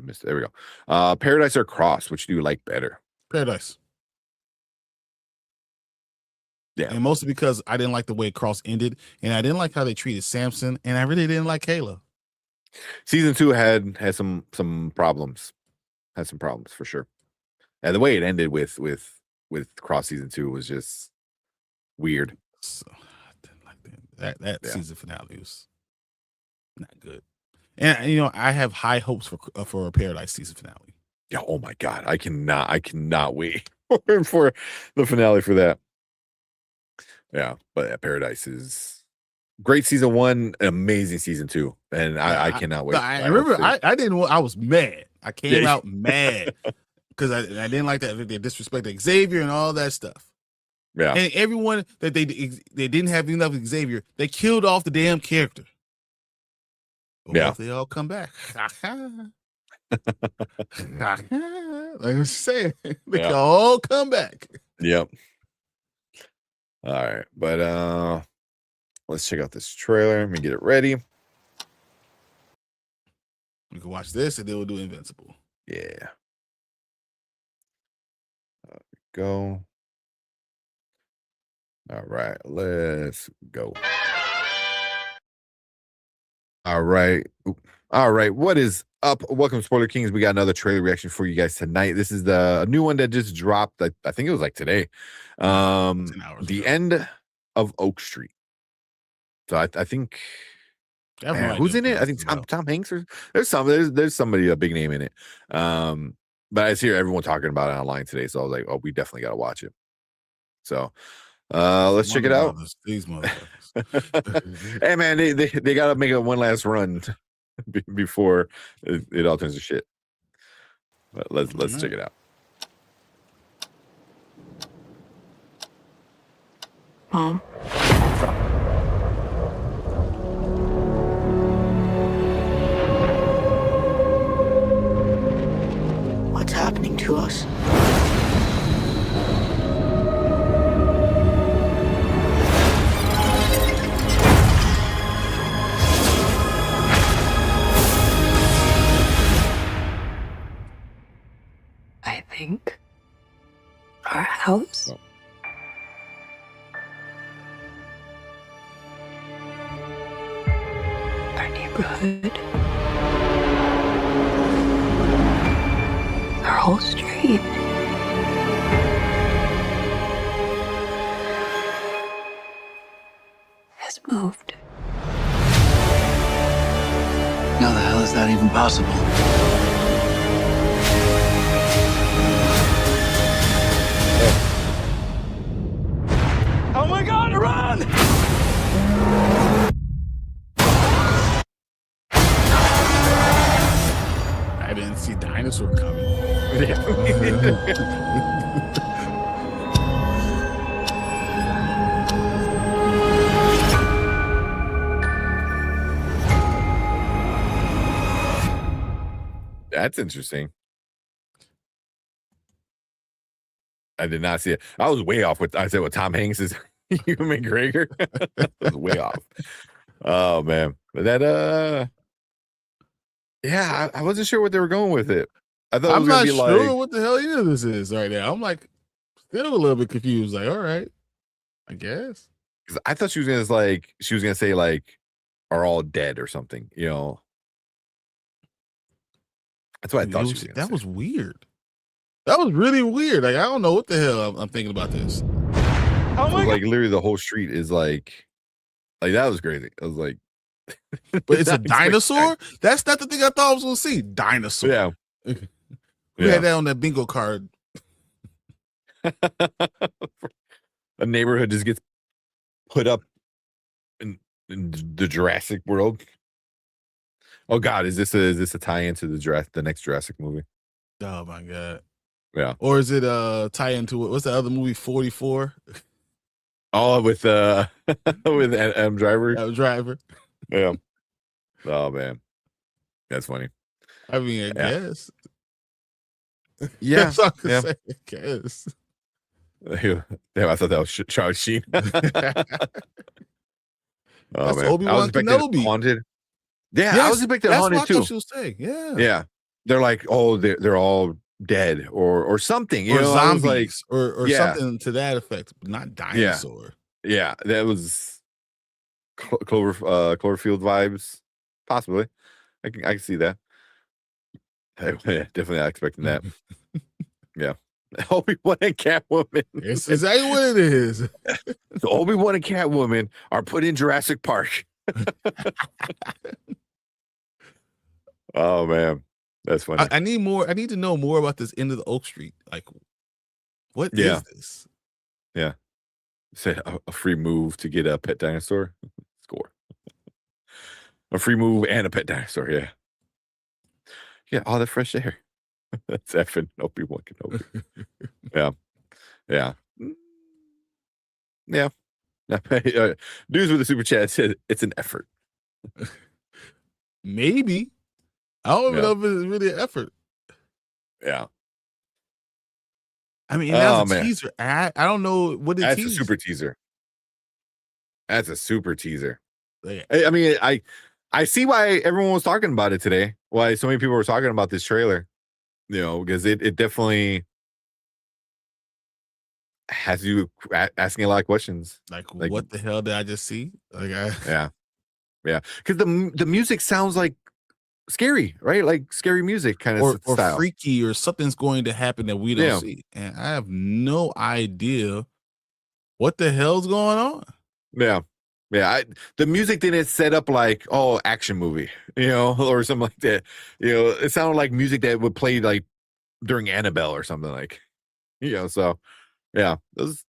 missed it. There we go. Paradise or Cross, which do you like better? Paradise. Yeah. And mostly because I didn't like the way Cross ended, and I didn't like how they treated Samson, and I really didn't like Kayla. Season 2 had some problems. Had some problems for sure. And the way it ended with Cross season 2 was just weird. So I didn't like that season finale was not good. And you know, I have high hopes for a Paradise season finale. Yeah, oh my god, I cannot wait for the finale for that. Yeah, but Paradise is great season 1, amazing season 2, and I cannot wait. I remember I was mad. I came out mad because I didn't like that they disrespected Xavier and all that stuff. Yeah, and everyone that they didn't have enough of Xavier, they killed off the damn character. Yeah, they all come back. Like I was saying, they can all come back. Yep. All right, but let's check out this trailer. Let me get it ready. We can watch this, and then we'll do Invincible. Yeah. Go. All right, let's go. All right. What is up? Welcome to Spoiler Kings. We got another trailer reaction for you guys tonight. This is the new one that just dropped. I think it was like today. The end of Oak Street. So I think who's in it? I think Tom Hanks or there's somebody a big name in it. But I see everyone talking about it online today, so I was like, oh, we definitely got to watch it. So let's check it out. These motherfuckers. Hey man, they gotta make it one last run before it all turns to shit. But let's check it out. Mom. What's happening to us? think our house? No. Our neighborhood? Our whole street? Has moved. How the hell is that even possible? Oh my God, run! I didn't see dinosaur coming. That's interesting. I did not see it. I was way off with I said what Tom Hanks is Ewan McGregor. I was way off. Oh man. But that yeah, I wasn't sure what they were going with it. I thought it I'm was gonna not be sure like what the hell either of this is right now. I'm like still a little bit confused. Like, all right, I guess. 'cause I thought she was gonna say like are all dead or something, you know. That's what I thought she was gonna That say. was weird. That was really weird. Like, I don't know what the hell I'm thinking about this. Oh my like literally the whole street is like that was crazy. I was like, But it's a not expecting dinosaur? That's not the thing I thought I was gonna see. Dinosaur. Yeah. We had that on that bingo card. A neighborhood just gets put up in the Jurassic World. Oh God, is this a tie into the next Jurassic movie? Oh my god. Yeah. Or is it tie into it? What's the other movie? 44? Oh, with with Adam Driver. Driver. Yeah. Oh man, that's funny. I mean, I guess. Yeah. That's all I can Yeah. say. I guess. Damn, I thought that was Charlie Sheen. Oh That's man, Obi-Wan I was expecting Kenobi. haunted. Yeah, I Yes, was expecting that's haunted what I too. thought she was saying. Yeah. Yeah, they're like, oh, they're all dead or something. You Or know, I was like, zombies or yeah. something to that effect, but not dinosaur. yeah, that was Cloverfield vibes, possibly. I can see that. Definitely not expecting that. Yeah. Obi-Wan and Catwoman. It's exactly what it is. So Obi-Wan and Catwoman are put in Jurassic Park. Oh man, that's funny. I need more. I need to know more about this end of the Oak Street. Like, what is this? Yeah. Say a free move to get a pet dinosaur. Score. A free move and a pet dinosaur. Yeah. Yeah, all the fresh air. That's effing Obi-Wan Kenobi. Yeah. Yeah. Yeah. Dudes with the super chat said it's an effort. Maybe. I don't even know if it's really an effort. Yeah. I mean, that's a man. teaser. I don't know what it That's a teases. super teaser. That's a super teaser. Yeah. I mean, I see why everyone was talking about it today. Why so many people were talking about this trailer. You know, because it definitely has you asking a lot of questions. Like what the hell did I just see? Like, yeah, because the music sounds like scary, right? Like scary music kind of or style, freaky, or something's going to happen that we don't see, and I have no idea what the hell's going on. Yeah. The music didn't set up like action movie, you know, or something like that. You know, it sounded like music that would play like during Annabelle or something like, you know. So yeah, it was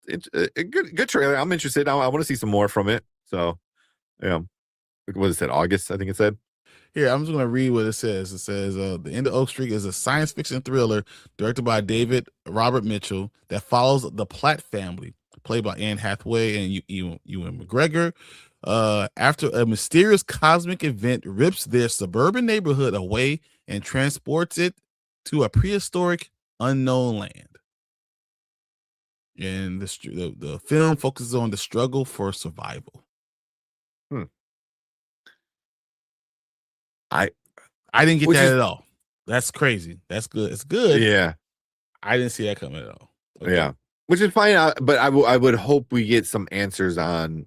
a good trailer. I'm interested. I want to see some more from it. So yeah, what is it? August, I think it said. Here, I'm just going to read what it says. It says, The End of Oak Street is a science fiction thriller directed by David Robert Mitchell that follows the Platt family, played by Anne Hathaway and Ewan McGregor. After a mysterious cosmic event rips their suburban neighborhood away and transports it to a prehistoric unknown land. And the film focuses on the struggle for survival. I didn't get that at all. That's crazy. That's good. It's good. Yeah. I didn't see that coming at all. Okay. Yeah, which is fine. But I would hope we get some answers on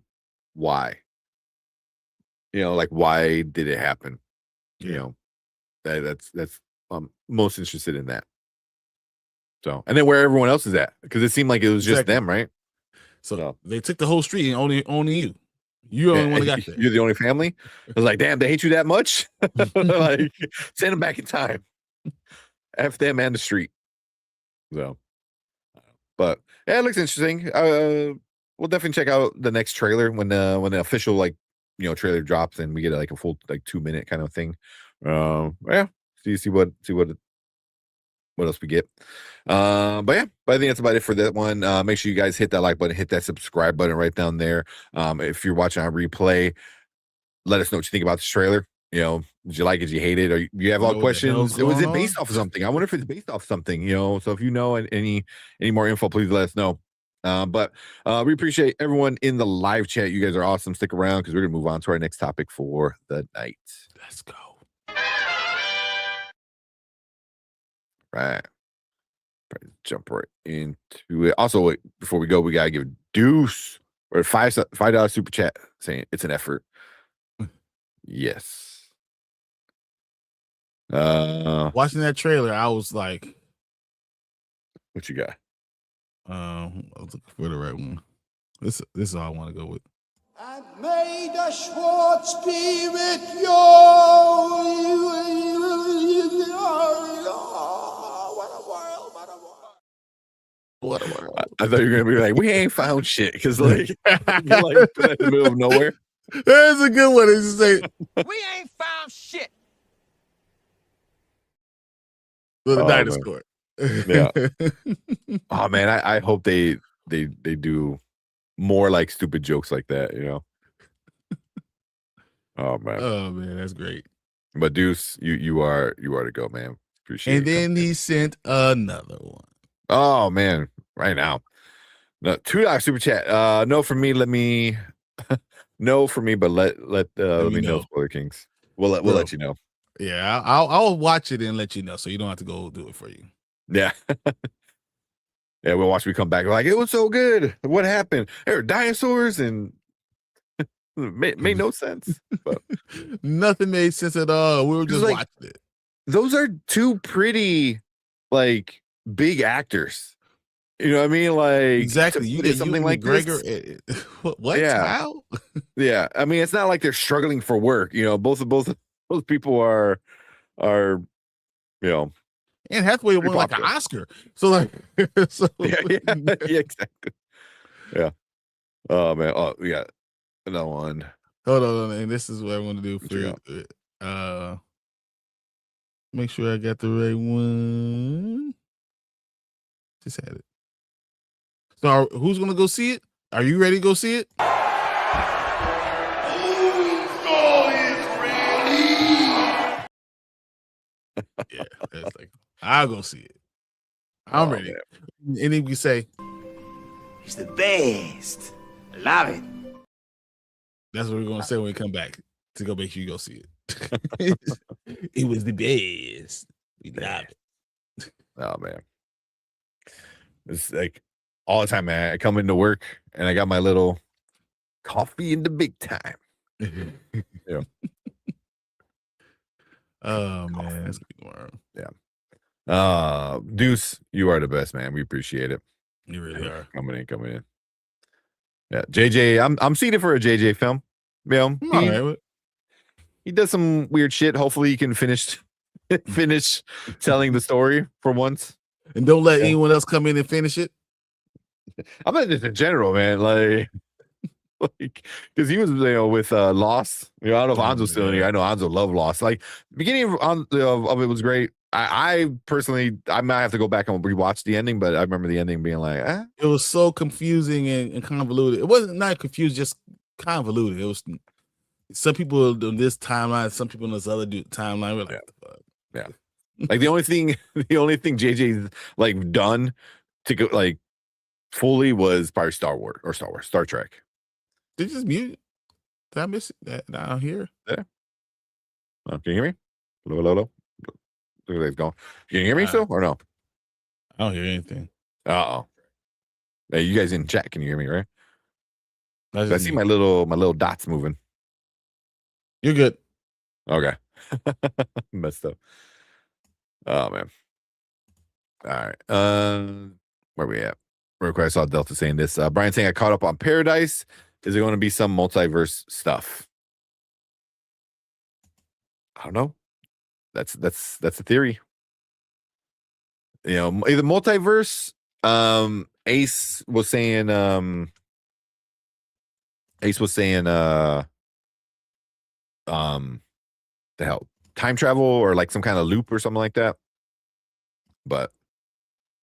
why. Like why did it happen? That's I'm most interested in that. So, and then where everyone else is at, because it seemed like it was just them, right? So they took the whole street and only you. You're the only one that got there. You're the only family. I was like, damn, they hate you that much. Like, send them back in time. F them and the street. So, but yeah, it looks interesting. We'll definitely check out the next trailer when the official trailer drops and we get like a full 2-minute kind of thing. Yeah, see what else we get. But yeah, but I think that's about it for that one. Make sure you guys hit that like button, hit that subscribe button right down there. If you're watching on replay, let us know what you think about this trailer. Did you like it? Did you hate it? Or you have all questions? Was it based off of something? I wonder if it's based off something, so if you know any more info, please let us know. But we appreciate everyone in the live chat. You guys are awesome. Stick around because we're gonna move on to our next topic for the night. Let's go. Right. Jump right into it. Also, wait, before we go, we gotta give Deuce or $5 super chat saying it's an effort. Yes. Watching that trailer, I was like, what you got? I was looking for the right one. This is all I want to go with. And may the Schwartz be with you. What a world. I thought you were gonna be like, we ain't found shit because like you're like put in the middle of nowhere. That's a good one. It's just like, We ain't found shit. the Oh, dinosaur. Yeah. Oh man, I hope they do more like stupid jokes like that, Oh man, that's great. But Deuce, you are to go, man. Appreciate And it. then he sent another one. Oh man, right now. No, $2 super chat. No for me. Let me no for me, but let me know, Spoiler Kings. We'll let you know. Yeah, I'll watch it and let you know, so you don't have to go do it for you. Yeah. Yeah, we'll watch me come back. We're like, it was so good. What happened? There were dinosaurs and made no sense. But nothing made sense at all. We were just watching it. Those are two pretty big actors. You know what I mean? Like exactly. You did something like McGregor. this. What? Yeah. How? Yeah. I mean, it's not like they're struggling for work. Both of those people are And Hathaway won like an Oscar. So like, yeah, exactly. Yeah. Oh man. Oh, we got another one. Hold on, and this is what I want to do for make sure I got the right one. Just had it. So who's gonna go see it? Are you ready to go see it? Yeah, that's like I'll go see it. I'm ready. Man. And then we say He's the best. I love it. That's what we're gonna say when we come back to go make sure you go see it. It was the best. We love it. Oh man. It's like all the time, man. I come into work and I got my little coffee in the big time. Yeah. Oh man, that's good work. Yeah. Deuce, you are the best, man. We appreciate it. You really are. Coming in. Yeah, JJ, I'm seeing it for a JJ film. He does some weird shit. Hopefully he can finish telling the story for once. And don't let anyone else come in and finish it. I'm not just in general, man. Like because he was with Lost. I don't know if Anzo's still in here. I know Anzo loved Lost. Like beginning of it was great. I personally I might have to go back and rewatch the ending, but I remember the ending being like, It was so confusing and convoluted. It wasn't not confused, just convoluted. It was some people on this timeline, some people on this other timeline. We're like, yeah. Like the only thing JJ's like done to go like fully was probably Star Trek. Did you just mute? Did I miss that down here? Yeah. Can you hear me? Hello. Look at that going. Can you hear me still or no? I don't hear anything. Uh-oh. Hey, you guys in chat, can you hear me, right? That's I just see me. my little dots moving. You're good. Okay. Messed up. Oh man. All right. Where we at? Real quick, I saw Delta saying this. Brian saying I caught up on Paradise. Is it going to be some multiverse stuff? I don't know. That's the theory. You know, either multiverse. Ace was saying. The hell, time travel or like some kind of loop or something like that. But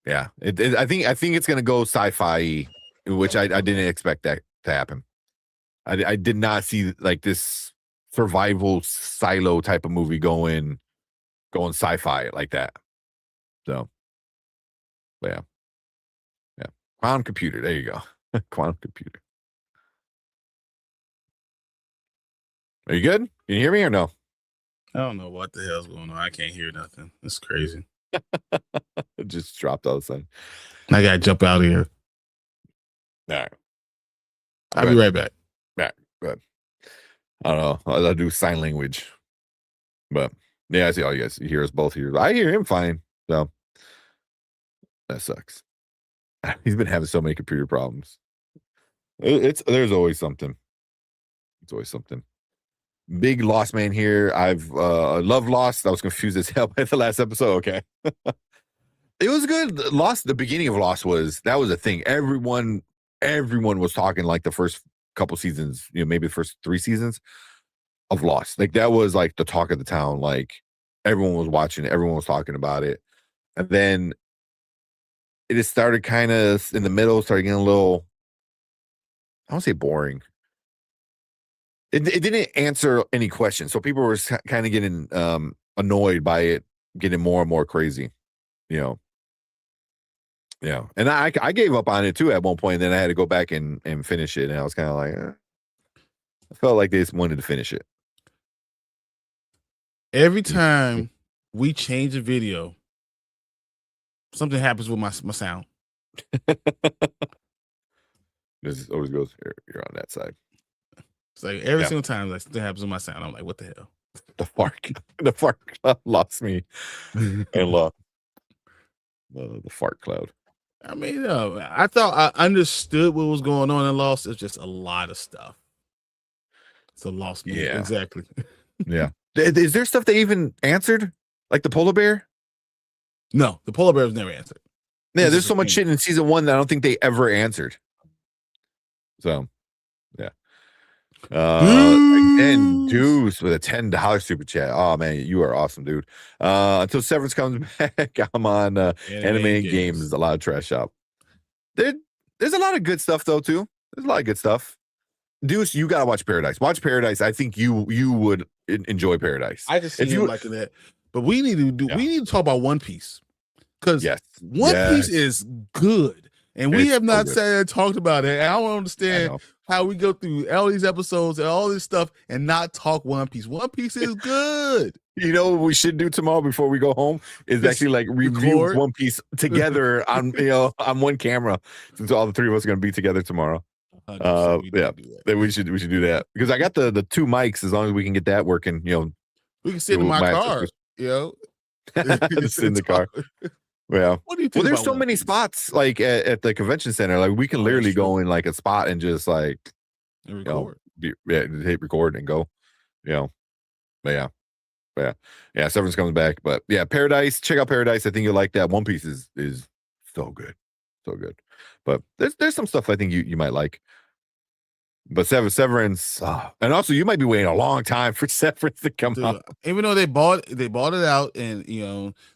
yeah, I think it's gonna go sci-fi, which I didn't expect that to happen. I did not see like this survival silo type of movie going sci-fi like that. So, but yeah, quantum computer. There you go, quantum computer. Are you good? Can you hear me or no? I don't know what the hell's going on. I can't hear nothing. It's crazy. It just dropped all of a sudden. I gotta jump out of here. All right. I'll be right back. Yeah, good. I don't know. I'll do sign language. But yeah, I see all you guys hear us both here. I hear him fine. So that sucks. He's been having so many computer problems. There's always something. It's always something. Big Lost man here. I've love Lost. I was confused as hell by the last episode. Okay. It was good. Lost, the beginning of Lost was a thing. Everyone was talking like the first couple seasons, you know, maybe the first 3 seasons of Lost. Like that was like the talk of the town. Like everyone was watching it, everyone was talking about it. And then it just started kind of in the middle, started getting a little, I don't say boring. It didn't answer any questions. So people were kind of getting annoyed by it, getting more and more crazy, you know. Yeah. And I gave up on it too at one point. And then I had to go back and finish it. And I was kind of like, I felt like they just wanted to finish it. Every time we change a video, something happens with my sound. This always goes, you're on that side. It's like every single time like something happens with my sound, I'm like, what the hell? The fart lost me and lost the fart cloud. I mean, I thought I understood what was going on in Lost. It's just a lot of stuff. It's a Lost movie. Yeah. Exactly. Yeah. Is there stuff they even answered? Like the polar bear? No, the polar bear was never answered. Yeah, there's so much shit in season 1 that I don't think they ever answered. So, yeah. And Deuce with a $10 super chat. Oh man, you are awesome, dude. Until Severance comes back, I'm on Anime and Games, a lot of trash out. There's a lot of good stuff though too. There's a lot of good stuff. Deuce, you gotta watch Paradise. Watch Paradise. I think you would enjoy Paradise. I just see you liking that. But we need to talk about One Piece. Because One Piece is good. And we have not said talked about it. And I don't understand how we go through all these episodes and all this stuff and not talk One Piece. One Piece is good. You know what we should do tomorrow before we go home is actually like review One Piece together on on one camera, since all the 3 of us are going to be together tomorrow. We should do that because I got the 2 mics. As long as we can get that working, we can sit in my car. Sit in the car. Yeah. What do you think? Well, there's so many spots like at the convention center. Like we can literally go in like a spot and just like record. Hit record and go. But yeah. Severance comes back, but yeah, Paradise. Check out Paradise. I think you'll like that. One Piece is so good, so good. But there's some stuff I think you might like. But Severance, and also you might be waiting a long time for Severance to come out. Even though they bought it out, and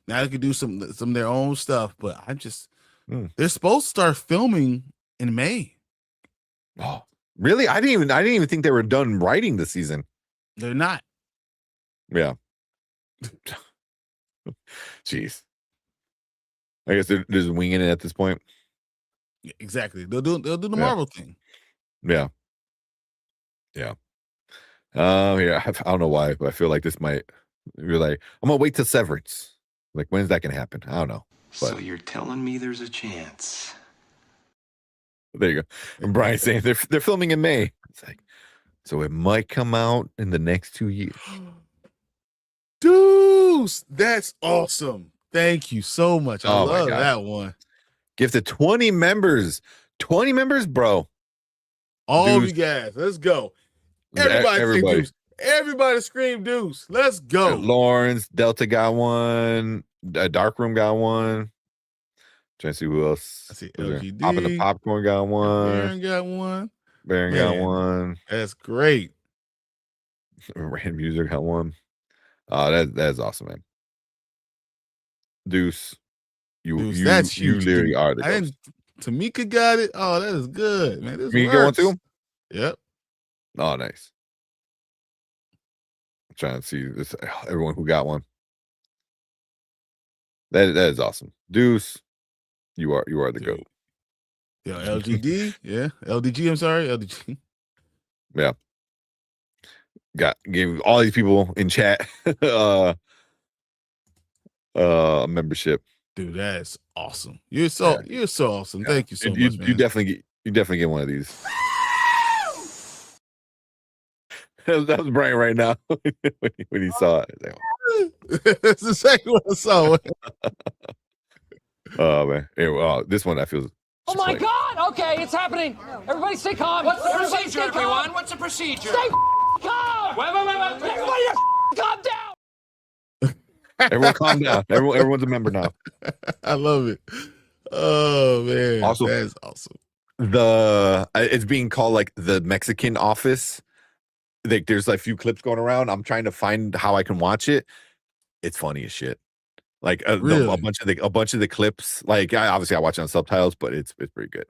now they can do some of their own stuff. But they're supposed to start filming in May. Oh, really? I didn't even think they were done writing the season. They're not. Yeah. Jeez. I guess they're just winging it at this point. Yeah, exactly. They'll do the Marvel thing. Yeah. Yeah. I don't know why, but I feel like this might be like, I'm gonna wait till Severance. Like, when's that gonna happen? I don't know. So you're telling me there's a chance? There you go. And Brian saying they're filming in May. It's like, so it might come out in the next 2 years. Deuce, that's awesome. Thank you so much. I Oh my love God. that one. Gifted 20 members. 20 members, bro. All Deuce. you guys, let's go. Everybody scream Deuce. Everybody scream Deuce. Let's go. Lawrence, Delta got one. Darkroom got one. Trying to see who else. I see LGD. LGD. Popping the Popcorn got one. Baron got one. Baron got one. That's great. Rand Music got one. That's awesome, man. Deuce, That's huge. You literally are the ghost. Tamika got it. Oh, that is good, man. This You get one too? Yep. Oh, nice. I'm trying to see this. Everyone who got one. That is awesome. Deuce, you are the GOAT. Yeah, LGD. Yeah, LDG. I'm sorry, LDG. Yeah. Gave all these people in chat membership. Dude, that's awesome. You're so awesome. Yeah. Thank you so much, man. You definitely get one of these. That was Brian right now when he saw it. Like, It's the second one I saw. oh man. Anyway, this one I feel. Oh my God! Okay, it's happening. Everybody stay calm. What's the procedure, everyone? What's the procedure? Stay calm. Wait. Everybody calm down. Everyone calm down. Everyone's a member now. I love it. Oh man. Also, that's awesome. It's being called like the Mexican Office. Like there's like a few clips going around. I'm trying to find how I can watch it. It's funny as shit. Like Really? a bunch of the clips. Like obviously I watch it on subtitles, but it's pretty good.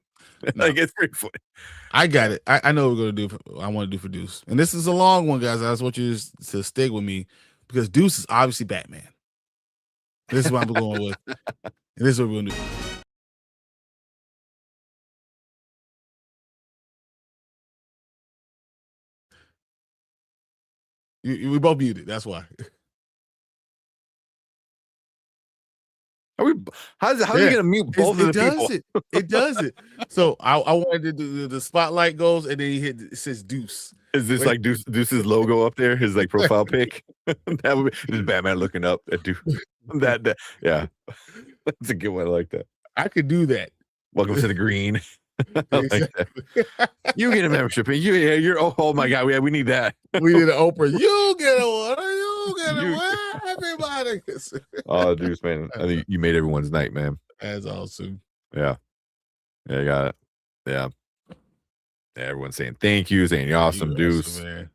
Like it's pretty funny. I got it. I know what we're gonna do. I want to do for Deuce, and this is a long one, guys. I just want you to stick with me because Deuce is obviously Batman. This is what I'm going with. And this is what we're gonna do. We both muted. That's why. How's he gonna mute both of the people? It does it. So I wanted to do the spotlight goes, and then it says Deuce. Is this like Deuce's logo up there? His like profile pic? That would be just Batman looking up at Deuce. That yeah, that's a good one. I like that. I could do that. Welcome to the green. I like that. You get a membership, and you're oh my God, we need that. We need an Oprah. You get a one. You get a one. Everybody. Oh, Deuce, man, I think you made everyone's night, man. That's awesome. Yeah, you got it. Yeah, everyone's saying thank you, saying you're awesome, Deuce. Awesome,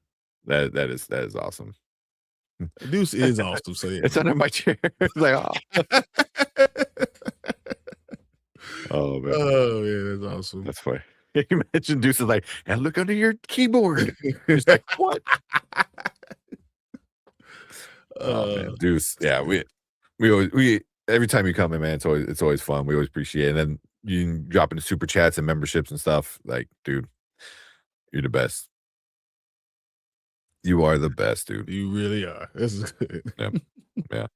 man. That is awesome. Deuce is awesome. So yeah. It's under my chair. It's like oh. Oh man. Oh yeah, that's awesome. That's funny. You mentioned Deuce is like, and look under your keyboard. It's like, what? Oh man, Deuce. Yeah, we every time you come in, man, it's always fun. We always appreciate it. And then you can drop into super chats and memberships and stuff. Like, dude, you're the best. You are the best, dude. You really are. This is good. Yeah.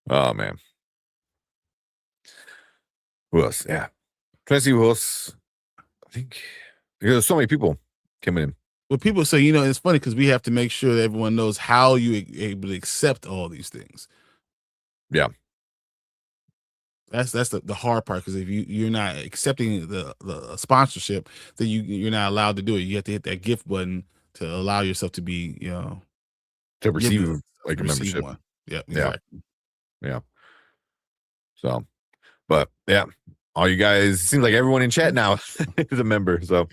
Oh man. Who else? Yeah. Trying to see who else. I think there's so many people coming in. Well, people say, it's funny because we have to make sure that everyone knows how you able to accept all these things. Yeah. That's the hard part, because if you're not accepting the sponsorship, then you're not allowed to do it. You have to hit that gift button to allow yourself to be, to receive like a membership. One. Yeah, exactly. Yeah. So, but yeah, all you guys, seems like everyone in chat now is a member. So,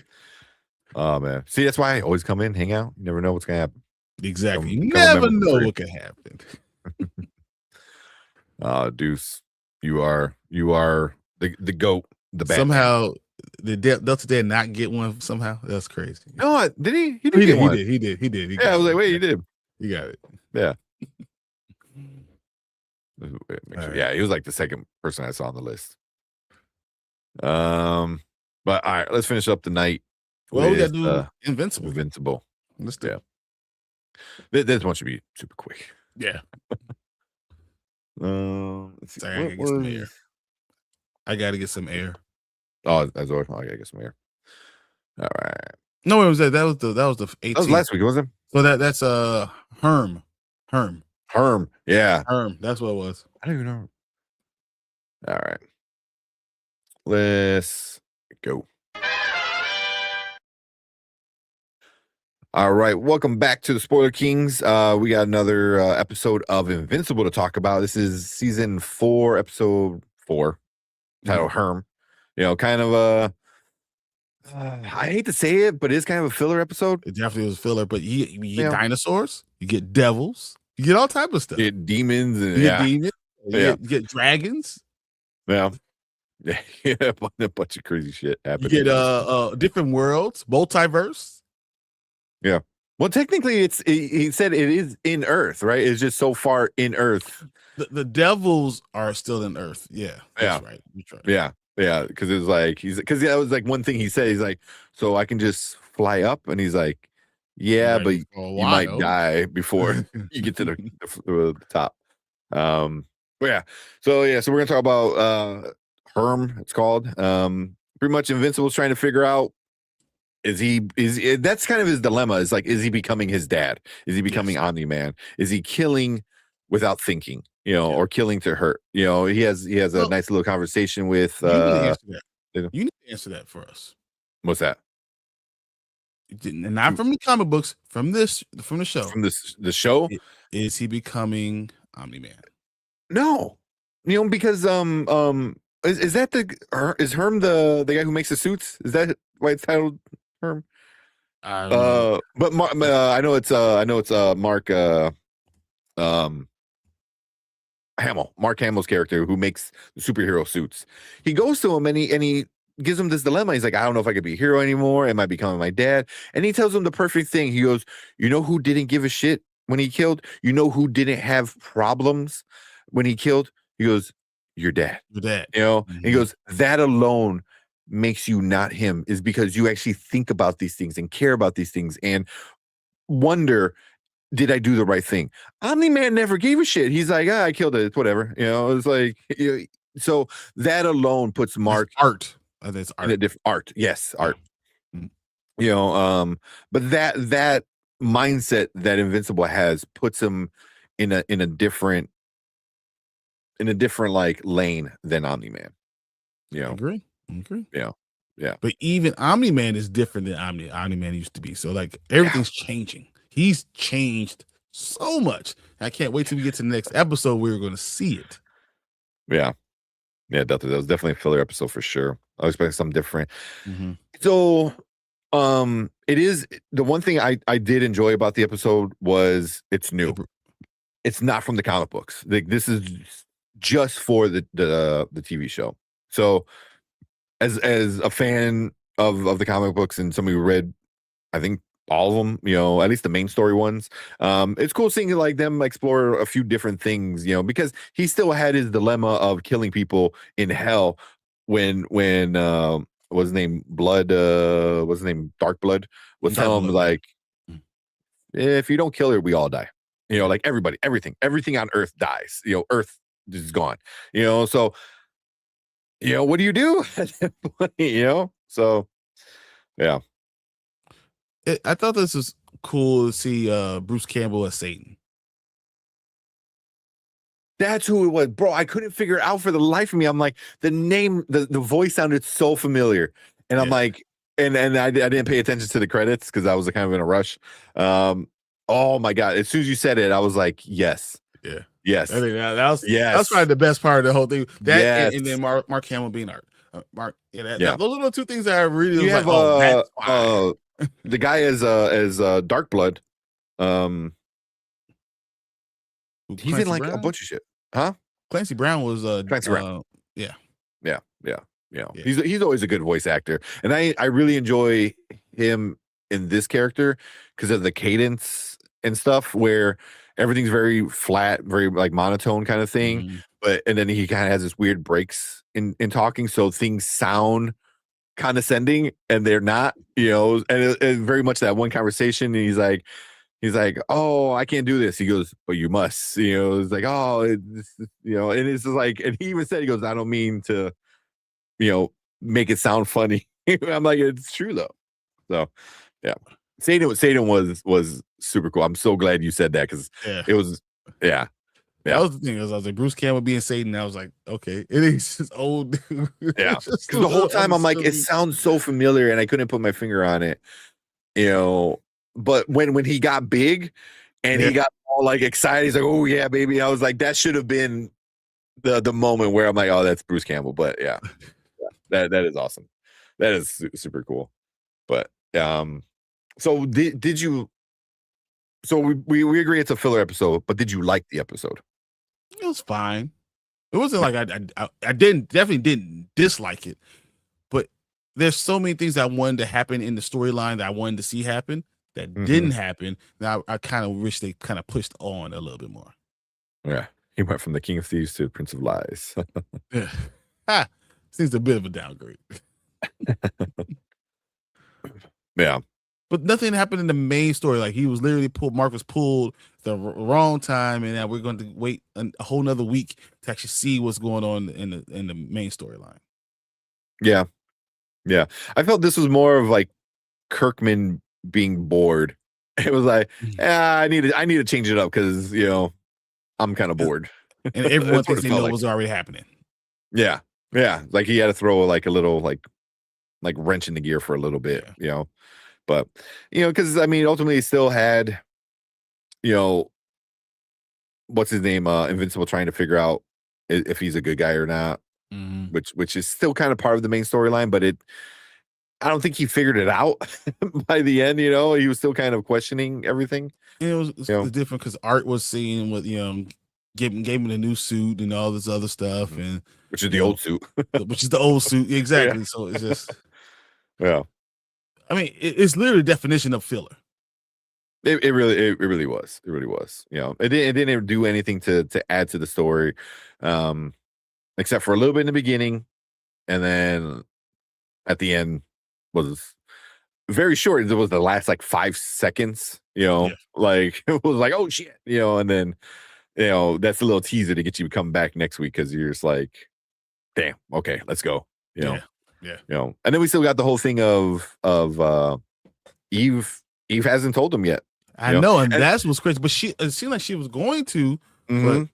oh man, see, that's why I always come in, hang out. You never know what's gonna happen. Exactly, you never know what can happen. Deuce, you are the GOAT. The Batman. Somehow the Delta did not get one. Somehow that's crazy. No, did he? He did. One. He did. Yeah, I was like, wait, he did. You got it. Yeah. Sure. Yeah, he was like the second person I saw on the list. But all right, let's finish up the night. Well, we got to do Invincible. Let's do it. This one should be super quick. Yeah. Let's see. Sorry, I gotta get some air. I gotta get some air. Oh, that's all. I gotta get some air. All right. No, it was that. That was the 18th. That was last week, wasn't it? So that's Herm. Yeah. Herm. That's what it was. I don't even know. All right. Let's go. All right. Welcome back to the Spoiler Kings. We got another episode of Invincible to talk about. This is season 4, episode 4, titled Herm. You know, kind of a I hate to say it, but it's kind of a filler episode. It definitely was a filler, but you get dinosaurs, you get devils, you get all type of stuff. You get demons, and you get demons, you get dragons. Yeah. Yeah, a bunch of crazy shit happening. You get different worlds, multiverse. Yeah. Well, technically, he said it is in Earth, right? It's just so far in Earth. The devils are still in Earth. Yeah. That's right. Yeah. Yeah. Because it was like because that was like one thing he said. He's like, so I can just fly up, and he's like, yeah, but you might die before you get to the top. But yeah. So we're gonna talk about Herm. It's called. Pretty much Invincible's trying to figure out. That's kind of his dilemma, is like, is he becoming his dad? Is he becoming Omni-Man? Is he killing without thinking, or killing to hurt? He has a nice little conversation with you need to answer that for us. What's that? Not from the comic books, from the show. From the show? Is he becoming Omni-Man? No. Because is Herm the guy who makes the suits? Is that why it's titled Herm? I don't know. But I know it's Mark Hamill, Mark Hamill's character, who makes the superhero suits. He goes to him and he gives him this dilemma. He's like, I don't know if I could be a hero anymore. Am I becoming my dad? And he tells him the perfect thing. He goes, you know who didn't give a shit when he killed? You know who didn't have problems when he killed? He goes, your dad. Your dad. And he goes, that alone makes you not him, is because you actually think about these things and care about these things and wonder, did I do the right thing? Omni-Man never gave a shit. He's like, I killed it. It's whatever. It's like, so that alone puts Mark art. That's art. In a different art. Yes, art. But that mindset that Invincible has puts him in a different like lane than Omni-Man. I agree. Yeah. But even Omni-Man is different than Omni-Man used to be. So like everything's changing. He's changed so much. I can't wait till we get to the next episode where we're going to see it. Yeah. Yeah, that was definitely a filler episode for sure. I was expecting something different. Mm-hmm. So it is the one thing I did enjoy about the episode was it's new. It's not from the comic books. Like, this is just for the TV show. So as a fan of the comic books and somebody who read, I think, all of them, at least the main story ones, it's cool seeing like them explore a few different things, because he still had his dilemma of killing people in hell when what's his name, Dark Blood was telling him like, if you don't kill her, we all die. Like everything on Earth dies. Earth is gone. So what do you do at that point? So yeah. I thought this was cool to see Bruce Campbell as Satan. That's who it was, bro. I couldn't figure it out for the life of me. I'm like, the name, the voice sounded so familiar, and I'm like, and I didn't pay attention to the credits because I was kind of in a rush. Oh my god! As soon as you said it, I was like, yes, yes. I think that's probably the best part of the whole thing. That and then Mark Hamill being art. Mark, those are the two things that I really you was have. The guy as Dark Blood. He's in like a bunch of shit, huh? Clancy Brown was Clancy Brown. Yeah. He's always a good voice actor, and I really enjoy him in this character because of the cadence and stuff, where everything's very flat, very like monotone kind of thing. And then he kind of has this weird breaks in talking, so things sound condescending and they're not, and very much that one conversation, and he's like, he's like, oh, I can't do this. He goes, but you must. It's like, oh, and it's just like, and he even said, he goes, I don't mean to, make it sound funny. I'm like, it's true though. So, yeah, Satan was super cool. I'm so glad you said that because it was, yeah. That was the thing. I was like, Bruce Campbell being Satan. I was like, okay, it is just old. Yeah, because the whole time I'm like, it sounds so familiar, and I couldn't put my finger on it. But when he got big, and he got all like excited, he's like, "Oh yeah, baby!" I was like, that should have been the moment where I'm like, "Oh, that's Bruce Campbell." But yeah, that is awesome. That is super cool. But so did you? So we agree it's a filler episode, but did you like the episode? It was fine. It wasn't like I definitely didn't dislike it, but there's so many things I wanted to happen in the storyline that I wanted to see happen that didn't happen. Now I kind of wish they kind of pushed on a little bit more. Yeah, he went from the King of Thieves to Prince of Lies. Yeah, seems a bit of a downgrade. Yeah. But nothing happened in the main story. Like he was literally pulled. Mark was pulled the wrong time, and now we're going to wait a whole nother week to actually see what's going on in the main storyline. Yeah, yeah. I felt this was more of like Kirkman being bored. It was like, I need to change it up because I'm kind of bored, and everyone thinks they know what was already happening. Yeah, yeah. Like he had to throw like a little like wrench in the gear for a little bit, But because I mean, ultimately, he still had, what's his name, Invincible, trying to figure out if he's a good guy or not, which is still kind of part of the main storyline. But I don't think he figured it out by the end. He was still kind of questioning everything. And it was different because Art was seeing what gave him a new suit and all this other stuff, and which is the old suit, which is the old suit exactly. Yeah. So it's just yeah. I mean, it's literally the definition of filler. It really was. It really was. It didn't do anything to add to the story, except for a little bit in the beginning, and then at the end was very short. It was the last like 5 seconds. Like it was like, oh shit, and then that's a little teaser to get you to come back next week because you're just like, damn, okay, let's go. Yeah. And then we still got the whole thing of Eve hasn't told him yet. I know, and that's what's crazy. But it seemed like she was going to, but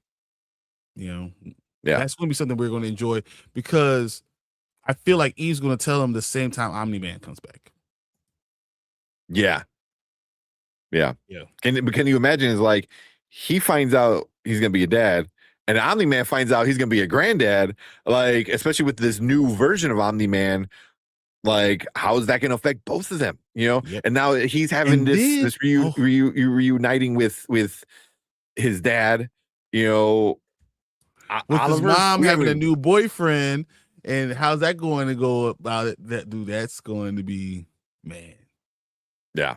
that's going to be something we're going to enjoy because I feel like Eve's going to tell him the same time Omni-Man comes back. Yeah. Can you imagine? It's like he finds out he's going to be a dad, and Omni-Man finds out he's going to be a granddad. Like, especially with this new version of Omni-Man. Like, how is that going to affect both of them? And now he's having this reuniting with his dad. With his mom having a new boyfriend, and how's that going to go about it? That's going to be man. Yeah.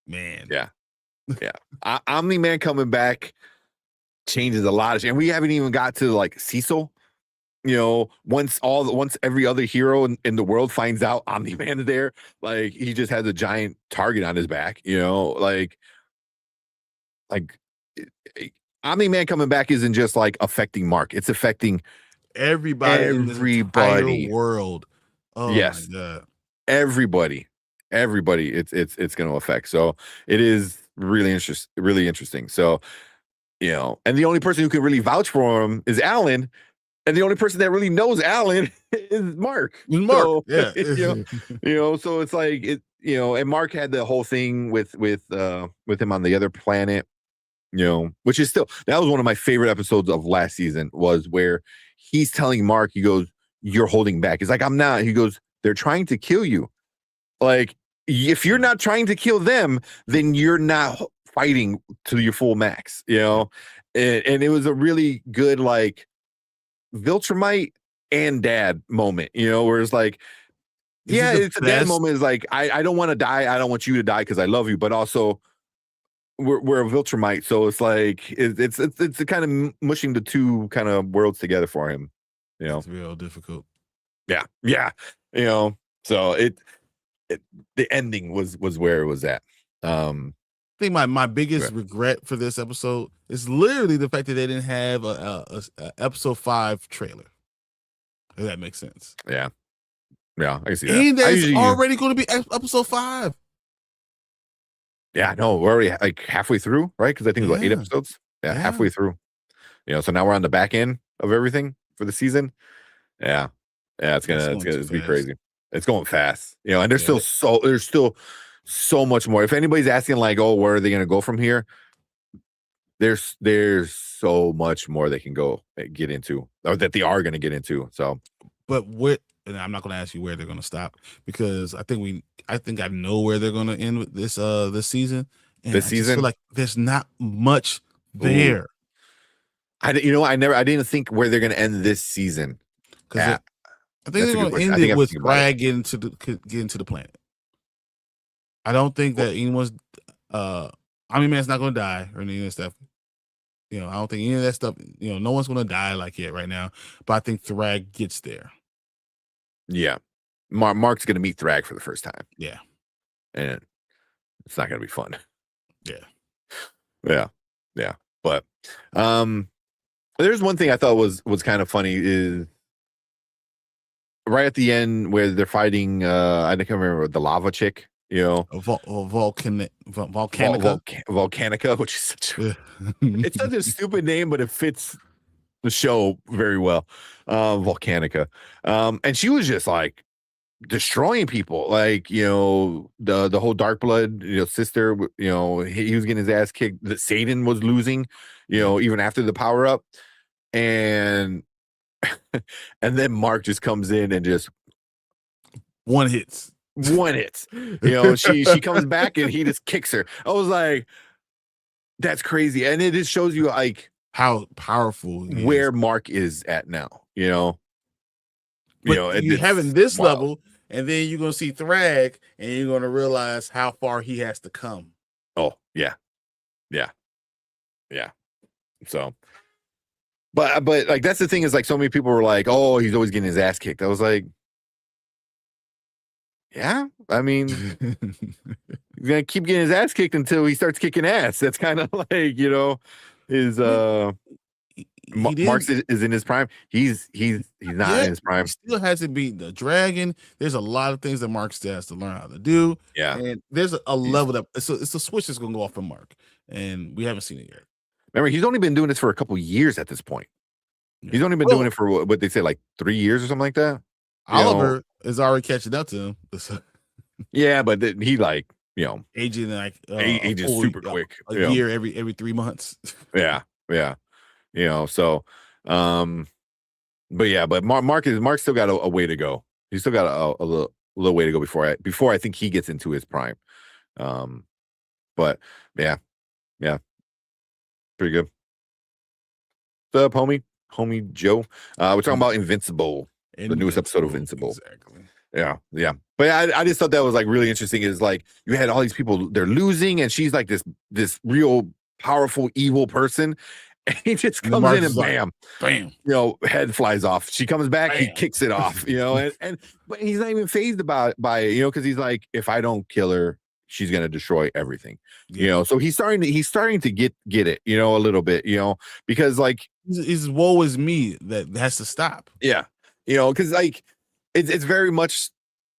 Yeah. Omni-Man coming back changes a lot, and we haven't even got to like Cecil. Once every other hero in the world finds out Omni-Man is there, like he just has a giant target on his back. Like Omni-Man coming back isn't just like affecting Mark; it's affecting everybody in this entire world. Oh yes, my God. Everybody. It's going to affect. So it is really interesting. So and the only person who can really vouch for him is Alan. And the only person that really knows Alan is Mark. So, yeah. So it's like and Mark had the whole thing with him on the other planet, which is still, that was one of my favorite episodes of last season, was where he's telling Mark, he goes, "You're holding back." He's like, "I'm not." He goes, "They're trying to kill you. Like, if you're not trying to kill them, then you're not fighting to your full max." And it was a really good like Viltrumite and dad moment, where it's like, it's a dad moment. Is like, I don't want to die. I don't want you to die because I love you, but also we're a Viltrumite, so it's like it's kind of mushing the two kind of worlds together for him. It's real difficult. Yeah. So the ending was where it was at. think my biggest regret for this episode is literally the fact that they didn't have a episode 5 trailer. If that makes sense. Yeah, I can see that. And there's already going to be episode 5. Yeah, no, we're already like halfway through, right? Because I think it was 8 episodes. Yeah, halfway through. So now we're on the back end of everything for the season. Yeah, it's gonna be crazy. It's going fast, and there's still so much more. If anybody's asking like, oh, where are they gonna go from here? There's so much more they can get into, or that they are gonna get into. So, but and I'm not gonna ask you where they're gonna stop, because I think I know where they're gonna end with this season. And I feel like there's not much there. Ooh. I didn't think where they're gonna end this season. Because I think they're gonna end it with Brad getting to the planet. I don't think that anyone's Omni-Man's not gonna die or any of that stuff. I don't think any of that stuff, no one's gonna die like yet right now. But I think Thrag gets there. Yeah. Mark's gonna meet Thrag for the first time. Yeah. And it's not gonna be fun. Yeah. Yeah. But there's one thing I thought was kind of funny is right at the end where they're fighting I can't remember the lava chick, Volcanica, which is such it's such a stupid name, but it fits the show very well. Volcanica. And she was just like destroying people, like the whole Dark Blood sister, he was getting his ass kicked. That Satan was losing, even after the power up, and then Mark just comes in and just one hits. She comes back and he just kicks her. I was like, that's crazy. And it just shows you like how powerful where Mark is at now, But you're having this level, and then you're gonna see Thrag, and you're gonna realize how far he has to come. Oh, yeah. So, but like that's the thing is like so many people were like, oh, he's always getting his ass kicked. I was like, yeah, I mean, he's gonna keep getting his ass kicked until he starts kicking ass. That's kind of like his Mark is in his prime. He's not in his prime. He still hasn't beaten the dragon. There's a lot of things that Mark still has to learn how to do. Yeah, and there's a level that it's a switch that's gonna go off from Mark, and we haven't seen it yet. Remember, he's only been doing this for a couple years at this point. He's only been doing it for what they say, like 3 years or something like that. Oliver is already catching up to him. Yeah, but he like aging like ages super quick. A year every 3 months. Yeah. So but Mark still got a way to go. He's still got a little way to go before I think he gets into his prime. But yeah, pretty good. What's up, homie Joe? We're talking about Invincible, the newest episode of Invincible. Exactly. Yeah. But I just thought that was like really interesting. Is like you had all these people, they're losing, and she's like this real powerful evil person. And he just comes in and bam, head flies off. She comes back, he kicks it off, but he's not even phased by it, because he's like, if I don't kill her, she's gonna destroy everything. So he's starting to get it, a little bit, because like is woe is me that has to stop. Yeah, because like it's very much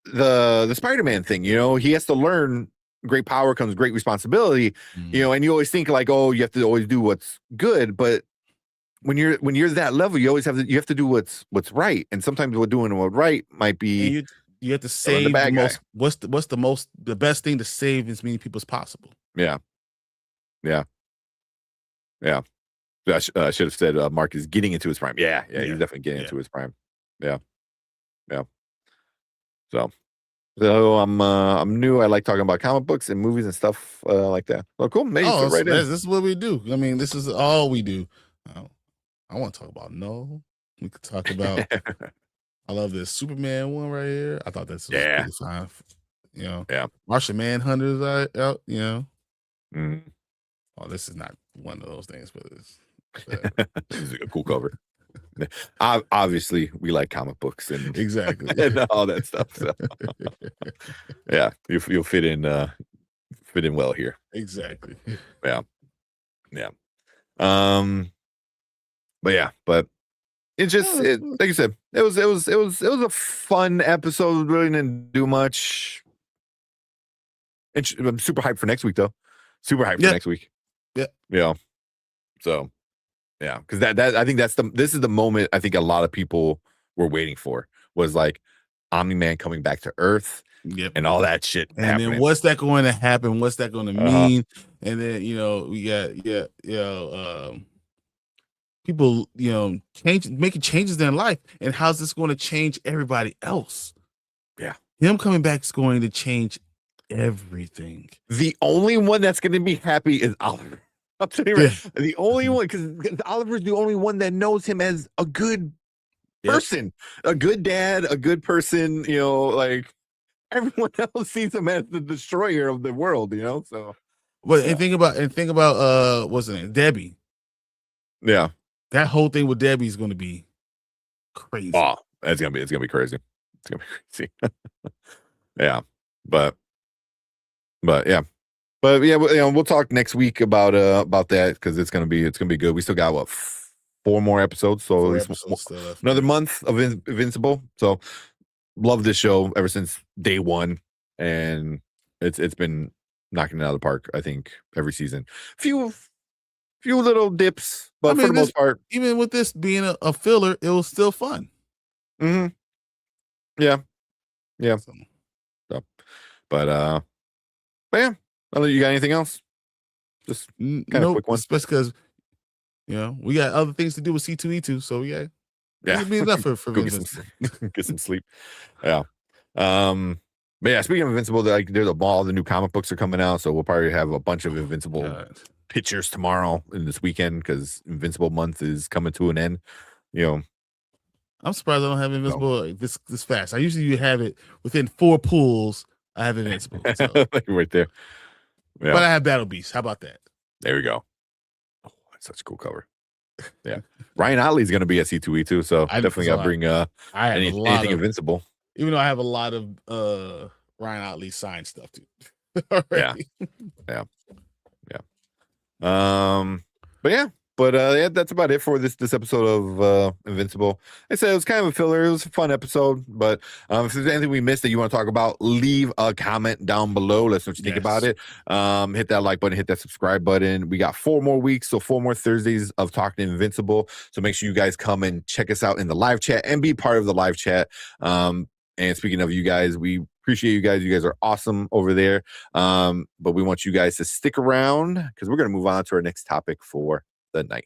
the Spider-Man thing, he has to learn great power comes great responsibility, and you always think like, oh, you have to always do what's good, but when you're that level, you always have to do what's right, and sometimes what doing what right might be you have to save the most. What's the best thing to save as many people as possible. Yeah. I should have said Mark is getting into his prime. Yeah, he's definitely getting into his prime. Yeah. So I'm new. I like talking about comic books and movies and stuff like that. Well, cool. Maybe this is what we do. I mean, this is all we do. I want to talk about we could talk about. I love this Superman one right here. I thought this was pretty fine. Martian Manhunter's out. Mm-hmm. Oh, this is not one of those things, but this is a cool cover. Obviously, we like comic books and exactly and all that stuff. So. Yeah, you'll fit in fit in well here. Exactly. Yeah. But it's just like you said, it was a fun episode. Really didn't do much. I'm super hyped for next week though. Super hyped for next week. Yeah. So yeah, because that I think this is the moment I think a lot of people were waiting for, was like Omni-Man coming back to Earth. Yep. And all that shit. And happening. then what's that going to happen? What's that going to mean? And then we got people making changes in their life, and how's this going to change everybody else? Yeah, him coming back is going to change everything. The only one that's going to be happy is Oliver. I'll tell you right. The only one, because Oliver's the only one that knows him as a good person, a good dad, a good person. Like. Everyone else sees him as the destroyer of the world, So, and think about what's her name, Debbie. Yeah, that whole thing with Debbie is going to be crazy. Oh, it's gonna be crazy. It's gonna be crazy. Yeah, but yeah, we'll talk next week about that, because it's gonna be good. We still got 4 more episodes, so at least another month of Invincible. So. Love this show ever since day one, and it's been knocking it out of the park. I think every season, few little dips, but for the most part, even with this being a filler, it was still fun. Mm-hmm. Yeah. So, but yeah. You got anything else? Just kind of quick one, especially because we got other things to do with C2E2. So yeah. It'll be enough for get some sleep. Yeah. But yeah, speaking of Invincible, there's all the new comic books are coming out, so we'll probably have a bunch of Invincible pictures tomorrow and this weekend, because Invincible month is coming to an end. I'm surprised I don't have Invincible this fast. I usually have it within 4 pulls. I have Invincible, so. Right there. Yeah. But I have Battle Beast. How about that? There we go. Oh, that's such a cool cover. Yeah, Ryan Otley's going to be at C2E2, so definitely got to bring anything Invincible. Even though I have a lot of Ryan Otley signed stuff too. Yeah. But that's about it for this episode of Invincible. I said it was kind of a filler. It was a fun episode, but if there's anything we missed that you want to talk about, leave a comment down below. Let us know what you think about it. Hit that like button, hit that subscribe button. We got 4 more weeks, so 4 more Thursdays of talking Invincible. So make sure you guys come and check us out in the live chat and be part of the live chat. And speaking of you guys, we appreciate you guys. You guys are awesome over there. But we want you guys to stick around, because we're going to move on to our next topic for the night.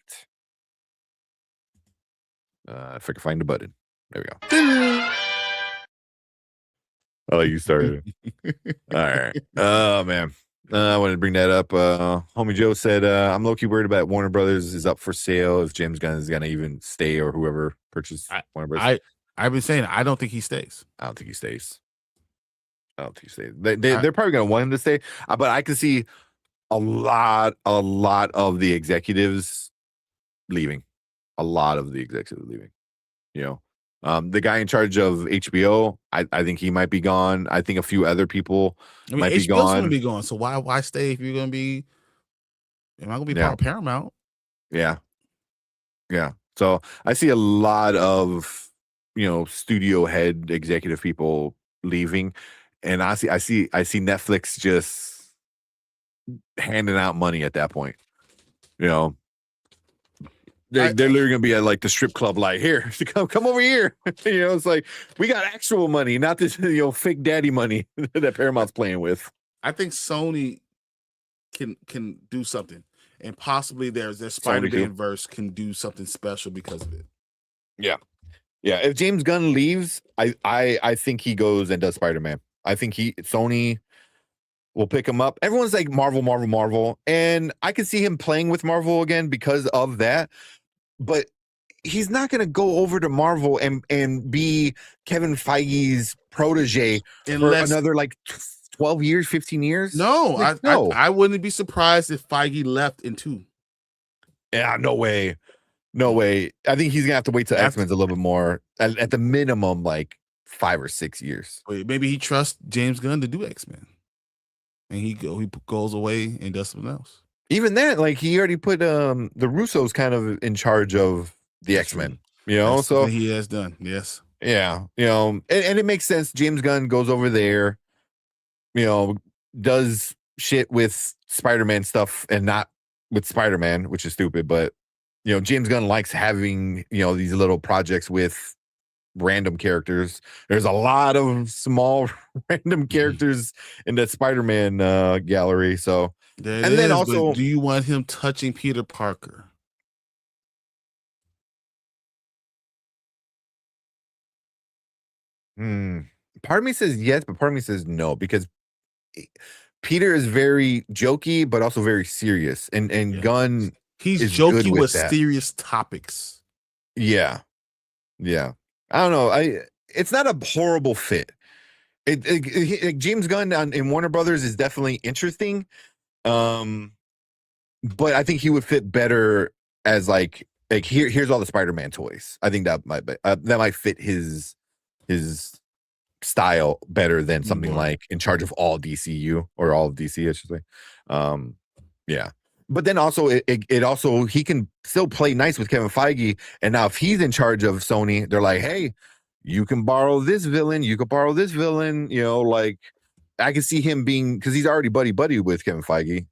If I can find the button. There we go. Oh, you started. All right. Oh, man. I wanted to bring that up. Homie Joe said, I'm low-key worried about Warner Brothers is up for sale, if James Gunn is going to even stay, or whoever purchased Warner Brothers. I've been saying I don't think he stays. I don't think he stays. They're probably going to want him to stay, but I can see a lot of the executives leaving. The guy in charge of HBO, I think he might be gone. I think a few other people might be gone. Going to be gone. So why stay if you're going to be? Am I going to be part of Paramount? Yeah. So I see a lot of studio head executive people leaving, and I see Netflix just handing out money at that point. They're literally gonna be at like the strip club, like, here, come over here. It's like, we got actual money, not this fake daddy money that Paramount's playing with. I think Sony can do something, and possibly their Spider-Man verse can do something special because of it. Yeah. If James Gunn leaves, I think he goes and does Spider-Man. I think Sony will pick him up. Everyone's like Marvel, and I can see him playing with Marvel again because of that. But he's not going to go over to Marvel and be Kevin Feige's protege for another 12 years, 15 years. No, I wouldn't be surprised if Feige left in 2. Yeah, no way. I think he's gonna have to wait till X-Men's a little bit more, at the minimum, 5 or 6 years. Wait, maybe he trusts James Gunn to do X-Men. and he goes away and does something else. Even that, like he already put the Russos kind of in charge of the X-Men, you know. That's so he has done, yes. Yeah, you know, and it makes sense. James Gunn goes over there, you know, does shit with Spider-Man stuff and not with Spider-Man, which is stupid. But you know, James Gunn likes having, you know, these little projects with random characters. There's a lot of small random characters in that Spider-Man gallery. So, and then also, do you want him touching Peter Parker? Part of me says yes, but part of me says no, because Peter is very jokey, but also very serious. And Gunn, he's is jokey good with that. serious topics. Yeah. I don't know. It's not a horrible fit. James Gunn in Warner Brothers is definitely interesting. But I think he would fit better as like here's all the Spider-Man toys. I think that might fit his style better than something like in charge of all DCU or all of DC, I should say. Yeah. But then also it also, he can still play nice with Kevin Feige. And now if he's in charge of Sony, they're like, hey, you can borrow this villain, you can borrow this villain, you know, like I can see him being, because he's already buddy with Kevin Feige.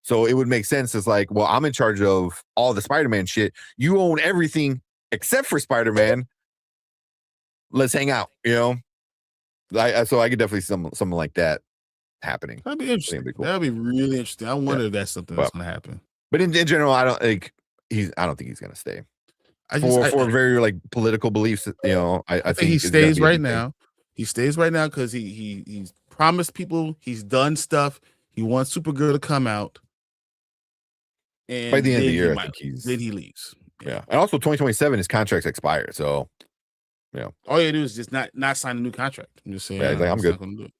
So it would make sense. It's like, well, I'm in charge of all the Spider-Man shit. You own everything except for Spider-Man. Let's hang out, you know? So I could definitely see something like that happening. That'd be interesting. That'd be cool. That'd be really interesting. I wonder if that's something that's going to happen. But in general, I don't think he's going to stay. For very like political beliefs, you know, I think he stays right now. He stays right now because he's promised people, he's done stuff. He wants Supergirl to come out. And by the end of the year, I think then he leaves. Yeah. And also 2027 his contracts expire. So yeah. All you do is just not sign a new contract. I'm just saying. Yeah, like, I'm good.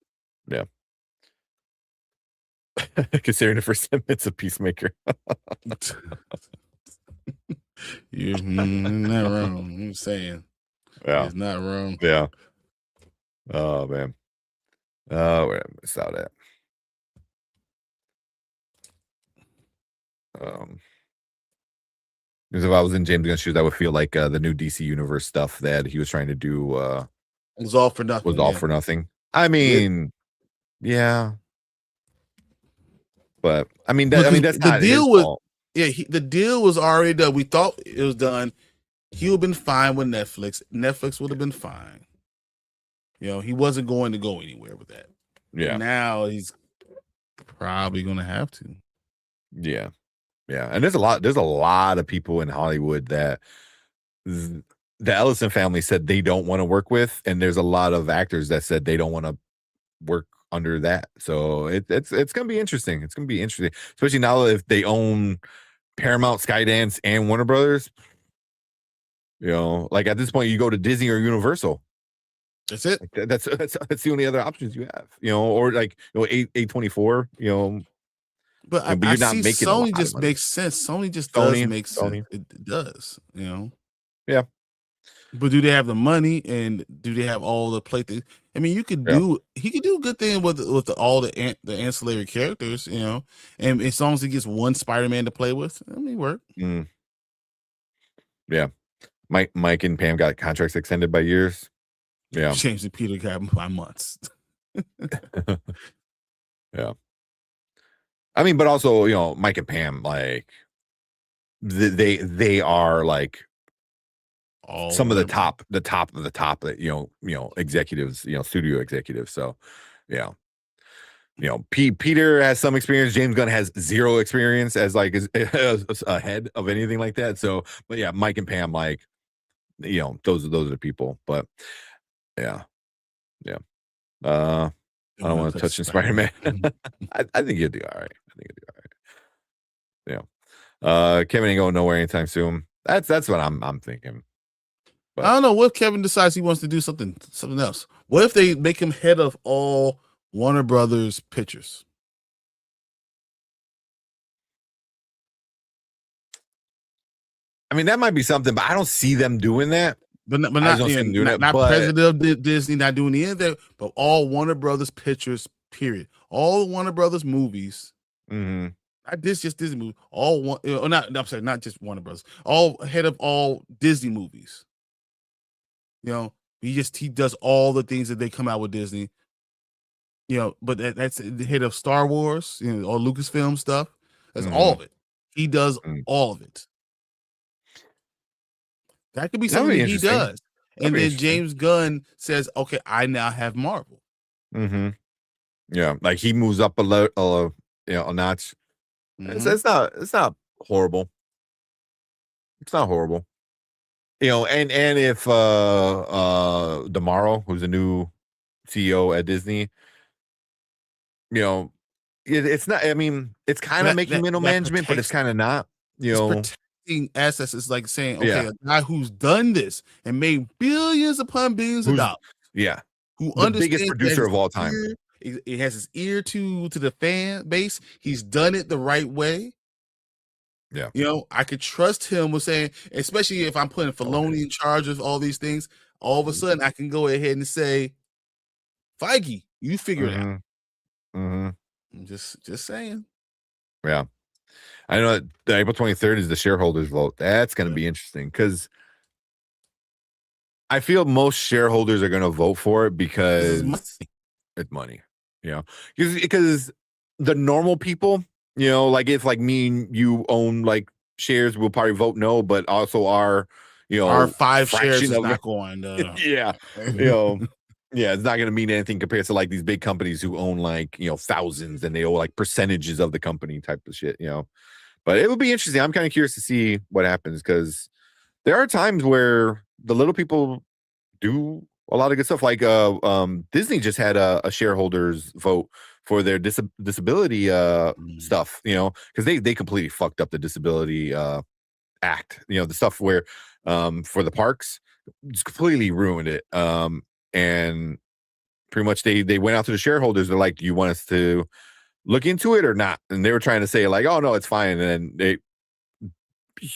Yeah. Considering the first 10 minutes of Peacemaker. You're not wrong. I'm saying. Yeah. It's not wrong. Yeah. Oh man. Where did I miss out at? Because if I was in James Gunn's shoes, I would feel like the new DC Universe stuff that he was trying to do was all for nothing. Was all for nothing. I mean, yeah. But I mean, that's the not deal his was fault. the deal was already done. We thought it was done. He would have been fine with Netflix. Netflix would have been fine. You know, he wasn't going to go anywhere with that. Yeah. Now he's probably going to have to. Yeah. Yeah. And there's a lot of people in Hollywood that the Ellison family said they don't want to work with, and there's a lot of actors that said they don't want to work under that. So it's gonna be interesting. It's gonna be interesting, especially now if they own Paramount, Skydance, and Warner Brothers. You know, like at this point, you go to Disney or Universal. That's it. Like that's the only other options you have. You know, or like A24. You know, but you're not making Sony just makes sense. Sony just does make sense. It does. You know. Yeah. But do they have the money, and do they have all the play things? I mean, he could do a good thing with all the ancillary characters, you know, and as long as he gets one Spider-Man to play with, I mean, work. Yeah, Mike and Pam got contracts extended by years. Yeah, James and Peter got by months. Yeah, I mean, but also, you know, Mike and Pam, like they are like some of the top of the top that you know executives, you know, studio executives. So yeah, you know, Peter has some experience. James Gunn has zero experience as like a head of anything like that. So, but yeah, Mike and Pam, like, you know, those are the people. But yeah. I don't want to touch Spider-Man. I think you'll do all right. Yeah. Kevin ain't going nowhere anytime soon. That's what I'm thinking. But I don't know. What if Kevin decides he wants to do something else? What if they make him head of all Warner Brothers pictures? I mean, that might be something, but I don't see them doing that. But not president of Disney, not doing any of that, but all Warner Brothers pictures, period. all Warner Brothers movies. Mm-hmm. Not just Disney movies. All one, not. I'm sorry, not just Warner Brothers. All head of all Disney movies. He does all the things that they come out with Disney. But that's the head of Star Wars, or Lucasfilm stuff. That's all of it. He does all of it. That could be something that he does. And then James Gunn says, "Okay, I now have Marvel." Mm-hmm. Yeah, like he moves up a notch. Mm-hmm. It's not horrible. It's not horrible. And if Damaro, who's the new CEO at Disney, it's not. I mean, it's kind of making middle management, but it's kind of not. Protecting assets is like saying, okay, a guy who's done this and made billions upon billions of dollars. Yeah, who the biggest producer of all time. It has his ear to the fan base. He's done it the right way. Yeah. I could trust him with saying, especially if I'm putting Filoni in charge of all these things, all of a sudden I can go ahead and say, Feige, you figure it out. Mm-hmm. I'm just saying. Yeah. I know that April 23rd is the shareholders vote. That's going to be interesting because I feel most shareholders are going to vote for it because it's money. Because the normal people, like if like me and you own like shares, we'll probably vote no, but also our 5 shares is not going. Yeah. Yeah, it's not going to mean anything compared to like these big companies who own like, thousands and they owe like percentages of the company type of shit, But it would be interesting. I'm kind of curious to see what happens because there are times where the little people do a lot of good stuff. Like Disney just had a shareholders vote for their disability stuff, because they completely fucked up the disability act, the stuff where for the parks just completely ruined it. And pretty much they went out to the shareholders. They're like, do you want us to look into it or not? And they were trying to say like, oh no, it's fine. And they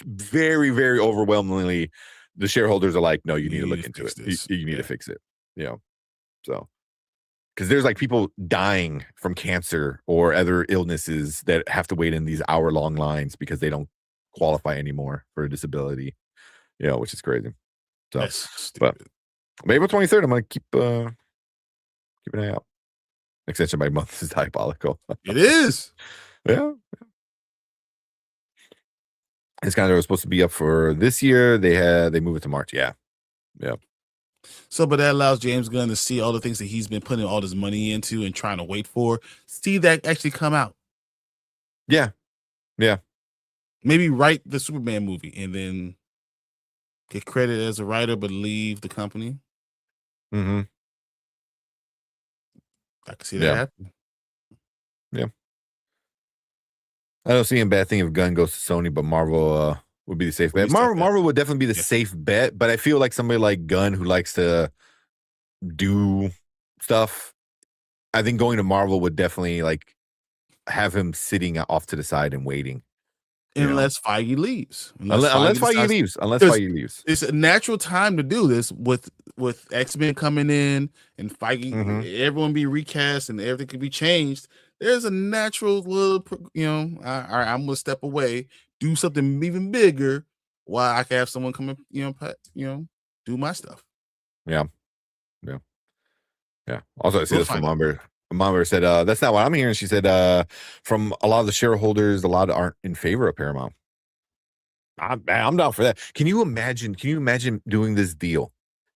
very, very overwhelmingly, the shareholders are like, no, you need to look into it. You need to fix it. So because there's like people dying from cancer or other illnesses that have to wait in these hour-long lines because they don't qualify anymore for a disability, which is crazy. So, but April 23rd, I'm gonna keep an eye out. Extension by month is diabolical. It is. Yeah. It's kind of supposed to be up for this year. They move it to March. Yeah. So, but that allows James Gunn to see all the things that he's been putting all this money into and trying to wait for. See that actually come out. Yeah. Maybe write the Superman movie and then get credit as a writer, but leave the company. Mm-hmm. I can see that happen. Yeah. I don't see a bad thing if Gunn goes to Sony, but Marvel would be the safe bet. Marvel would definitely be the safe bet, but I feel like somebody like Gunn who likes to do stuff, I think going to Marvel would definitely like have him sitting off to the side and waiting. Unless Feige leaves. Unless Feige leaves. It's a natural time to do this with X-Men coming in and Feige, everyone be recast and everything could be changed. There's a natural little, all right, I'm going to step away, do something even bigger while I can have someone come and, do my stuff. Yeah. Also, I see this from Momber. Momber said, that's not what I'm hearing. She said, from a lot of the shareholders, a lot aren't in favor of Paramount. I'm down for that. Can you imagine doing this deal,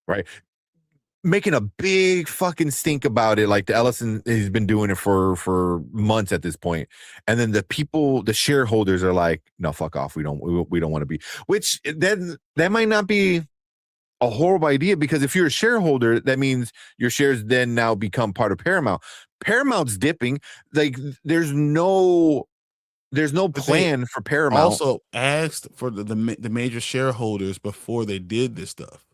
right? Making a big fucking stink about it, like the Ellison has been doing it for months at this point, and then the shareholders are like, no, fuck off, we don't want to be. Which then that might not be a horrible idea, because if you're a shareholder, that means your shares then now become part of Paramount. Paramount's dipping. Like there's no plan for Paramount. Also asked for the major shareholders before they did this stuff.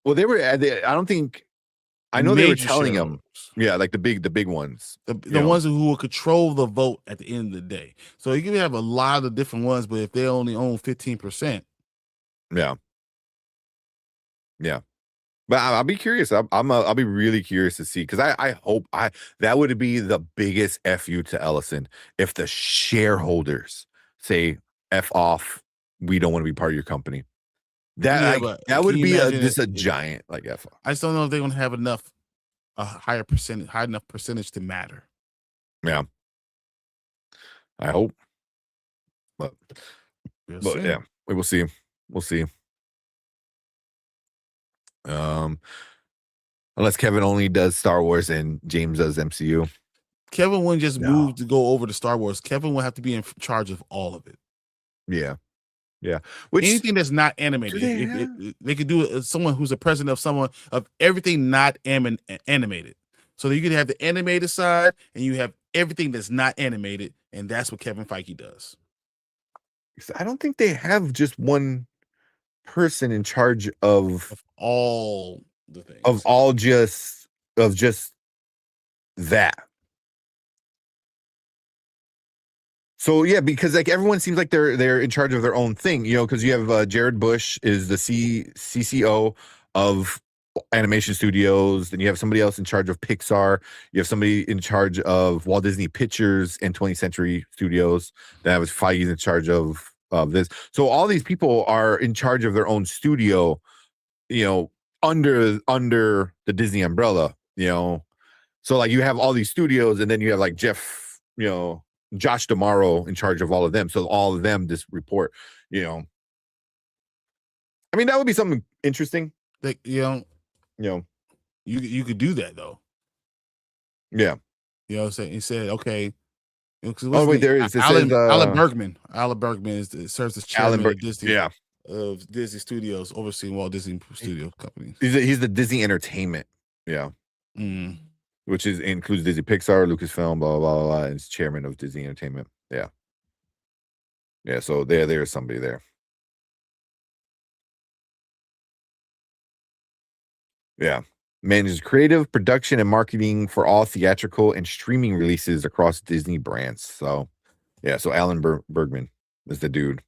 Well, I don't think. I know they were telling them. Yeah, like the big ones. The ones who will control the vote at the end of the day. So you can have a lot of different ones, but if they only own 15%. Yeah. But I'll be curious. I'll be really curious to see, because I hope that would be the biggest fu to Ellison if the shareholders say f off. We don't want to be part of your company. That but that can would you be imagine just a giant like f off. I just don't know if they're gonna have enough high enough percentage to matter. Yeah, I hope. But See. yeah, we will see. We'll see. Unless Kevin only does Star Wars and James does MCU. Kevin wouldn't just move to go over to Star Wars. Kevin would have to be in charge of all of it. Yeah. Yeah. Which anything that's not animated, they could do it as someone who's a president of someone of everything not animated. So that you could have the animated side and you have everything that's not animated, and that's what Kevin Feige does. I don't think they have just one person in charge of all the things. Of just that. So yeah, because like everyone seems like they're in charge of their own thing, you know, because you have Jared Bush is the CCO of animation studios, then you have somebody else in charge of Pixar, you have somebody in charge of Walt Disney Pictures and 20th Century Studios, then was Feige's in charge of this. So all these people are in charge of their own studio, you know, under the Disney umbrella, you know. So like you have all these studios, and then you have like Jeff, you know, Josh D'Amaro in charge of all of them. So all of them just report, you know. I mean, that would be something interesting. Like, you could do that though. Yeah. You know what I'm saying? He said, okay. Oh, wait, there is. Alan Bergman. Alan Bergman serves as chairman of Disney. Yeah. Of Disney Studios, overseeing Walt Disney Studio companies. He's the Disney Entertainment. Yeah. Which includes Disney Pixar, Lucasfilm, blah, blah, blah, blah, and is chairman of Disney Entertainment. Yeah. Yeah, so there's somebody there. Yeah. Manages creative, production, and marketing for all theatrical and streaming releases across Disney brands. So, yeah, so Alan Bergman is the dude.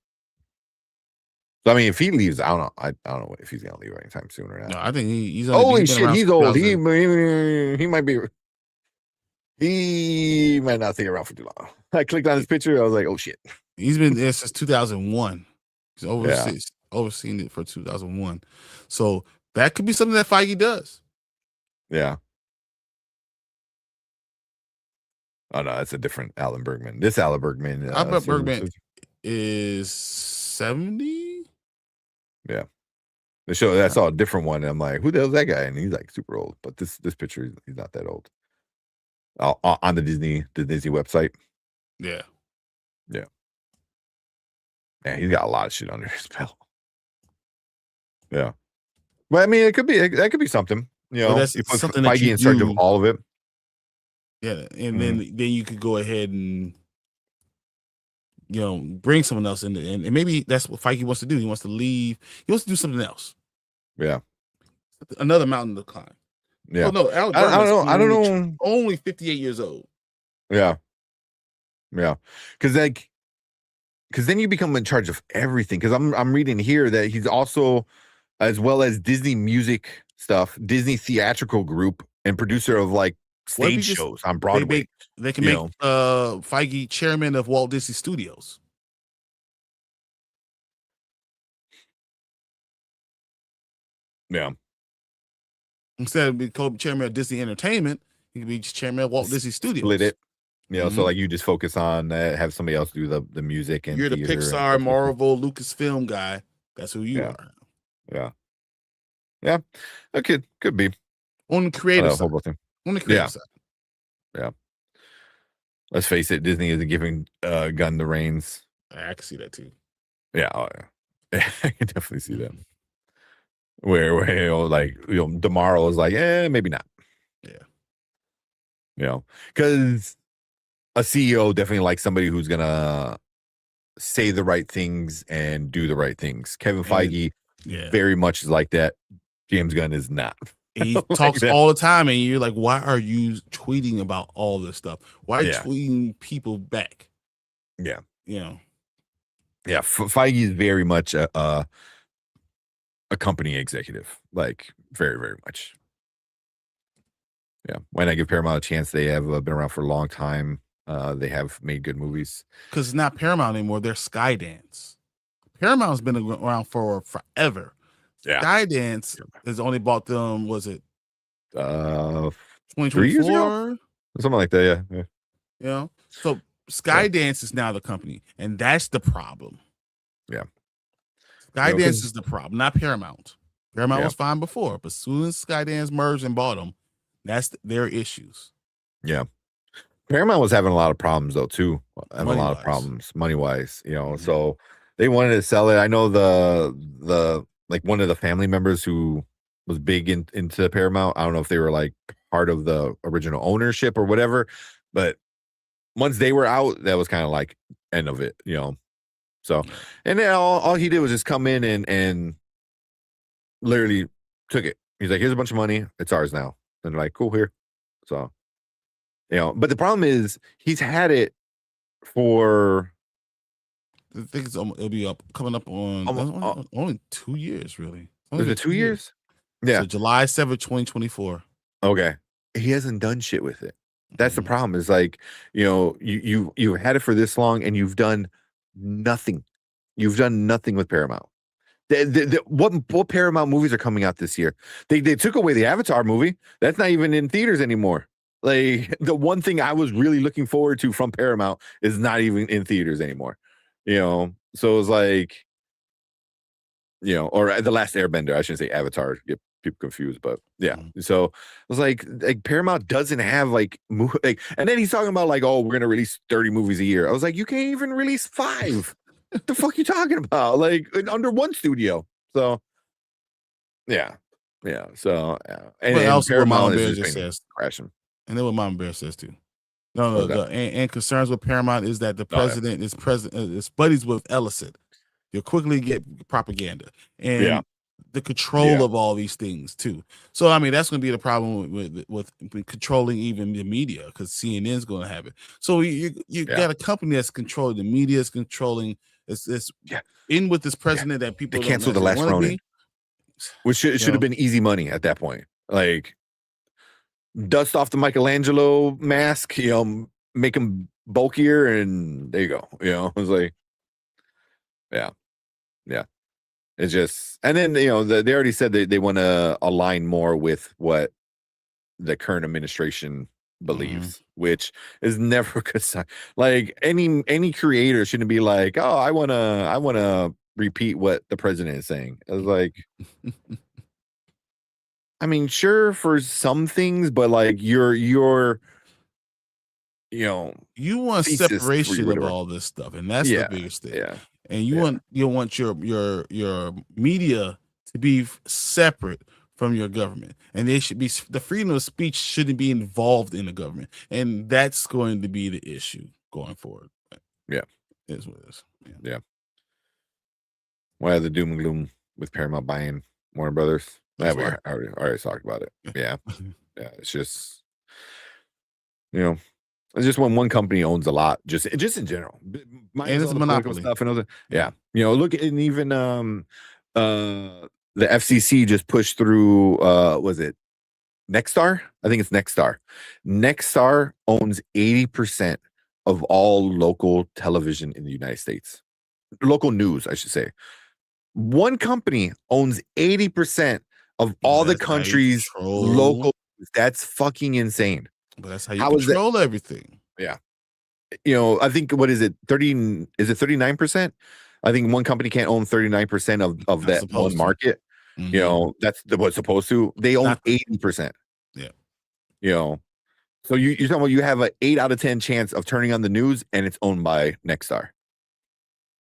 So, I mean, if he leaves, I don't know. I don't know if he's gonna leave anytime soon or not. No, I think he's holy shit, he's old. He might be. He might not stay around for too long. I clicked on his picture. I was like, oh shit. He's been there since 2001. He's overseen it for 2001. So that could be something that Feige does. Yeah. Oh no, that's a different Alan Bergman. This Alan Bergman. Alan Bergman is 70. Yeah. The show that's all a different one. And I'm like, who the hell's that guy? And he's like super old. But this picture, he's not that old. On the Disney website. Yeah. Yeah. Yeah, he's got a lot of shit under his belt. Yeah. But I mean, that could be something. You know, that's you put something Feige that you in charge do. of all of it. Yeah, and then you could go ahead and bring someone else in, and maybe that's what Feige wants to do. He wants to leave. He wants to do something else. Yeah, another mountain to climb. Yeah, oh, no, I don't know. Only 58 years old. Yeah, because then you become in charge of everything. Because I'm reading here that he's also, as well as Disney music stuff, Disney theatrical group, and producer of like stage shows on Broadway. They can make Feige chairman of Walt Disney Studios. Yeah. Instead of being chairman of Disney Entertainment, he could be chairman of Walt Disney Studios. Split it. So like you just focus on have somebody else do the music and you're the Pixar, Marvel, Lucasfilm guy. That's who you are. Yeah. Okay, could be on the creative side. On the creative side. Yeah. Let's face it, Disney isn't giving Gunn the reins. I can see that too. Yeah, I can definitely see that. Where D'Amaro is like, maybe not. Yeah. Because a CEO definitely likes somebody who's gonna say the right things and do the right things. Kevin Feige very much is like that. James Gunn is not. He talks all the time, and you're like, why are you tweeting about all this stuff? Why are you tweeting people back? Yeah. Yeah. Feige is very much a company executive, like very, very much. Yeah. Why not give Paramount a chance? They have been around for a long time. They have made good movies. Because it's not Paramount anymore. They're Skydance. Paramount's been around for forever. Yeah. Skydance has only bought them, was it 3 years ago? 2024? Something like that, yeah. You know? So Skydance is now the company, and that's the problem. Yeah. Skydance is the problem, not Paramount. Paramount Yeah. was fine before, but as soon as Skydance merged and bought them, that's their issues. Yeah. Paramount was having a lot of problems though too. Having a lot of Money-wise. problems money-wise, you know. So they wanted to sell it. I know the like one of the family members who was big into Paramount. I don't know if they were like part of the original ownership or whatever, but once they were out, that was kind of like end of it, you know. So, and then all he did was just come in and literally took it. He's like, here's a bunch of money. It's ours now. And they're like, cool, here. So, you know, but the problem is he's had it for. I think it'll be coming up on only 2 years, really. Is it 2 years? Yeah. So July 7th, 2024. Okay. He hasn't done shit with it. That's the problem. Is like, you know, you've had it for this long and you've done nothing. You've done nothing with Paramount. What Paramount movies are coming out this year? They took away the Avatar movie. That's not even in theaters anymore. Like the one thing I was really looking forward to from Paramount is not even in theaters anymore. You know, so it was like, you know, or The Last Airbender. I shouldn't say Avatar. Get people confused, but yeah. So it was like Paramount doesn't have like and then he's talking about like, oh, we're gonna release 30 movies a year. I was like, you can't even release 5. What the fuck you talking about? Like under one studio. So yeah. So and also what Mama Paramount Bear is just just says. crashing. And then what Mama Bear says too. No, and concerns with Paramount is that the president is buddies with Ellison. You'll quickly get propaganda and the control of all these things too. So I mean, that's going to be the problem with controlling even the media, because CNN's going to have it. So you got a company that's controlling the media, is controlling. It's in with this president that people They canceled The Last Ronin, which should have been easy money at that point. Like dust off the Michelangelo mask, you know, make him bulkier, and there you go. You know, it was like, yeah. It's just, and then you know they already said they want to align more with what the current administration believes, which is never a good sign. Like any creator shouldn't be like, oh, I wanna repeat what the president is saying. I was like, I mean, sure for some things, but like your you know, you want separation of all this stuff, and that's the biggest thing. And you want your media to be separate from your government, and they should be, the freedom of speech shouldn't be involved in the government, and that's going to be the issue going forward. Yeah, it is what it is. Yeah. Why the doom and gloom with Paramount buying Warner Brothers? I already talked about it. Yeah. It's just, you know, it's just when one company owns a lot, just in general. And it's a monopoly stuff and other. Yeah. You know, look, and even the FCC just pushed through was it Nexstar? I think it's Nexstar. Nexstar owns 80% of all local television in the United States. Local news, I should say. One company owns 80% of all the country's local. That's fucking insane. But that's how you control everything. Yeah. You know, I think, what is it? 39%? I think one company can't own 39% of that one market. You know, that's what's supposed to. They own 80%. Yeah. You know, so you're talking about you have an 8 out of 10 chance of turning on the news and it's owned by Nexstar.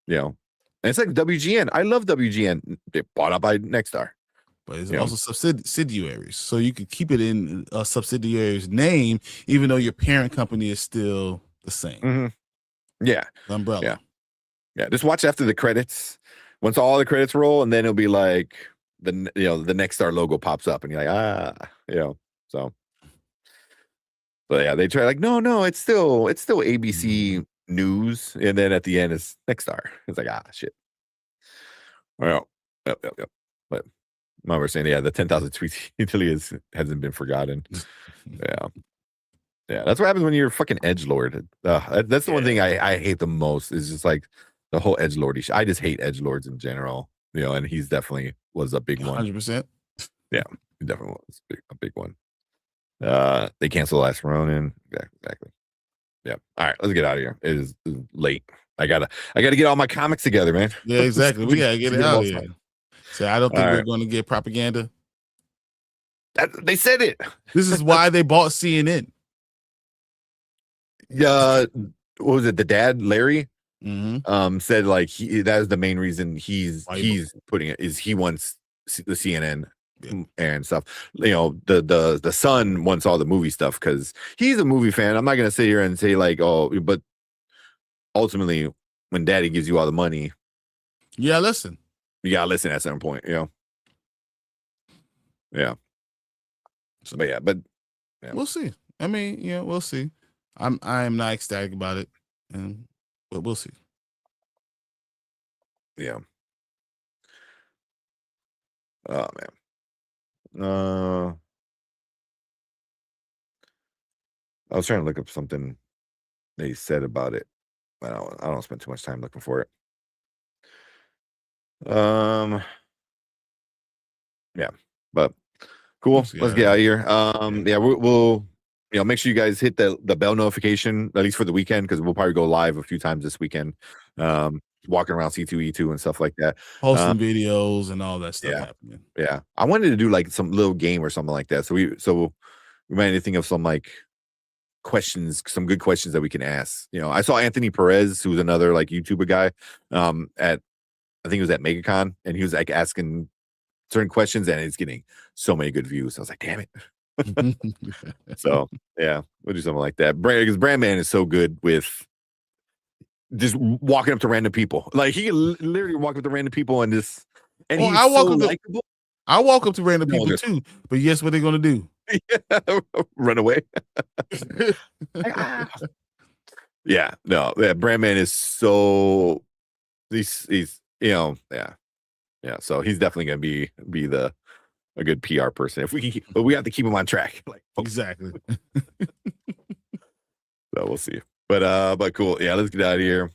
You know, and it's like WGN. I love WGN. They bought up by Nexstar. But it's also subsidiaries. So you could keep it in a subsidiary's name, even though your parent company is still the same. Yeah. The umbrella. Yeah. Just watch after the credits. Once all the credits roll, and then it'll be like the Nexstar logo pops up, and you're like, you know, so. But yeah, they try like, no, it's still ABC News, and then at the end it's Nexstar. It's like, shit. Well, yep. But Mom was saying, yeah, the 10,000 tweets Italy hasn't been forgotten. Yeah. Yeah, that's what happens when you're a fucking edgelord. That's the one thing I hate the most is just like the whole edgelordy. I just hate edgelords in general, and he's definitely was a big one. 100%. Yeah, he definitely was a big one. They canceled Last Ronin. Exactly. Yeah. All right, let's get out of here. It is late. I gotta get all my comics together, man. Yeah, exactly. We gotta get it out of here. So I don't think we're going to get propaganda. They said it. This is why they bought CNN. What was it? The dad, Larry, Mm-hmm. said like that is the main reason he's putting it is he wants the CNN and stuff. The son wants all the movie stuff because he's a movie fan. I'm not gonna sit here and say like, oh, but ultimately, when daddy gives you all the money, listen. You gotta listen at some point, Yeah. So, but we'll see. I mean, we'll see. I'm not ecstatic about it, but we'll see. Yeah. Oh man. I was trying to look up something they said about it. I don't spend too much time looking for it. Yeah, but cool. Let's get out of here. We'll make sure you guys hit the bell notification at least for the weekend because we'll probably go live a few times this weekend. Walking around C2E2 and stuff like that, posting videos and all that stuff happening. Yeah, I wanted to do like some little game or something like that. So we might need to think of some like questions, some good questions that we can ask. I saw Anthony Perez, who's another like YouTuber guy, I think it was at MegaCon, and he was like asking certain questions, and it's getting so many good views. I was like, damn it. So yeah, we'll do something like that. Because Brandman is so good with just walking up to random people. Like he can literally walk up to random people and just. And he's I walk likable. up to random people too, but guess what they're gonna do? Run away. Yeah, no, Brandman is so he's yeah. So he's definitely gonna be a good PR person if we can, but we have to keep him on track. Like exactly. So we'll see. But cool. Yeah, let's get out of here.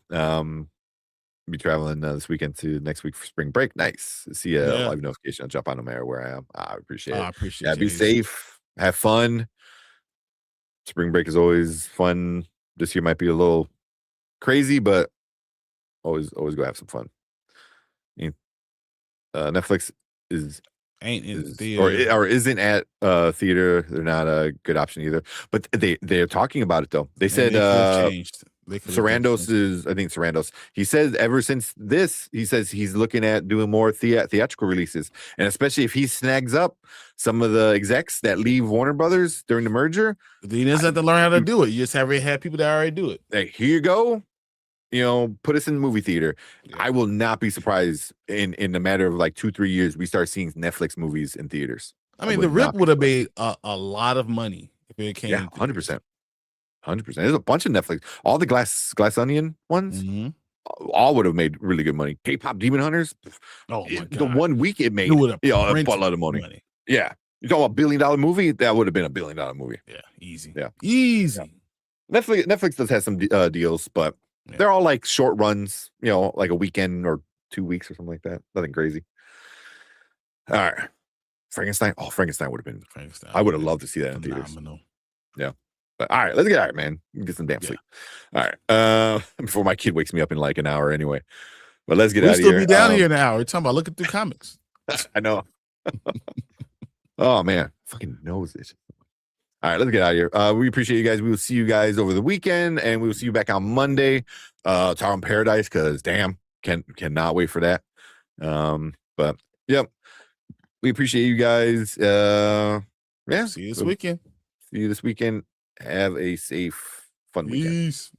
Be traveling this weekend to next week for spring break. Nice. See a live notification. I'll jump on no matter where I am. I appreciate it. I appreciate it. Be safe. Have fun. Spring break is always fun. This year might be a little crazy, but always go have some fun. Netflix ain't in theater or isn't at theater. They're not a good option either. But they're talking about it though. They said Sarandos is, I think Sarandos. He says ever since this, he says he's looking at doing more theatrical releases, and especially if he snags up some of the execs that leave Warner Brothers during the merger. He doesn't have to learn how to do it. You just have people that already do it. Hey, here you go. Put us in the movie theater. Yeah. I will not be surprised in a matter of like 2-3 years we start seeing Netflix movies in theaters. I mean, The Rip would have made a lot of money if it came. Yeah, 100%. 100%. There's a bunch of Netflix. All the Glass Onion ones, all would have made really good money. K-pop Demon Hunters. Oh my God. The 1 week it made a buttload of money. Yeah. You talk about $1 billion movie? That would have been $1 billion movie. Yeah, easy. Yeah, easy. Yeah. Netflix does have some deals, but they're all like short runs. Like a weekend or 2 weeks or something like that. Nothing crazy. All right, Frankenstein. Oh, Frankenstein would have been. Frankenstein. I would have loved to see that in theaters. Yeah. But all right, let's get out of here, man. Get some damn sleep. All right. Before my kid wakes me up in like an hour anyway. But let's get out of here. We'll still be down here in an hour. We're talking about looking through comics. I know. Oh man, fucking knows it. All right, let's get out of here. We appreciate you guys. We will see you guys over the weekend, and we will see you back on Monday. Tower in Paradise, because damn, cannot wait for that. But yep, we appreciate you guys. Yeah, see you this weekend. See you this weekend. Have a safe, fun weekend. Peace.